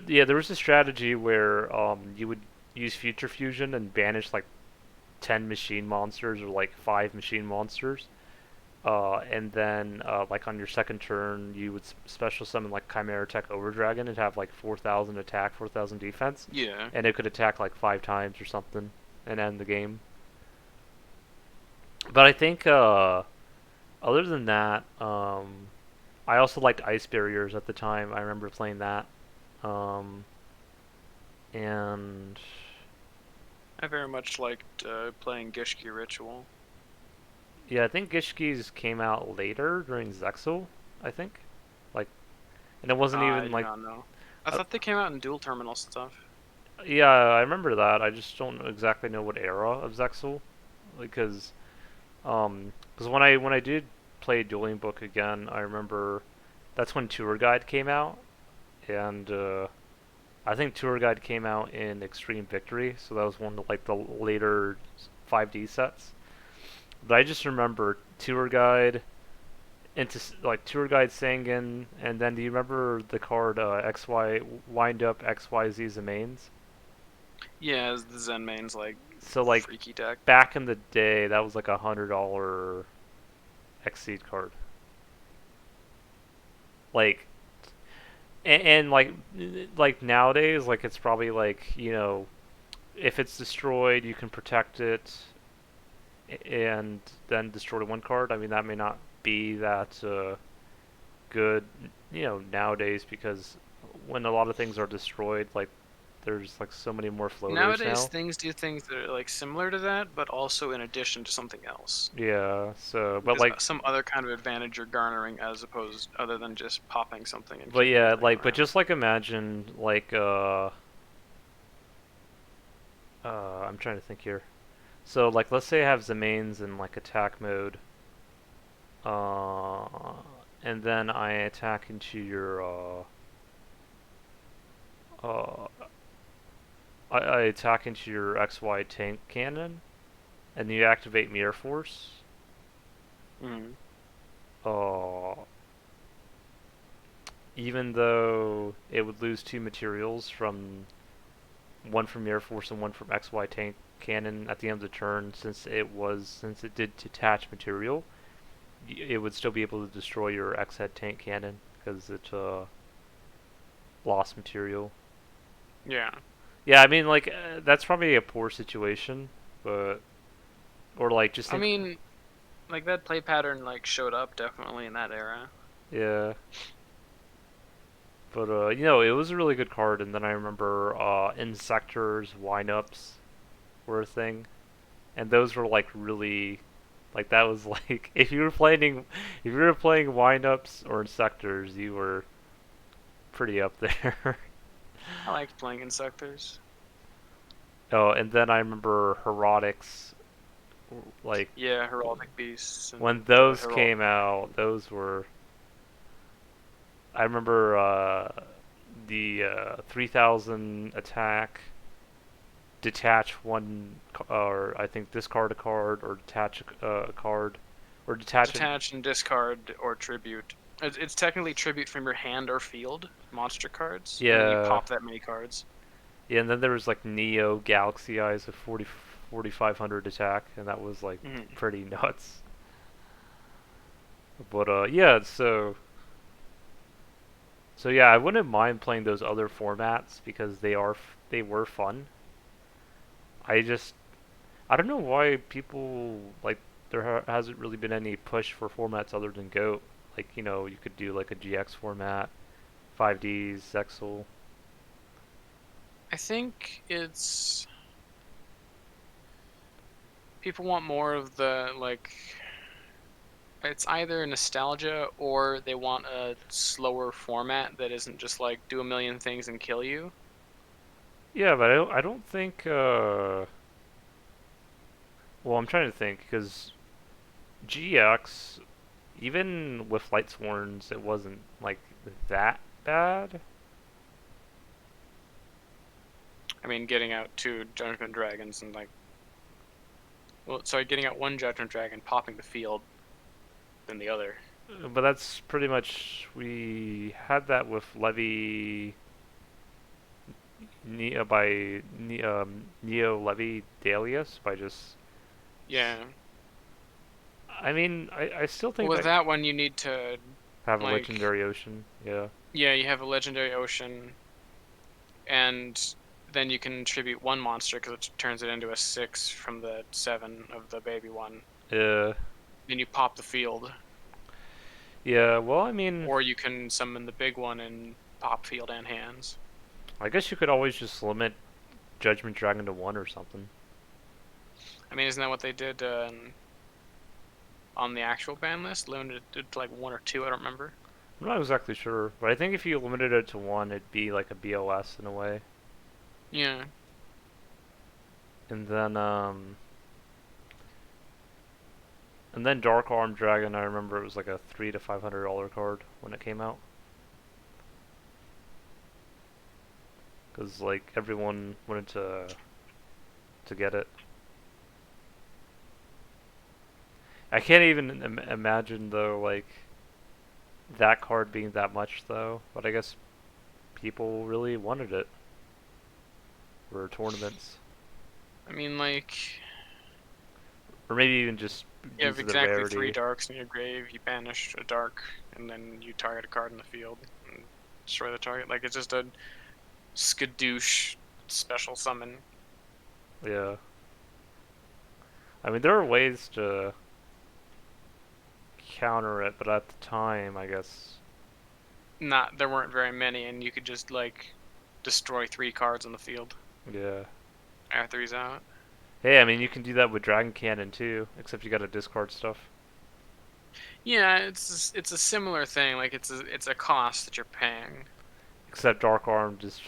yeah, there was a strategy where you would use Future Fusion and banish like 10 machine monsters or like 5 machine monsters, And then like on your second turn, you would special summon like Chimera Tech Overdragon and have like 4,000 attack, 4,000 defense, Yeah. and it could attack like 5 times or something and end the game. But I think other than that, I also liked Ice Barriers at the time. I remember playing that, um, and I very much liked playing Gishki Ritual. yeah, I think Gishki's came out later during Zexal. I think, like, and it wasn't I even do like, not know. I uh, thought they came out in dual terminal stuff. yeah, I remember that. I just don't exactly know what era of Zexal, because because when I did play Dueling Book again, I remember that's when Tour Guide came out, and I think Tour Guide came out in Extreme Victory, so that was one of like the later 5D sets. But I just remember Tour Guide into like Tour Guide Sangan, and then do you remember the card XY Wind Up XYZ Zemains? Yeah, the Zen main's like So like freaky deck. back in the day, that was like $100 Xseed card. Like and like nowadays, like it's probably like if it's destroyed, you can protect it and then destroy one card. I mean, that may not be that good, nowadays because when a lot of things are destroyed, like there's like so many more floaters Nowadays, now. things do things that are like similar to that, but also in addition to something else. Yeah. So, but There's like, some other kind of advantage you're garnering as opposed other than just popping something and but keeping yeah, your thing like, but around. just like imagine like I'm trying to think here. So like, let's say I have Zemains in like attack mode, uh, and then I attack into your uh, I attack into your XY tank cannon, and you activate Mirror Force. Mm. Uh, Even though it would lose 2 materials from one from Mirror Force and one from XY tank cannon at the end of the turn, since it did detach material, it would still be able to destroy your X head tank cannon because it lost material. Yeah. Yeah, I mean like that's probably a poor situation, but or like just I think, mean, like that play pattern like showed up definitely in that era. yeah. But it was a really good card, and then I remember Insectors, Windups were a thing, and those were like really, like that was like if you were playing Windups or Insectors, you were pretty up there. I liked playing Insectors. Oh, and then I remember Heroics, like Yeah, Heraldic Beasts when and those Herald. came out, those were. I remember the 3,000 attack, detach one, or I think discard a card, or detach a card, or detach an. Detach and discard or tribute. It's technically tribute from your hand or field monster cards, and then you Yeah, pop that many cards. yeah, and then there was like Neo Galaxy Eyes of 4,500 attack, and that was like Mm. pretty nuts. But yeah, so yeah, I wouldn't mind playing those other formats because they were fun. I just I don't know why people like hasn't really been any push for formats other than Goat. Like you could do like a GX format, 5Ds, Zexal. I think it's people want more of the like it's either nostalgia or they want a slower format that isn't just like do a million things and kill you. Yeah, but I don't think. Well, I'm trying to think because GX, even with Light Sworns, it wasn't like that bad. I mean, getting out two Judgment Dragons and like, well, sorry, getting out one Judgment Dragon, popping the field, then the other. But that's pretty much we had that with Levy Neo Levy Dalius by just Yeah, I mean, I still think With that that one, you need to, have a like, legendary ocean. Yeah. yeah, you have a legendary ocean, and then you can tribute one monster because it turns it into a 6 from the 7 of the baby one. Yeah. Then you pop the field, Yeah. Well, I mean, or you can summon the big one and pop field and hands. I guess you could always just limit Judgment Dragon to one or something. I mean, isn't that what they did on the actual ban list? Limited to like 1 or 2, I don't remember. I'm not exactly sure, but I think if you limited it to one, it'd be like a BOS in a way. Yeah. And then Dark Arm Dragon, I remember it was like a $300 to $500 card when it came out. Because like everyone wanted to get it. I can't even imagine though like that card being that much though. But I guess people really wanted it for tournaments, I mean, like, or maybe even just you due have to the exactly 3 rarity. darks in your grave, you banish a dark, and then you target a card in the field and destroy the target. Like, it's just a skadoosh special summon. Yeah. I mean, there are ways to counter it, but at the time, I guess. There weren't very many, and you could just, like, destroy 3 cards on the field Yeah. after he's out. Hey, I mean, you can do that with Dragon Cannon too, except you gotta discard stuff. Yeah, it's a similar thing. Like, it's a cost that you're paying. Except Dark Arm just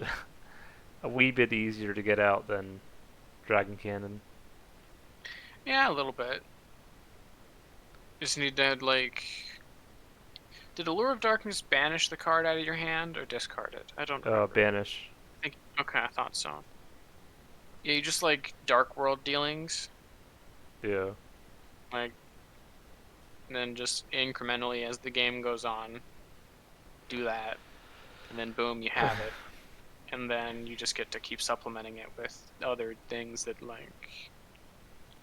a wee bit easier to get out than Dragon Cannon. Yeah, a little bit. Just need to, like, did Allure of Darkness banish the card out of your hand or discard it? I don't remember. Banish. I think, okay, I thought so. Yeah, you just like Dark World dealings, Yeah. like, and then just incrementally as the game goes on, do that, and then boom, you have it, and then you just get to keep supplementing it with other things that like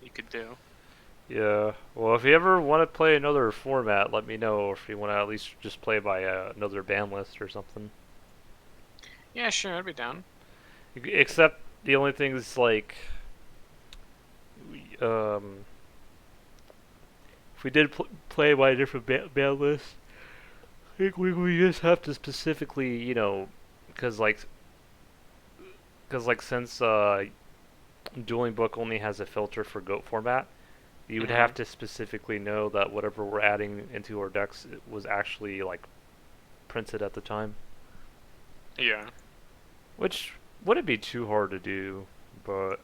you could do. Yeah. Well, if you ever want to play another format, let me know. Or if you want to at least just play by another ban list or something. Yeah, sure, I'd be down. Except the only thing is like, um, if we did play by a different ban list, I think we just have to specifically, because since Dueling Book only has a filter for GOAT format, you would Hmm. have to specifically know that whatever we're adding into our decks was actually like printed at the time, Yeah. which wouldn't be too hard to do. But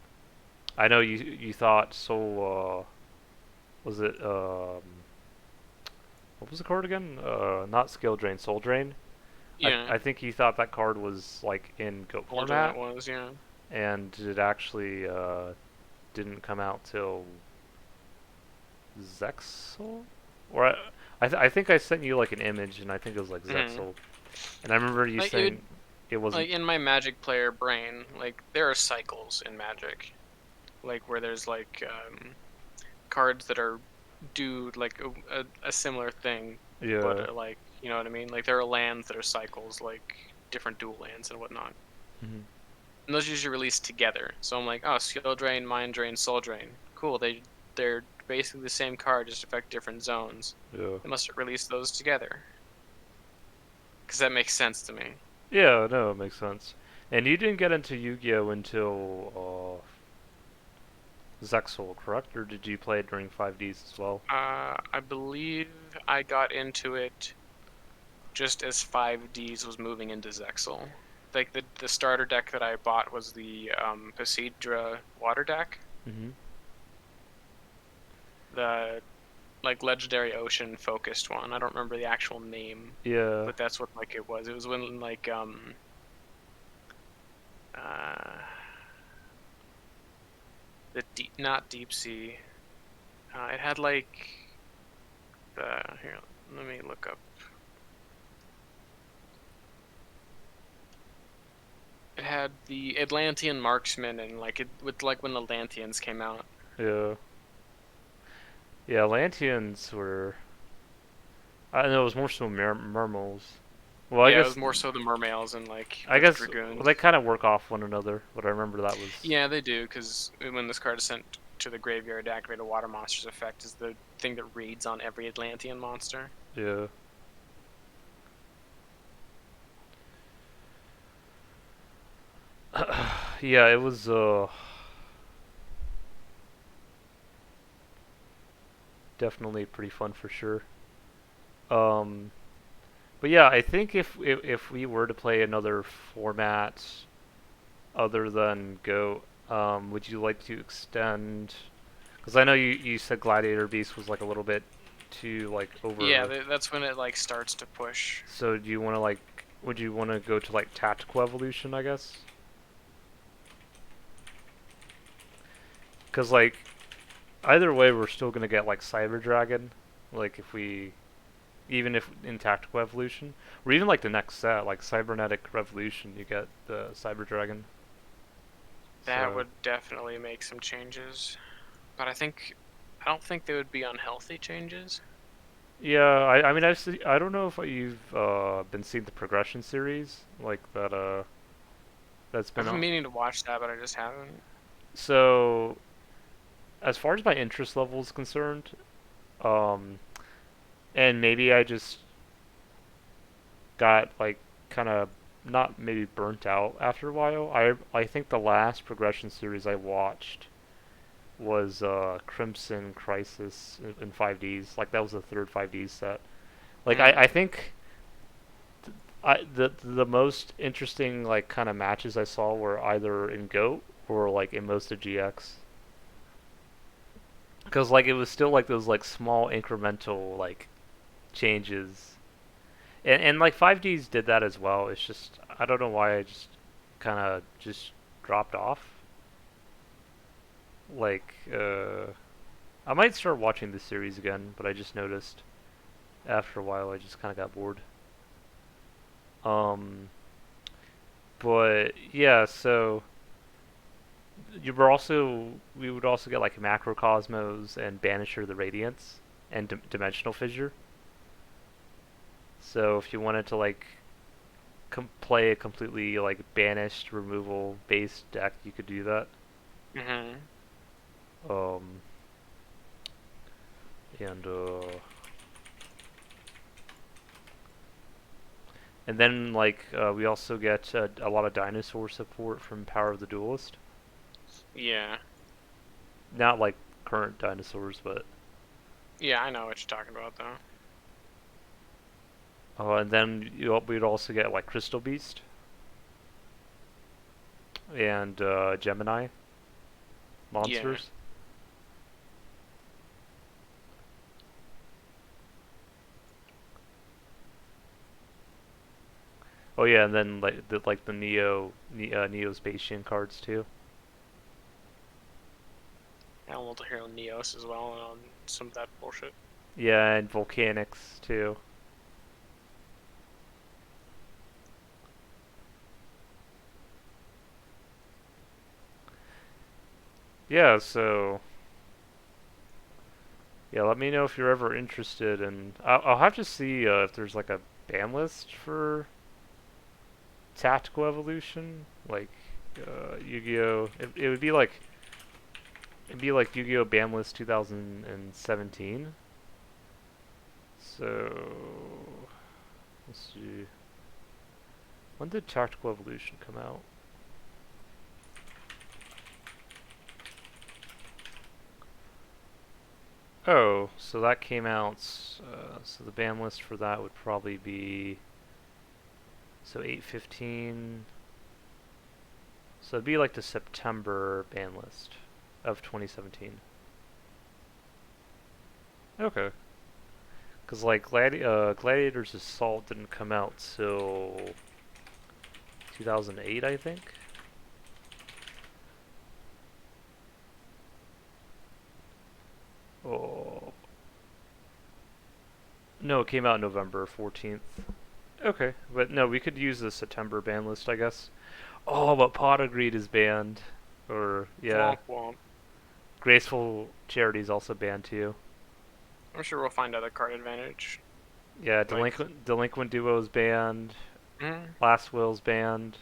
I know you thought so. Was it what was the card again? Not Skill Drain, Soul Drain. Yeah. I think you thought that card was like in GOAT Older than it format, was, yeah. and it actually didn't come out till Zexal? Or I think I sent you like an image, and I think it was like Hmm. Zexal. And I remember you Like it would, saying it wasn't. like in my Magic player brain, like there are cycles in Magic, like where there's like cards that are do like a similar thing, but Yeah. like, you know what I mean? Like there are lands that are cycles, like different dual lands and whatnot. Hmm. And those usually release together. So I'm like, oh, Skill Drain, Mind Drain, Soul Drain. Cool. They're basically the same card, just affect different zones. Yeah. They must have released those together. Because that makes sense to me. Yeah. No, it makes sense. And you didn't get into Yu-Gi-Oh until Zexal, correct? Or did you play it during 5Ds as well? I believe I got into it just as 5Ds was moving into Zexal. Like the starter deck that I bought was the Poseidra water deck. Hmm. The like legendary ocean focused one. I don't remember the actual name, Yeah. but that's what like it was. It was when like uh not deep sea. It had like here, let me look up. It had the Atlantean marksman and like it with like when the Atlanteans came out. Yeah. Yeah, Lanteans were. I know it was more so mermals. Well, Yeah, it was more so the mermales and like I the guess they dragoons. kind of work off one another, but I remember that was. Yeah, they do, because when this card is sent to the graveyard, activate a water monster's effect is the thing that reads on every Atlantean monster. Yeah. Yeah, it was definitely pretty fun for sure. Um, but yeah, I think if we were to play another format other than Go, would you like to extend? Because I know you said Gladiator Beast was like a little bit too like Yeah, over. that's when it like starts to push. So do you want to like? Would you want to go to like Tactical Evolution? I guess. Because like either way, we're still gonna get like Cyber Dragon. Like if we even if in Tactical Evolution, or even like the next set, like Cybernetic Revolution, you get the Cyber Dragon. That So would definitely make some changes, but I don't think they would be unhealthy changes. yeah, I mean I don't know if you've been seeing the progression series like that that's I've been been on. meaning to watch that, but I just haven't. So as far as my interest level is concerned, um, and maybe I just got like kind of not maybe burnt out after a while. I think the last progression series I watched was Crimson Crisis in 5Ds. Like that was the third 5D set. Like I Mm. think the most interesting like kind of matches I saw were either in Goat or like in most of GX. Because like it was still like those like small incremental like changes, and like 5Ds did that as well. It's just I don't know why I just kind of just dropped off. Like I might start watching the series again, but I just noticed after a while I just kind of got bored. Um, but yeah, so you were also we would also get like Macrocosmos and Banisher the Radiance and Dimensional Fissure. So if you wanted to like play a completely like banished removal based deck, you could do that. Mhm. Um, and and then like we also get a lot of dinosaur support from Power of the Duelist. Yeah. Not like current dinosaurs, but Yeah, I know what you're talking about though. and then we'd also get like Crystal Beast and Gemini Yeah. monsters. Oh yeah, and then like the Neo Spatian cards too. Elemental Hero Neos as well, and on some of that bullshit. Yeah, and Volcanics too. Yeah, so yeah, let me know if you're ever interested, and I'll have to see if there's like a ban list for Tactical Evolution, like Yu-Gi-Oh. It would be like it'd be like Yu-Gi-Oh ban list 2017. So let's see. When did Tactical Evolution come out? Oh, so that came out. So the ban list for that would probably be so 8/15. So it'd be like the September ban list of 2017. Okay. Because like Gladiator's Assault didn't come out till 2008, I think. Oh no, it came out November 14th. Okay, but no, we could use the September ban list, I guess. Oh, but Pot of Greed is banned. Or yeah, Womp womp. Graceful Charity is also banned too. I'm sure we'll find other card advantage. Yeah, Like, Delinquent Duo's banned. mm, Last Will's banned.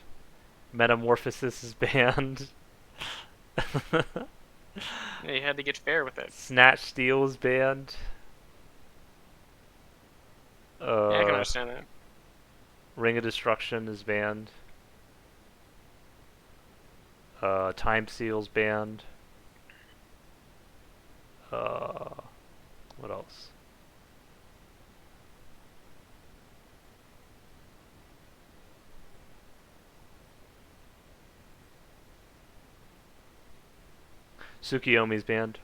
Metamorphosis is banned. yeah, you had to get fair with it. Snatch Steal is banned. Yeah, I can Uh, understand that. Ring of Destruction is banned. Time Seal's banned. What else? Tsukiyomi's banned.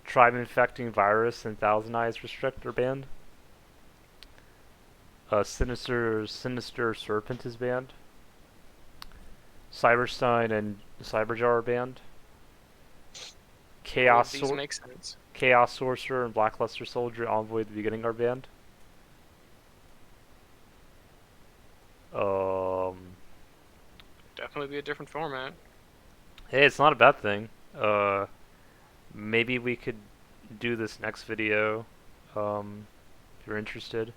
Tribe Infecting Virus and Thousand Eyes Restrict are banned. Sinister Serpent is banned. Cyberstein and Cyberjar are banned. All of these make sense. Chaos Sorcerer and Blackluster Soldier Envoy at the beginning are banned. Um, Definitely be a different format. hey, it's not a bad thing. Maybe we could do this next video, if you're interested.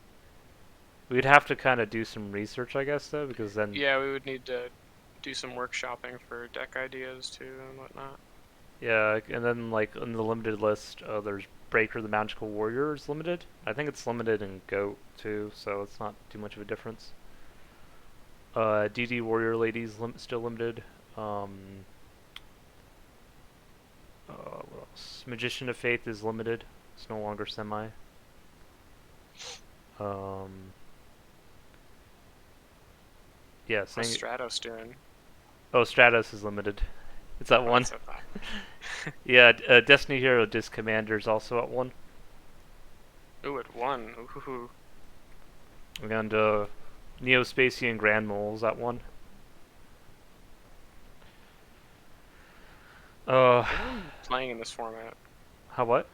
We'd have to kind of do some research, I guess, though, because then... Yeah, we would need to do some workshopping for deck ideas too and whatnot. Yeah, and then, like, on the limited list, there's Breaker the Magical Warrior is limited. I think it's limited in GOAT, too, so it's not too much of a difference. DD Warrior Lady's still limited. What else? Magician of Faith is limited. It's no longer semi. Yeah, What's Stratos doing? Oh, Stratos is limited. It's at 1. So Yeah, Destiny Hero Disc Commander is also at 1. Ooh, at 1. Ooh. And Neospacian Grand Mole's at 1. Playing in this format. How what?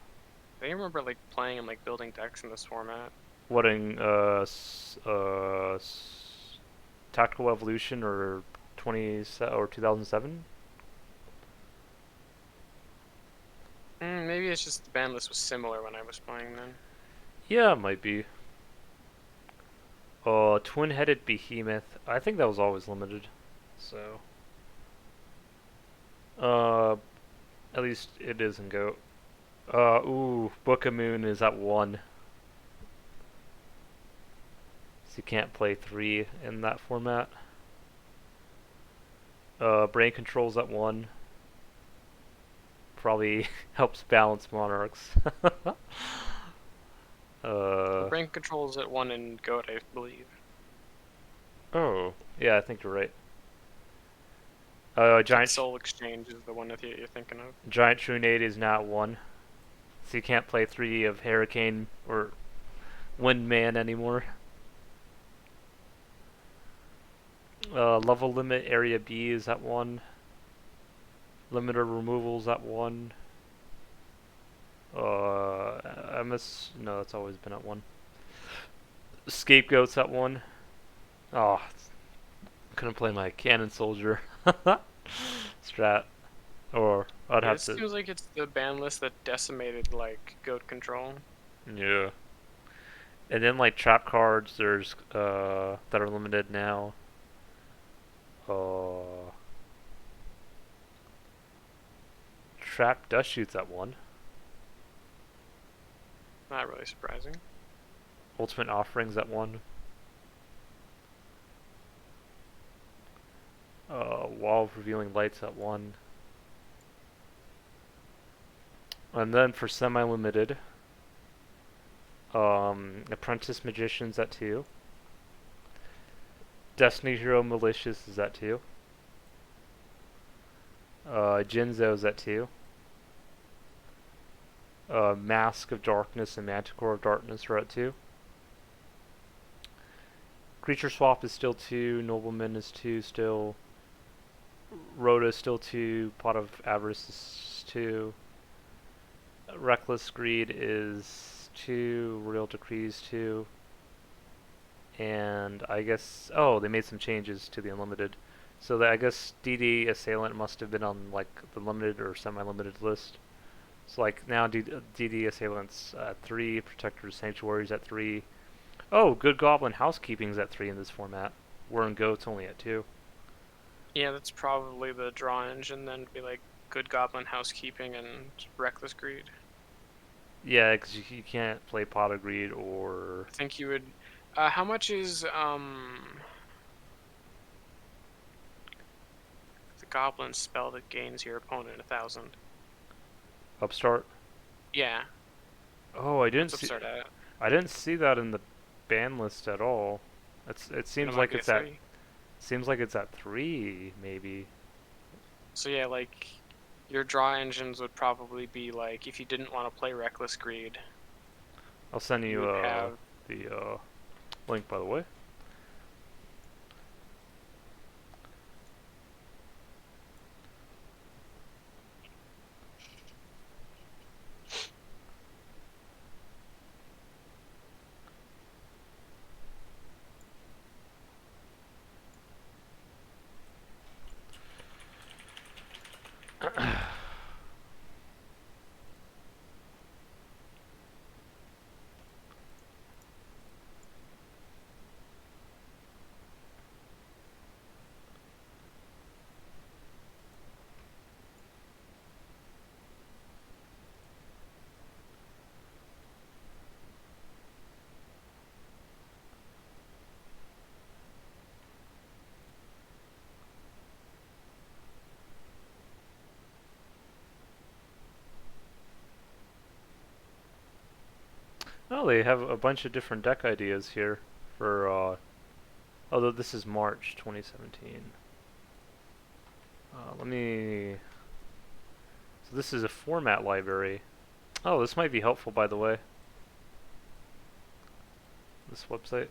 I remember like playing and like building decks in this format. What in Tactical Evolution or 2007? Maybe it's just the ban list was similar when I was playing then. Yeah, it might be. Twin-Headed Behemoth. I think that was always limited. So. At least it is in GOAT. Book of Moon is at 1. So you can't play 3 in that format. Brain Control's at 1. Probably helps balance Monarchs. Brain Control's at 1 in GOAT, I believe. Oh, yeah, I think you're right. Giant Soul Exchange is the one that you're thinking of. Giant Trunade is now at 1. So you can't play 3 of Hurricane or Windman anymore. Level Limit Area B is at 1. Limiter Removals at 1. MS... No, that's always been at 1. Scapegoat's at 1. Oh, couldn't play my Cannon Soldier. Strat. Or I'd have to... It seems like it's the ban list that decimated like GOAT Control. Yeah. And then like trap cards, there's that are limited now. Trap Dust Shoots at 1. Not really surprising. Ultimate Offerings at 1. Wall of Revealing Lights at 1. And then for semi-limited, Apprentice Magician's at 2. Destiny Hero Malicious is at 2. Jinzo's at 2. Mask of Darkness and Manticore of Darkness are at 2. Creature Swap is still 2. Nobleman is 2 still. Rhoda is still 2. Pot of Avarice is 2. Reckless Greed is 2. Real Decrees 2. And I guess... Oh, they made some changes to the Unlimited. So I guess DD Assailant must have been on like the limited or semi-limited list. So like now DD assailants at 3, protectors sanctuaries at 3. Oh, good goblin housekeeping's at 3 in this format. Where goat's only at 2. Yeah, that's probably the draw engine. Then be like good goblin housekeeping and reckless greed. Yeah, because you can't play pot of greed or I think you would. How much is the goblin spell that gains your opponent 1,000? upstart. Yeah, Oh, what's upstart at? I didn't see that in the ban list at all. It Then it seems might like be a it's at 3. at 3 maybe. So yeah, like your draw engines would probably be like if you didn't want to play reckless greed, I'll send you you would have. the link by the way. Oh, they have a bunch of different deck ideas here for although this is March 2017. Let me. So this is a format library. Oh, this might be helpful, by the way. This website.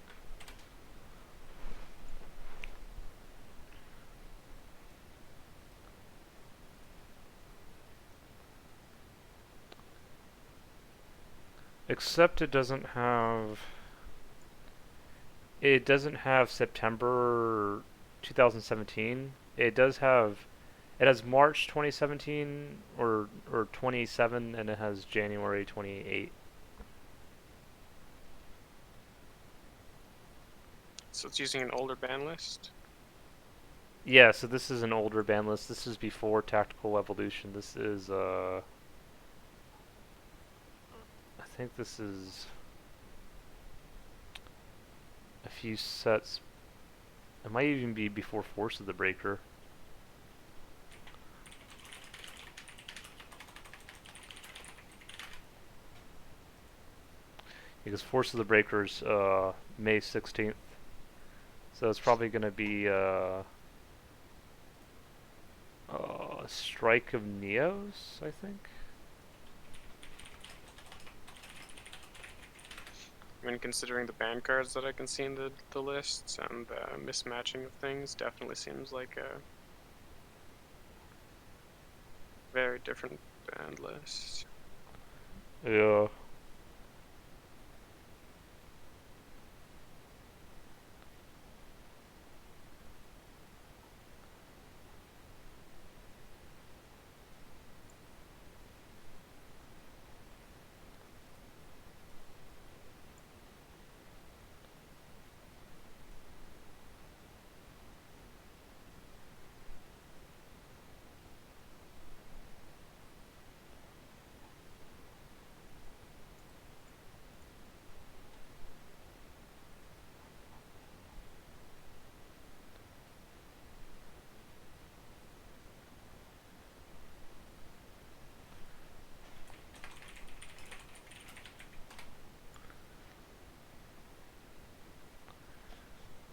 Except it doesn't have. It doesn't have September 2017. It does have. It has March 2017 or 27, and it has January 28. So it's using an older ban list. Yeah, so this is an older ban list. This is before Tactical Evolution. This is I think this is a few sets. It might even be before Force of the Breaker. Because Force of the Breaker's May 16th. So it's probably going to be Strike of Neos, I think. I mean, considering the ban cards that I can see in the lists and the mismatching of things, definitely seems like a very different band list. Yeah.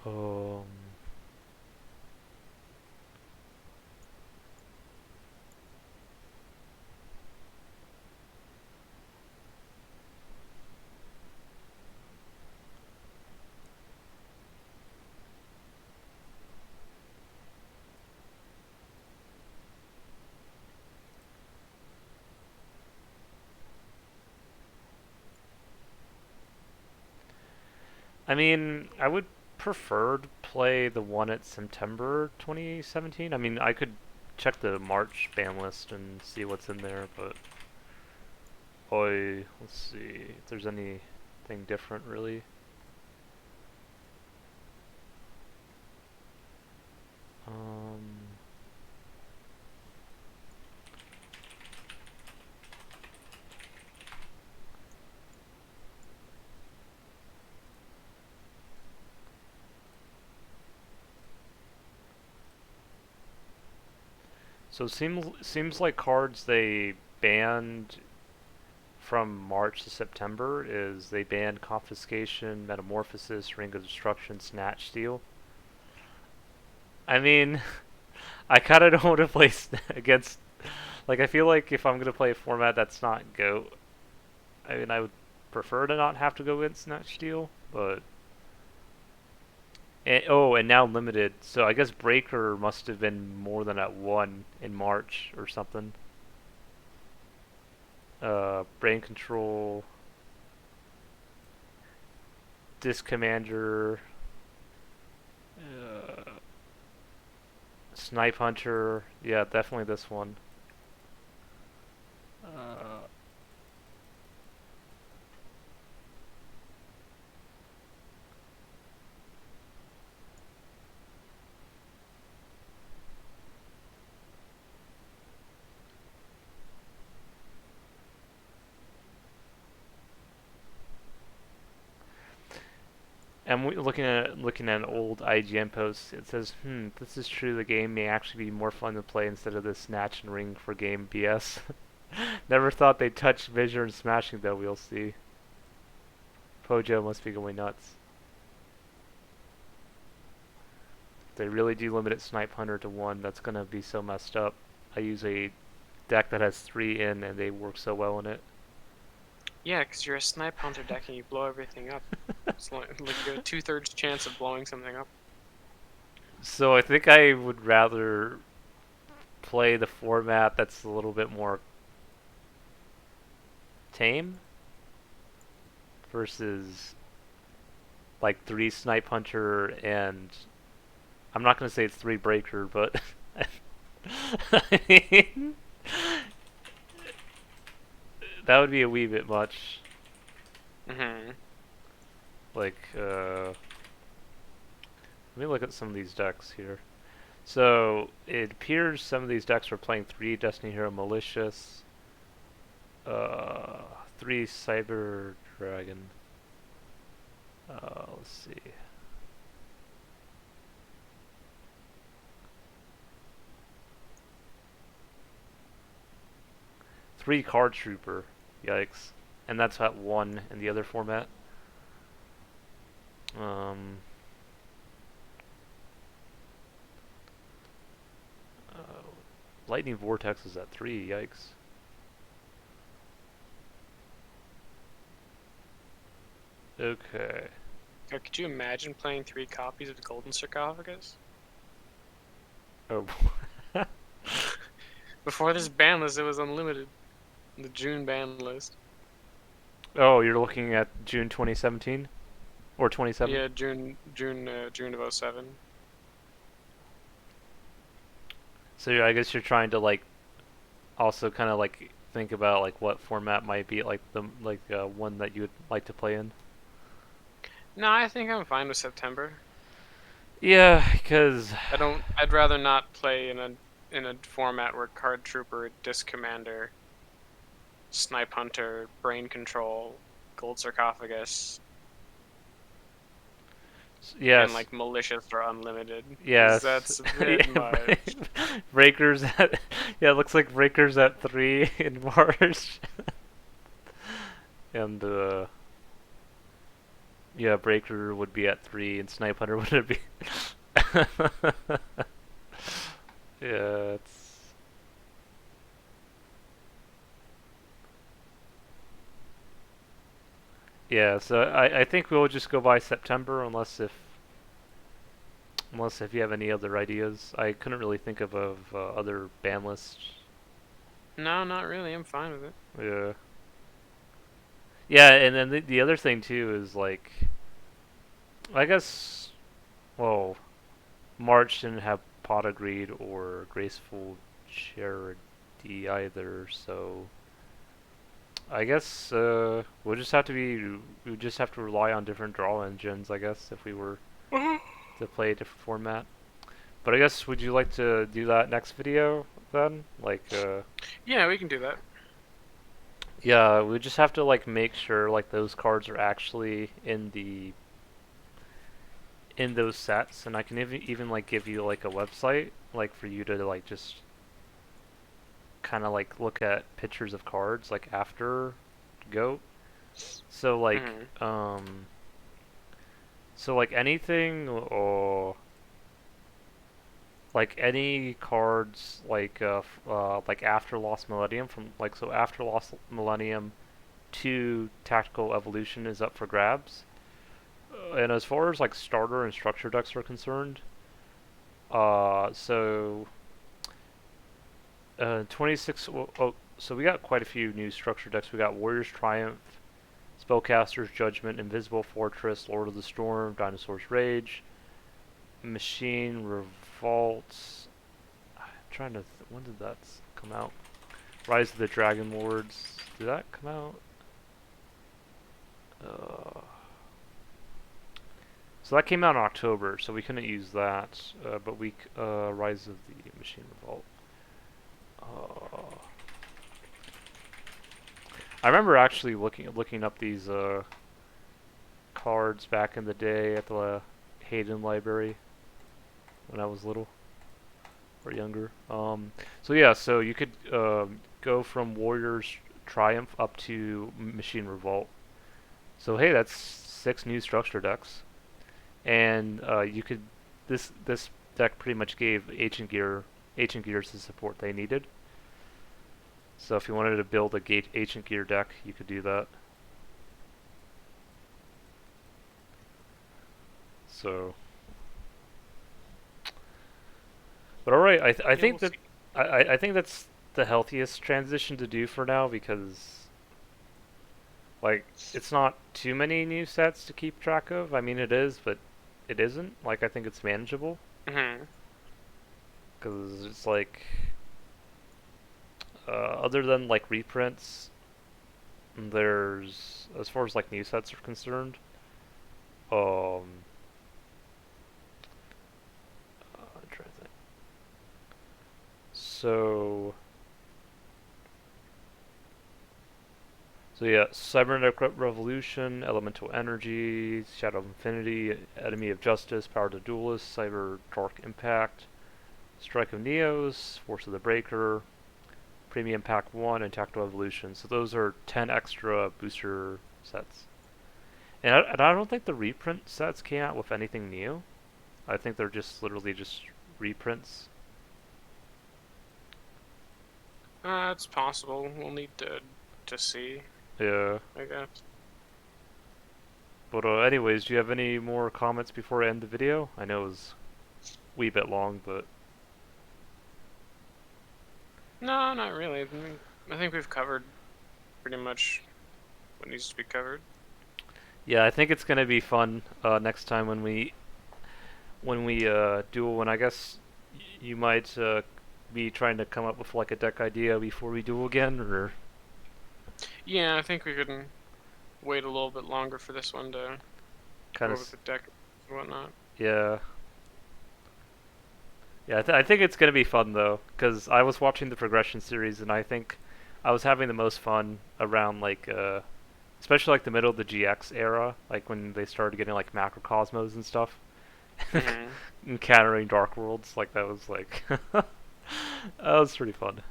Um. I mean, I would prefer to play the one at September 2017. I mean, I could check the March ban list and see what's in there, but let's see if there's anything different really. Um, so it seems like cards they banned from March to September is they banned Confiscation, Metamorphosis, Ring of Destruction, Snatch Steal. I mean, I kind of don't want to play against. Like, I feel like if I'm gonna play a format that's not Go, I mean, I would prefer to not have to go against Snatch Steal, but. And now limited. So I guess Breaker must have been more than at 1 in March or something. Brain Control, Disc Commander, uh, Snipe Hunter. Yeah, definitely this one. Uh, and looking at an old IGN post. It says, "If this is true, the game may actually be more fun to play instead of this snatch and ring for game BS." Never thought they'd touch Vision and smashing though. We'll see. Pojo must be going nuts. They really do limit it Snipe Hunter to 1. That's gonna be so messed up. I use a deck that has 3 in, and they work so well in it. Yeah, because you're a snipe hunter deck and you blow everything up. It's like you have a 2/3 chance of blowing something up. So I think I would rather play the format that's a little bit more tame versus like 3 Snipe Hunter and I'm not gonna say it's 3 Breaker, but I mean, that would be a wee bit much. Mm-hmm. Like, let me look at some of these decks here. So, it appears some of these decks are playing 3 Destiny Hero Malicious, 3 Cyber Dragon. Let's see. Three Card Trooper. Yikes. And that's at 1 in the other format. Um, Lightning Vortex is at 3. Yikes. Okay. Could you imagine playing 3 copies of the Golden Sarcophagus? Oh. Before this ban list, it was unlimited. The June ban list. Oh, you're looking at June 2017 or 27? Yeah, June of 07. So I guess you're trying to like also kind of like think about like what format might be like the one that you would like to play in. No, I think I'm fine with September. Yeah, because I'd rather not play in a format where Card Trooper, Disc Commander, Snipe Hunter, Brain Control, Gold Sarcophagus, yes, and like Malicious are unlimited. 'Cause yes, that's a bit much. Breakers at yeah, it looks like Breakers at 3 in March, and yeah, Breaker would be at 3, and Snipe Hunter would be. Yeah, it's. Yeah, so I think we'll just go by September unless if you have any other ideas. I couldn't really think of other ban lists. No, not really. I'm fine with it. Yeah. Yeah, and then the other thing too is like, I guess, well, March didn't have Pot of Greed or Graceful Charity either, so I guess we'll just have to rely on different draw engines, I guess, if we were Mhm. to play a different format. But I guess would you like to do that next video then? Yeah, we can do that. Yeah, we just have to like make sure like those cards are actually in those sets, and I can even like give you like a website like for you to like just kind of like look at pictures of cards like after Goat. So Mhm. anything or like any cards like after Lost Millennium after Lost Millennium 2 Tactical Evolution is up for grabs. And as far as like starter and structure decks are concerned, uh so 26 so we got quite a few new structure decks. We got Warrior's Triumph, Spellcaster's Judgment, Invisible Fortress, Lord of the Storm, Dinosaur's Rage, Machine Revolt. I'm trying to. When did that come out? Rise of the Dragon Lords. Did that come out? Uh, so that came out in October, so we couldn't use that. But Rise of the Machine Revolt. Uh, I remember actually looking up these cards back in the day at the Hayden Library when I was little or younger. So yeah, so you could go from Warrior's Triumph up to Machine Revolt. So hey, that's 6 new structure decks, and you could this deck pretty much gave Ancient Gears the support they needed. So if you wanted to build a Ancient Gear deck, you could do that. So, but all right, I Yeah, think we'll that see. I think that's the healthiest transition to do for now because like it's not too many new sets to keep track of. I mean it is, but it isn't. Like I think it's manageable Mhm. because it's like other than like reprints, there's as far as like new sets are concerned. I'm trying to think. So yeah, Cybernetic Revolution, Elemental Energy, Shadow of Infinity, Enemy of Justice, Power to Duelist, Cyber Dark Impact, Strike of Neos, Force of the Breaker, Premium Pack 1, and Tactical Evolution. So those are 10 extra booster sets. And I don't think the reprint sets came out with anything new. I think they're just literally just reprints. It's possible. We'll need to see, Yeah. I guess. But anyways, do you have any more comments before I end the video? I know it was a wee bit long, but No, not really. I think we've covered pretty much what needs to be covered. yeah, I think it's gonna be fun next time when we duel. And I guess you might be trying to come up with like a deck idea before we duel again, or Yeah, I think we can wait a little bit longer for this one to kind go of over the deck and whatnot. yeah. Yeah, I think it's gonna be fun though, because I was watching the progression series, and I think I was having the most fun around especially like the middle of the GX era, like when they started getting like macrocosmos and stuff, Mhm. encountering Dark Worlds. Like that was like that was pretty fun.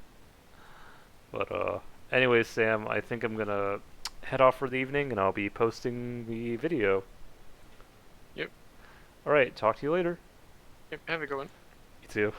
But anyways, Sam, I think I'm gonna head off for the evening, and I'll be posting the video. Yep. All right, talk to you later. Yep. Have a good one. You too.